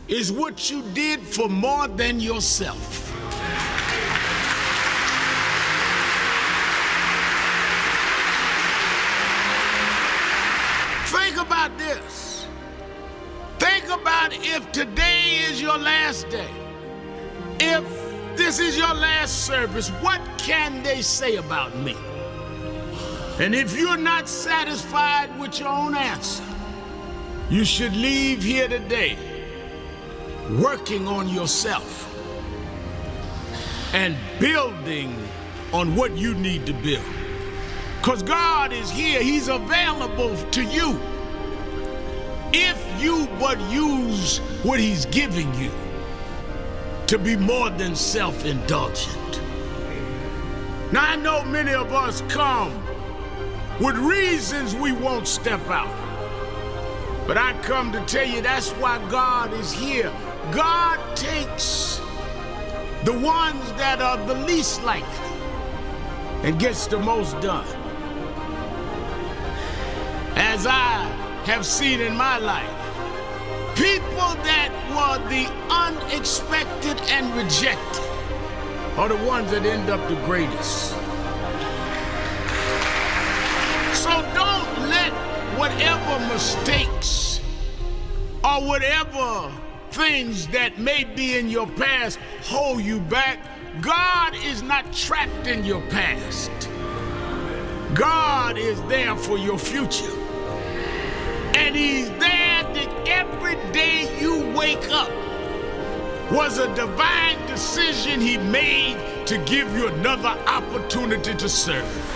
is what you did for more than yourself. Think about this. Think about if today is your last day. If this is your last service, what can they say about me? And if you're not satisfied with your own answer, you should leave here today working on yourself and building on what you need to build. Because God is here, He's available to you if you but use what He's giving you to be more than self-indulgent. Now I know many of us come with reasons we won't step out, but I come to tell you that's why God is here. God takes the ones that are the least likely and gets the most done. As I have seen in my life, people that were the unexpected and rejected are the ones that end up the greatest. So don't let whatever mistakes or whatever things that may be in your past hold you back. God is not trapped in your past. God is there for your future. And He's there that every day you wake up was a divine decision He made to give you another opportunity to serve.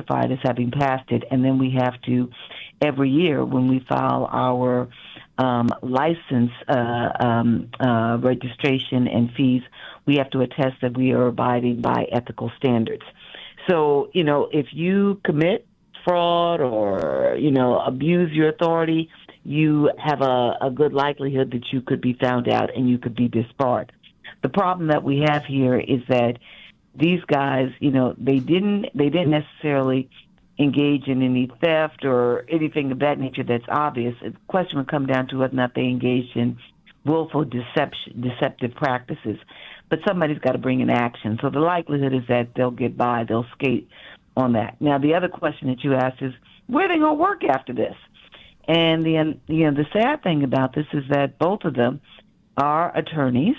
certified as having passed it, and then we have to, every year when we file our license registration and fees, we have to attest that we are abiding by ethical standards. So, if you commit fraud or, abuse your authority, you have a good likelihood that you could be found out and you could be disbarred. The problem that we have here is that these guys, they didn't necessarily engage in any theft or anything of that nature that's obvious. The question would come down to whether or not they engaged in willful deceptive practices. But somebody's got to bring an action. So the likelihood is that they'll get by, they'll skate on that. Now, the other question that you asked is, where are they going to work after this? And the sad thing about this is that both of them are attorneys,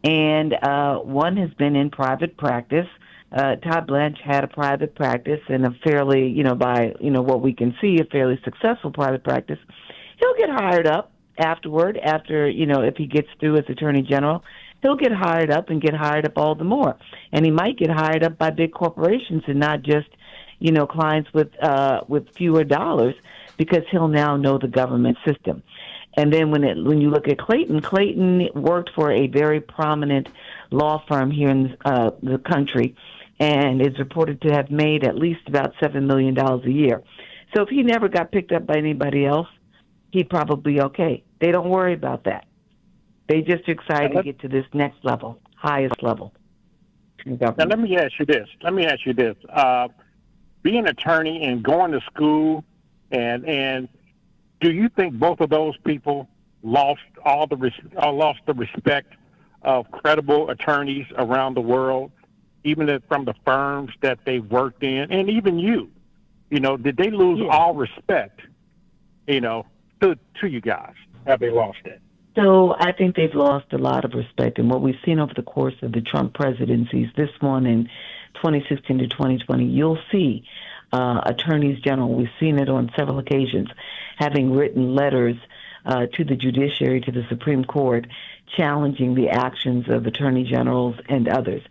and one has been in private practice. Todd Blanche had a private practice and a fairly, by what we can see, a fairly successful private practice. He'll get hired up afterward, if he gets through as Attorney General. He'll get hired up and get hired up all the more. And he might get hired up by big corporations and not just, clients with fewer dollars, because he'll now know the government system. And then when you look at Clayton worked for a very prominent law firm here in the country, and is reported to have made at least about $7 million a year. So if he never got picked up by anybody else, he'd probably be okay. They don't worry about that. They just excited to get to this next level, highest level. Now, let me ask you this. Being an attorney and going to school, and do you think both of those people lost the respect of credible attorneys around the world, even from the firms that they worked in, and even you? Did they lose all respect, to you guys? Have they lost it? So I think they've lost a lot of respect. And what we've seen over the course of the Trump presidencies, this one in 2016 to 2020, you'll see attorneys general, we've seen it on several occasions, having written letters to the judiciary, to the Supreme Court, challenging the actions of attorney generals and others.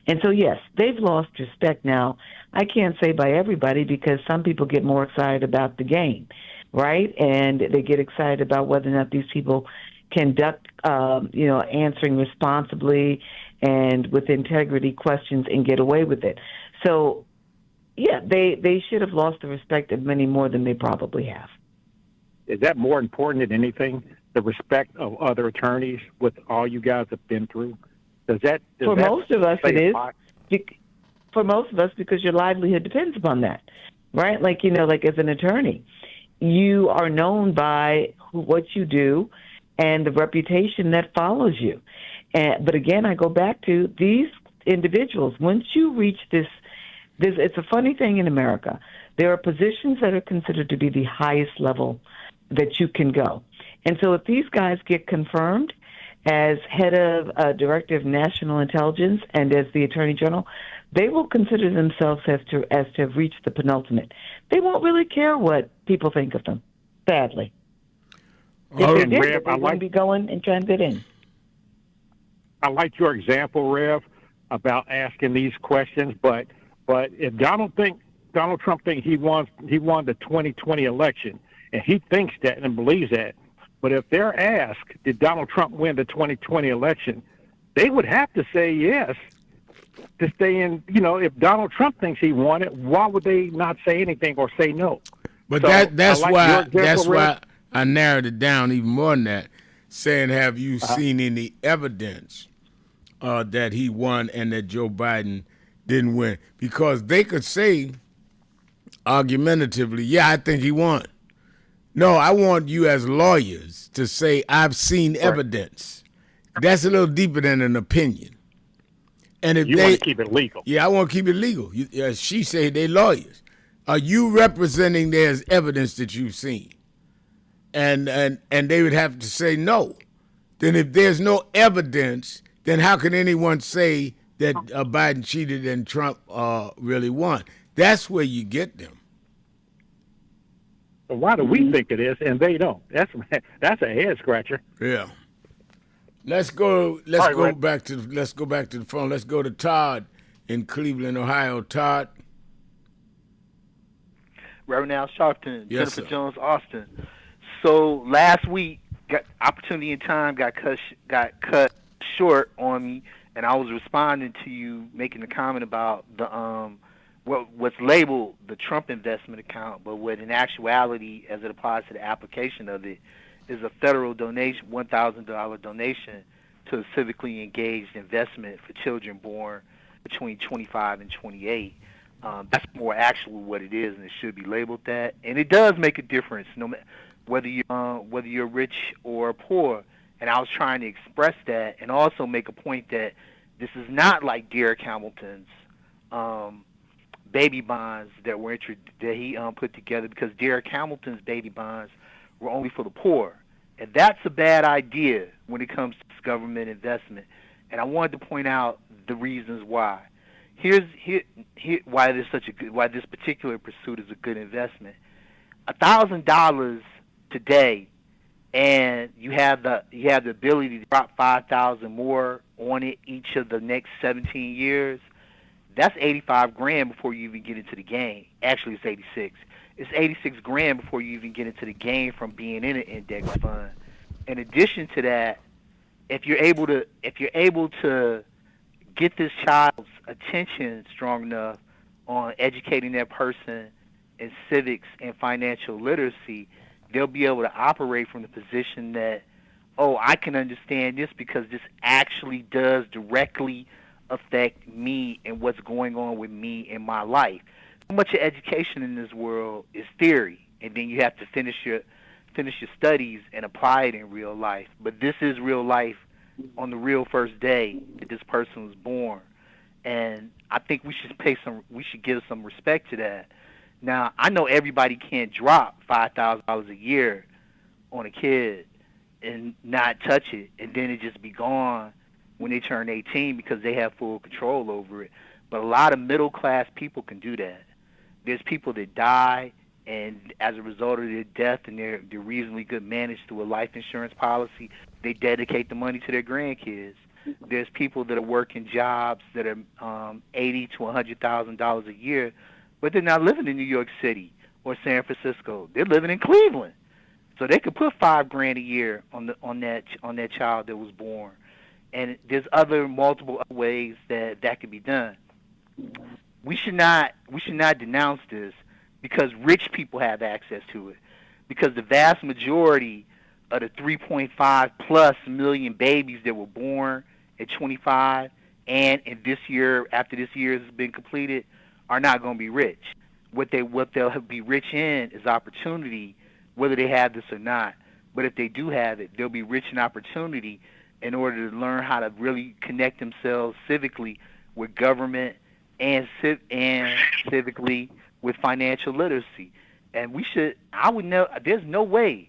And so, yes, they've lost respect now. I can't say by everybody, because some people get more excited about the game, right? And they get excited about whether or not these people conduct, answering responsibly and with integrity questions and get away with it. So, yeah, they should have lost the respect of many more than they probably have. Is that more important than anything, the respect of other attorneys with all you guys have been through? For most of us, it is. For most of us, because your livelihood depends upon that, right? Like as an attorney, you are known by what you do and the reputation that follows you. But again, I go back to these individuals. Once you reach this, it's a funny thing in America. There are positions that are considered to be the highest level that you can go. And so if these guys get confirmed as head of Director of National Intelligence and as the Attorney General, they will consider themselves as to have reached the penultimate. They won't really care what people think of them, sadly. If they did, they wouldn't be going and trying to fit in. I like your example, Rev, about asking these questions, but if Donald Trump thinks he won the 2020 election, and he thinks that and believes that, but if they're asked, did Donald Trump win the 2020 election, they would have to say yes to stay in. If Donald Trump thinks he won it, why would they not say anything or say no? But that's why I narrowed it down even more than that, saying, have you seen any evidence that he won and that Joe Biden didn't win? Because they could say argumentatively, yeah, I think he won. No, I want you as lawyers to say, I've seen evidence. That's a little deeper than an opinion. And if you want to keep it legal. Yeah, I want to keep it legal. She said they lawyers. Are you representing there's evidence that you've seen? And they would have to say no. Then if there's no evidence, then how can anyone say that Biden cheated and Trump really won? That's where you get them. So why do we think it is and they don't? That's a head scratcher. Yeah. Let's go back to the phone. Let's go to Todd in Cleveland, Ohio. Todd. Reverend Al Sharpton, Yes, Jennifer sir. Jones Austin. So last week, Opportunity and Time got cut short on me, and I was responding to you making a comment about the what's labeled the Trump investment account, but what in actuality, as it applies to the application of it, is a federal donation, $1,000 donation to a civically engaged investment for children born between 25 and 28. That's more actually what it is, and it should be labeled that. And it does make a difference, no matter whether you're rich or poor. And I was trying to express that, and also make a point that this is not like Derek Hamilton's baby bonds that he put together, because Derek Hamilton's baby bonds were only for the poor, and that's a bad idea when it comes to government investment. And I wanted to point out the reasons why. Here why this particular pursuit is a good investment. $1,000 today, and you have the ability to drop 5,000 more on it each of the next 17 years. That's 85 grand before you even get into the game. Actually, it's 86. It's 86 grand before you even get into the game from being in an index fund. In addition to that, if you're able to get this child's attention strong enough on educating that person in civics and financial literacy, they'll be able to operate from the position that, oh, I can understand this because this actually does directly affect me and what's going on with me in my life. So much of education in this world is theory, and then you have to finish your studies and apply it in real life. But this is real life on the real first day that this person was born, and I think we should give some respect to that. Now, I know everybody can't drop $5,000 a year on a kid and not touch it, and then it just be gone when they turn 18 because they have full control over it. But a lot of middle-class people can do that. There's people that die, and as a result of their death, and they're reasonably good managed through a life insurance policy, they dedicate the money to their grandkids. There's people that are working jobs that are $80,000 to $100,000 a year, but they're not living in New York City or San Francisco. They're living in Cleveland, so they could put $5,000 a year on that child that was born. And there's multiple other ways that could be done. We should not denounce this because rich people have access to it. Because the vast majority of the 3.5 plus million babies that were born at 25 and in this year, after this year has been completed, are not going to be rich. What they'll be rich in is opportunity, whether they have this or not. But if they do have it, they'll be rich in opportunity in order to learn how to really connect themselves civically with government and civically with financial literacy. And there's no way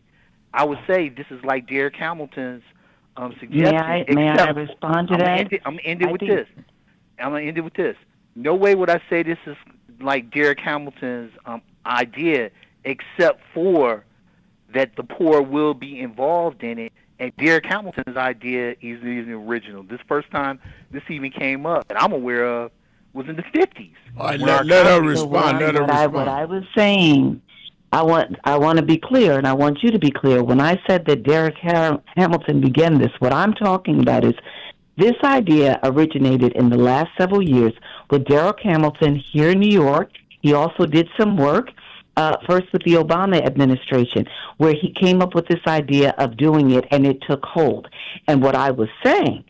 I would say this is like Derek Hamilton's suggestion. May I respond to that? I'm going to end it with this. No way would I say this is like Derek Hamilton's idea, except for that the poor will be involved in it. And Derek Hamilton's idea is the original. This first time this even came up that I'm aware of was in the 50s. All right, let her respond. What I was saying, I want to be clear, and I want you to be clear. When I said that Derek Hamilton began this, what I'm talking about is this idea originated in the last several years with Derek Hamilton here in New York. He also did some work first with the Obama administration, where he came up with this idea of doing it, and it took hold. And what I was saying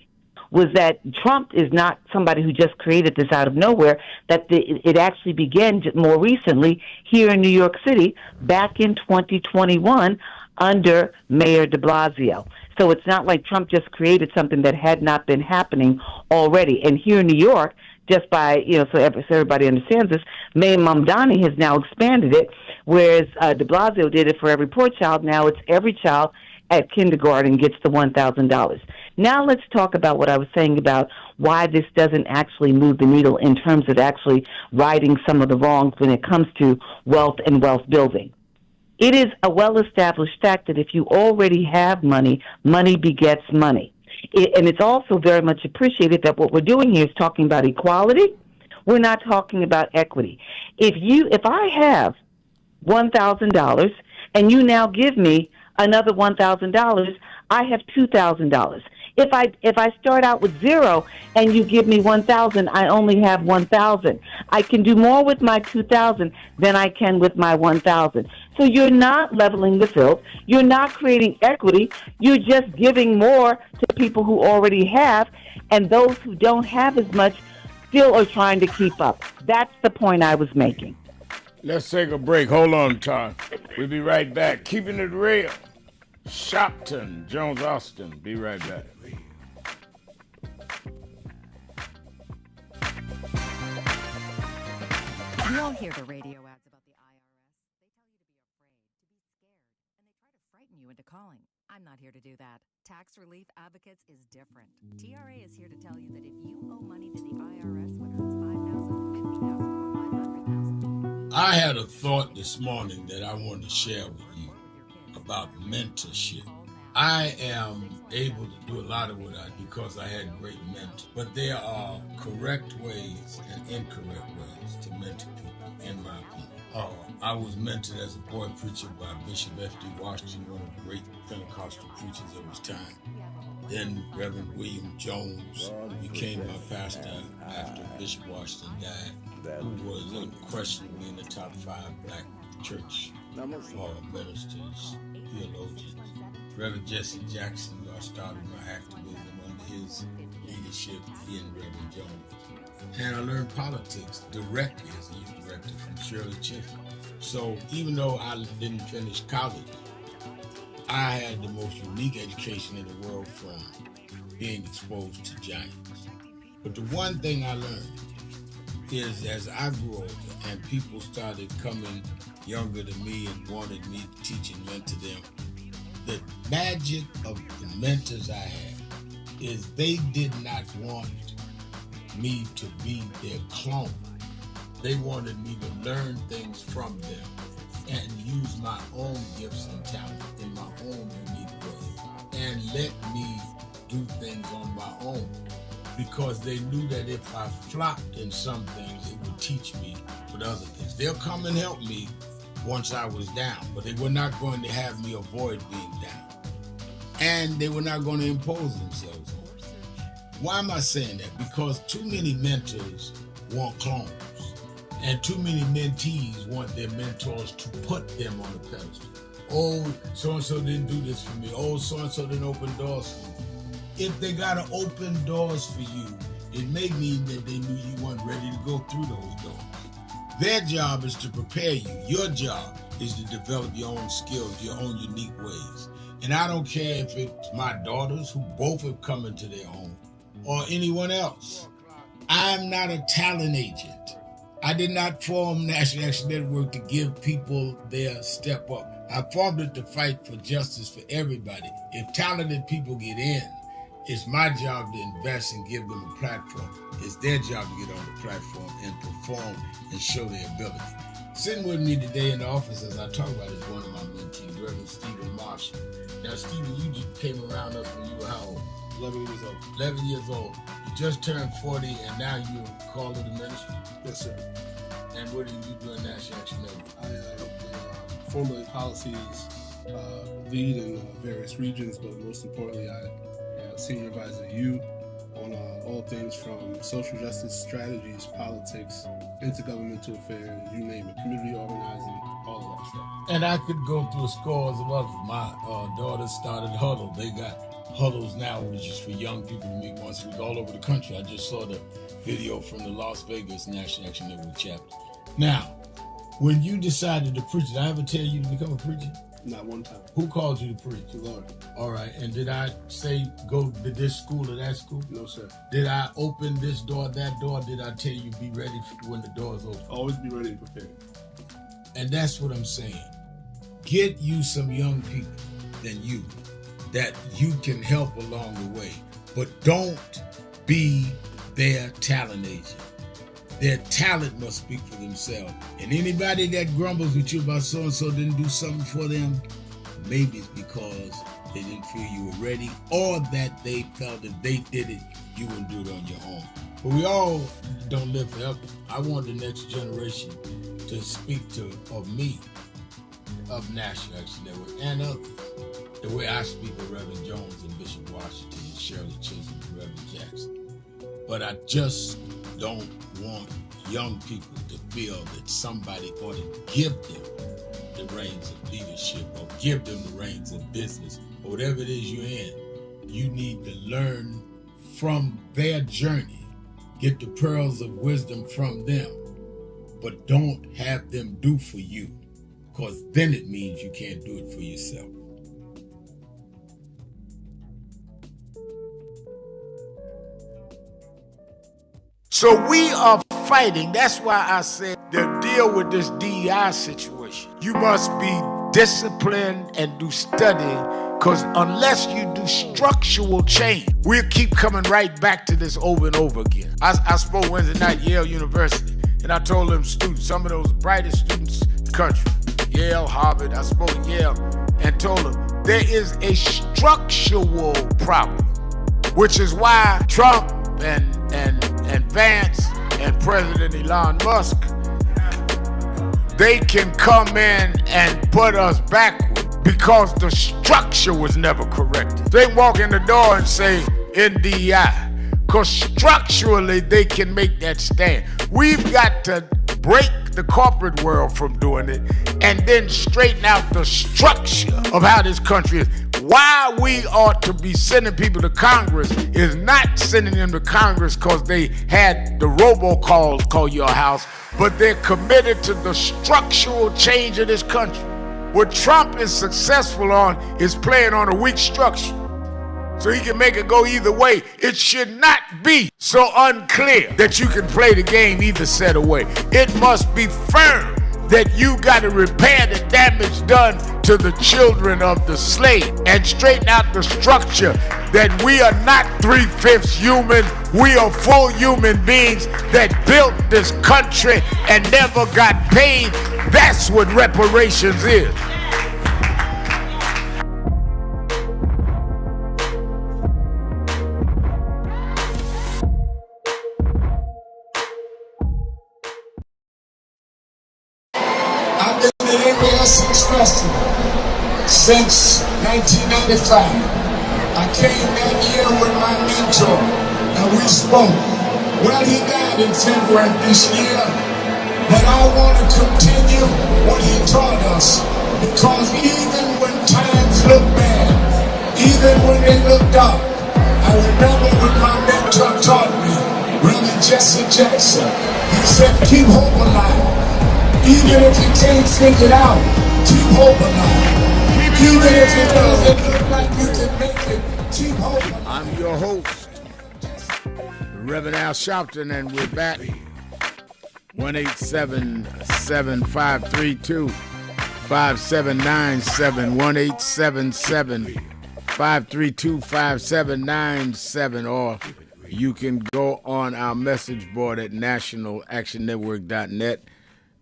was that Trump is not somebody who just created this out of nowhere, that it actually began more recently here in New York City back in 2021 under Mayor de Blasio. So it's not like Trump just created something that had not been happening already. And here in New York, just by, so everybody understands this, Mayor Mamdani has now expanded it, whereas de Blasio did it for every poor child. Now it's every child at kindergarten gets the $1,000. Now let's talk about what I was saying about why this doesn't actually move the needle in terms of actually righting some of the wrongs when it comes to wealth and wealth building. It is a well-established fact that if you already have money, money begets money. And it's also very much appreciated that what we're doing here is talking about equality. We're not talking about equity. If I have $1,000, and you now give me another $1,000, I have $2,000. If I start out with zero and you give me 1,000, I only have 1,000. I can do more with my 2,000 than I can with my 1,000. So you're not leveling the field. You're not creating equity. You're just giving more to people who already have, and those who don't have as much still are trying to keep up. That's the point I was making. Let's take a break. Hold on, Todd. We'll be right back. Keeping it real. Shopton, Jones, Austin. Be right back. You all hear the radio ads about the IRS. They tell you to be afraid, to be scared, and they try to frighten you into calling. I'm not here to do that. Tax Relief Advocates is different. TRA is here to tell you that if you owe money to the IRS, whether it's $5,000, $50,000, or $500,000. I had a thought this morning that I wanted to share with you about mentorship. I am able to do a lot of what I do because I had great mentors. But there are correct ways and incorrect ways to mentor people, in my opinion. I was mentored as a boy preacher by Bishop F.D. Washington, one of the great Pentecostal preachers of his time. Then Reverend William Jones became my pastor after Bishop Washington died, who was unquestionably in the top 5 black church ministers, theologians. Reverend Jesse Jackson, I started my activism under his leadership, he and Reverend Jones. And I learned politics directly as a youth director from Shirley Chisholm. So even though I didn't finish college, I had the most unique education in the world from being exposed to giants. But the one thing I learned is as I grew older and people started coming younger than me and wanted me to teach and mentor them, the magic of the mentors I had is they did not want me to be their clone. They wanted me to learn things from them and use my own gifts and talent in my own unique way and let me do things on my own, because they knew that if I flopped in some things, it would teach me with other things. They'll come and help me once I was down, but they were not going to have me avoid being down. And they were not going to impose themselves on me. Why am I saying that? Because too many mentors want clones, and too many mentees want their mentors to put them on a pedestal. Oh, so-and-so didn't do this for me. Oh, so-and-so didn't open doors for me. If they got to open doors for you, it may mean that they knew you weren't ready to go through those doors. Their job is to prepare you. Your job is to develop your own skills, your own unique ways. And I don't care if it's my daughters, who both have come into their home, or anyone else. I'm not a talent agent. I did not form National Action Network to give people their step up. I formed it to fight for justice for everybody. If talented people get in, it's my job to invest and give them a platform. It's their job to get on the platform and perform and show their ability. Sitting with me today in the office as I talk about is one of my mentees, Reverend Stephen Marshall. Now, Stephen, you just came around us when you were how old? 11 years old. 11 years old. You just turned 40 and now you're called to the ministry? Yes, sir. And what do you do in National Action Network? I formulate policies, lead in various regions, but most importantly, I senior advisor to you on all things from social justice strategies, politics, intergovernmental affairs, you name it, community organizing, all of that stuff. And I could go through scores of others. My daughter started Huddle. They got Huddles now, which is for young people to meet once a week all over the country. I just saw the video from the Las Vegas National Action Network chapter. Now, when you decided to preach, did I ever tell you to become a preacher? Not one time. Who called you to preach? The Lord. All right. And did I say go to this school or that school? No, sir. Did I open this door, that door? Did I tell you be ready for when the door's open? Always be ready and prepared. And that's what I'm saying. Get you some young people than you that you can help along the way. But don't be their talent agent. Their talent must speak for themselves. And anybody that grumbles with you about so-and-so didn't do something for them, maybe it's because they didn't feel you were ready, or that they felt if they did it, you wouldn't do it on your own. But we all don't live forever. I want the next generation to speak of me of National Action Network and others, the way I speak of Reverend Jones and Bishop Washington and Shirley Chisholm and Reverend Jackson. But I just don't want young people to feel that somebody ought to give them the reins of leadership or give them the reins of business or whatever it is you're in. You need to learn from their journey, get the pearls of wisdom from them, but don't have them do for you, because then it means you can't do it for yourself. So we are fighting. That's why I said to deal with this DEI situation, you must be disciplined and do studying, because unless you do structural change, we'll keep coming right back to this over and over again. I spoke Wednesday night at Yale University, and I told them students, some of those brightest students in the country, Yale, Harvard, I spoke at Yale, and told them there is a structural problem, which is why Trump and Vance and President Elon Musk, they can come in and put us backward because the structure was never corrected. They walk in the door and say NDI, because structurally they can make that stand. We've got to break the corporate world from doing it and then straighten out the structure of how this country is. Why we ought to be sending people to Congress is not sending them to Congress because they had the robocalls call your house, but they're committed to the structural change of this country. What Trump is successful on is playing on a weak structure, so he can make it go either way. It should not be so unclear that you can play the game either set away. It must be firm that you got to repair the damage done to the children of the slave and straighten out the structure that we are not 3/5 human. We are full human beings that built this country and never got paid. That's what reparations is. Essence Festival since 1995. I came that year with my mentor and we spoke. Well, he died in February this year, but I want to continue what he taught us, because even when times look bad, even when they look dark, I remember what my mentor taught me, Reverend Jesse Jackson. He said, keep hope alive. Even if you can't figure it out, keep hope alive. Even if it doesn't look like you can make it, keep hope alive. I'm your host, Reverend Al Sharpton, and we're back. 1-877-532-5797, 1-877-532-5797, or you can go on our message board at nationalactionnetwork.net.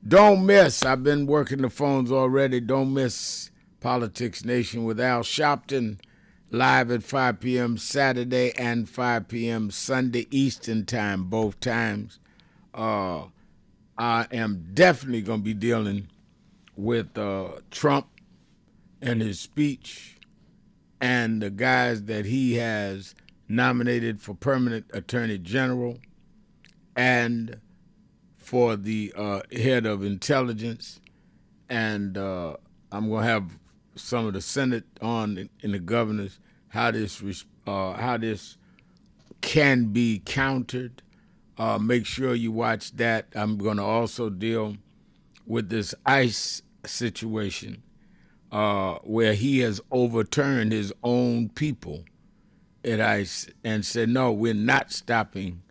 Don't miss, I've been working the phones already, don't miss Politics Nation with Al Sharpton, live at 5 p.m. Saturday and 5 p.m. Sunday Eastern Time, both times. I am definitely going to be dealing with Trump and his speech and the guys that he has nominated for permanent attorney general and for the head of intelligence, and I'm going to have some of the Senate on and the governors, how this can be countered. Make sure you watch that. I'm going to also deal with this ICE situation where he has overturned his own people at ICE and said, no, we're not stopping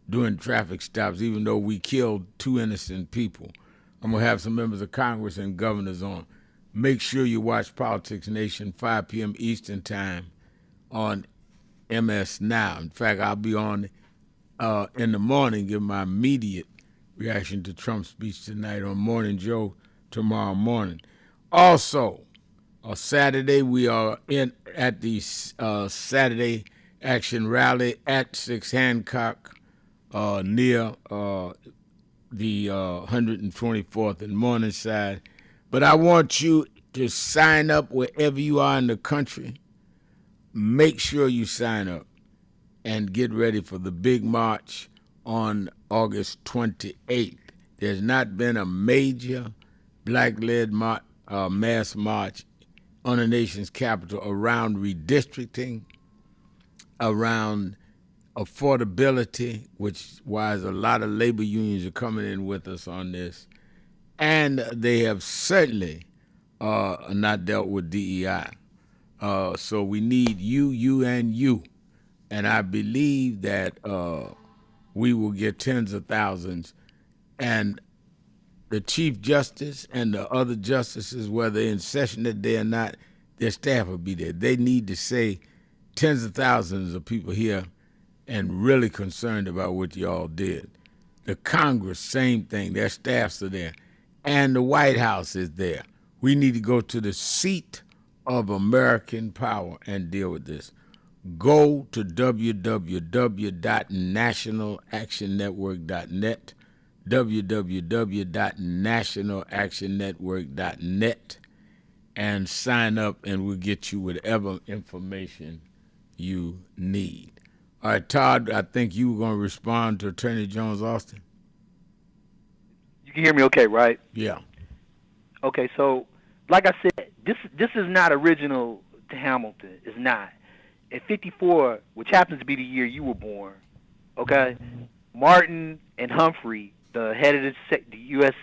doing traffic stops, even though we killed 2 innocent people. I'm going to have some members of Congress and governors on. Make sure you watch Politics Nation, 5 p.m. Eastern Time on MS Now. In fact, I'll be on in the morning, give my immediate reaction to Trump's speech tonight on Morning Joe tomorrow morning. Also, on Saturday, we are at the Saturday Action Rally at 6 Hancock, near the 124th and Morningside. But I want you to sign up wherever you are in the country. Make sure you sign up and get ready for the big march on August 28th. There's not been a major black-led mass march on the nation's capital around redistricting, around affordability, which is why a lot of labor unions are coming in with us on this. And they have certainly not dealt with DEI. So we need you, and you. And I believe that we will get tens of thousands. And the Chief Justice and the other justices, whether in session that day or not, their staff will be there. They need to say tens of thousands of people here and really concerned about what y'all did. The Congress, same thing. Their staffs are there. And the White House is there. We need to go to the seat of American power and deal with this. Go to www.nationalactionnetwork.net, www.nationalactionnetwork.net, and sign up, and we'll get you whatever information you need. All right, Todd, I think you were going to respond to Attorney Jones-Austin. You can hear me okay, right? Yeah. Okay, so like I said, this is not original to Hamilton. It's not. In 54, which happens to be the year you were born, okay, Martin and Humphrey, the head of the U.S.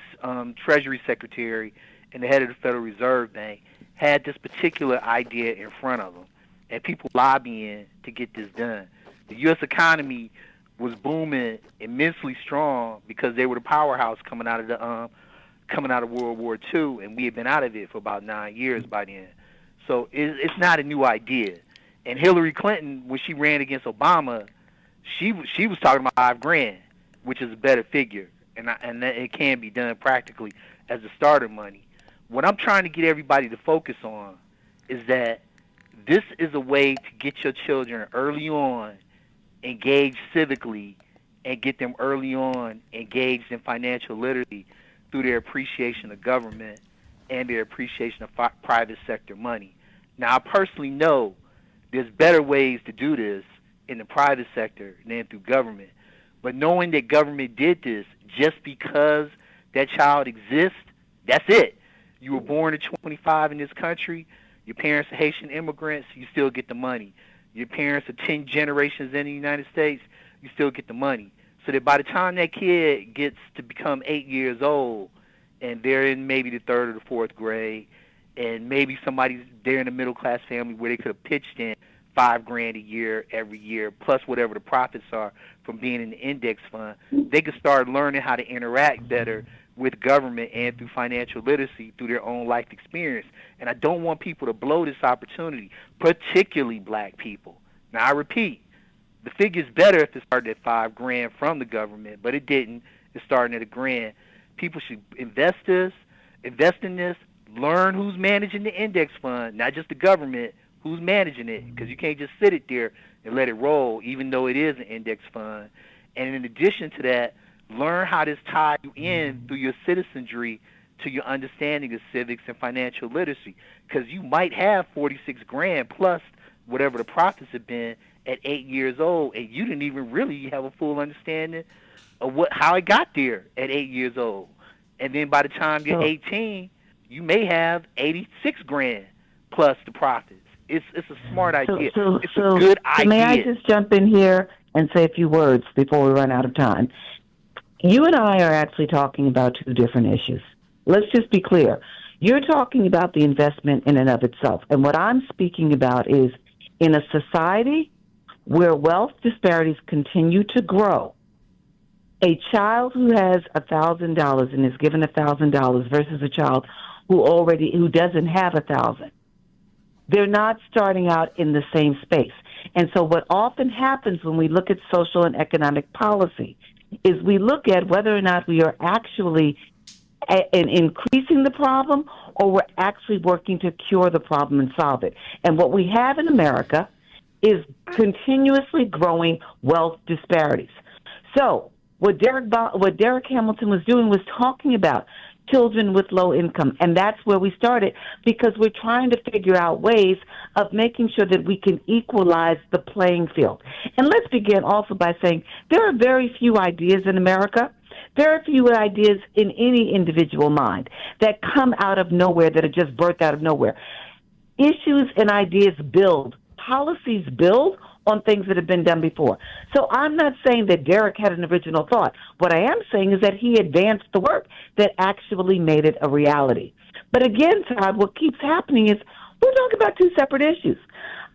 Treasury Secretary and the head of the Federal Reserve Bank, had this particular idea in front of them, and people lobbying to get this done. The U.S. economy was booming immensely strong because they were the powerhouse coming out of World War II, and we had been out of it for about 9 years by then. So it's not a new idea. And Hillary Clinton, when she ran against Obama, she was talking about $5,000, which is a better figure, and that it can be done practically as a starter money. What I'm trying to get everybody to focus on is that this is a way to get your children early on engaged civically and get them early on engaged in financial literacy through their appreciation of government and their appreciation of private sector money. Now, I personally know there's better ways to do this in the private sector than through government. But knowing that government did this just because that child exists, that's it. You were born at 25 in this country, your parents are Haitian immigrants, you still get the money. Your parents are 10 generations in the United States, you still get the money. So that by the time that kid gets to become 8 years old, and they're in maybe the 3rd or the 4th grade, and maybe they're in a middle-class family where they could have pitched in $5,000 a year every year, plus whatever the profits are from being in the index fund, they could start learning how to interact better with government and through financial literacy through their own life experience. And I don't want people to blow this opportunity, particularly black people. Now, I repeat, the figure's better if it started at $5,000 from the government, but it didn't. It's starting at $1,000. People should invest in this, learn who's managing the index fund, not just the government, who's managing it, because you can't just sit it there and let it roll, even though it is an index fund. And in addition to that, learn how this ties you in through your citizenry to your understanding of civics and financial literacy, because you might have $46,000 plus whatever the profits have been at 8 years old, and you didn't even really have a full understanding of how it got there at 8 years old. And then by the time you're 18, you may have $86,000 plus the profits. It's a smart idea. It's a good idea. May I just jump in here and say a few words before we run out of time? You and I are actually talking about two different issues. Let's just be clear. You're talking about the investment in and of itself. And what I'm speaking about is in a society where wealth disparities continue to grow, a child who has $1,000 and is given $1,000 versus a child who doesn't have $1,000. They're not starting out in the same space. And so what often happens when we look at social and economic policy is we look at whether or not we are actually increasing the problem or we're actually working to cure the problem and solve it. And what we have in America is continuously growing wealth disparities. So what Derek Hamilton was doing was talking about children with low income. And that's where we started, because we're trying to figure out ways of making sure that we can equalize the playing field. And let's begin also by saying there are very few ideas in America. There are few ideas in any individual mind that come out of nowhere, that are just birthed out of nowhere. Issues and ideas build. Policies build on things that have been done before. So I'm not saying that Derek had an original thought. What I am saying is that he advanced the work that actually made it a reality. But again, Todd, what keeps happening is we're talking about two separate issues.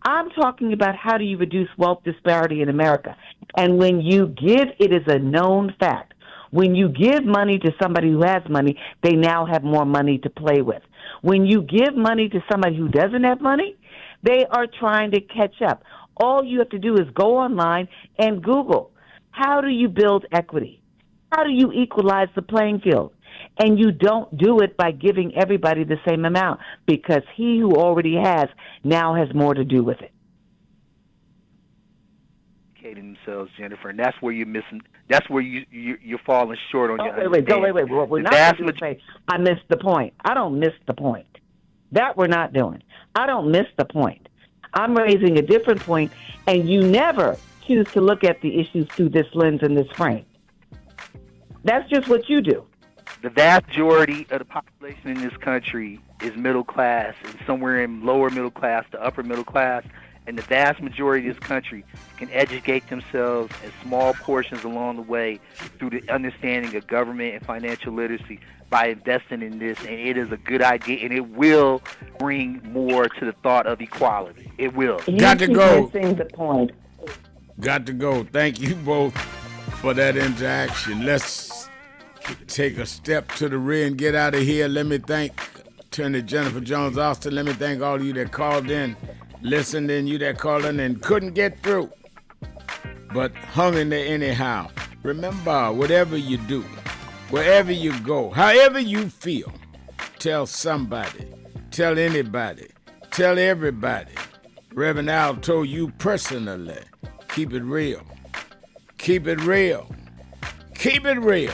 I'm talking about how do you reduce wealth disparity in America. And when you give, it is a known fact. When you give money to somebody who has money, they now have more money to play with. When you give money to somebody who doesn't have money, they are trying to catch up. All you have to do is go online and Google, how do you build equity? How do you equalize the playing field? And you don't do it by giving everybody the same amount, because he who already has now has more to do with it. Themselves, Jennifer, and that's where you're missing. That's where you're falling short on your understanding. Wait. What we're not going to say, I missed the point. I don't miss the point. That we're not doing. I don't miss the point. I'm raising a different point, and you never choose to look at the issues through this lens and this frame. That's just what you do. The vast majority of the population in this country is middle class, and somewhere in lower middle class to upper middle class. And the vast majority of this country can educate themselves in small portions along the way through the understanding of government and financial literacy by investing in this. And it is a good idea, and it will bring more to the thought of equality. It will. Got to go. The point. Got to go. Thank you both for that interaction. Let's take a step to the rear and get out of here. Let me thank Attorney Jennifer Jones-Austin. Let me thank all of you that called in, listened in, you that called in and couldn't get through, but hung in there anyhow. Remember, whatever you do, wherever you go, however you feel, tell somebody, tell anybody, tell everybody. Reverend Al told you personally, keep it real. Keep it real. Keep it real.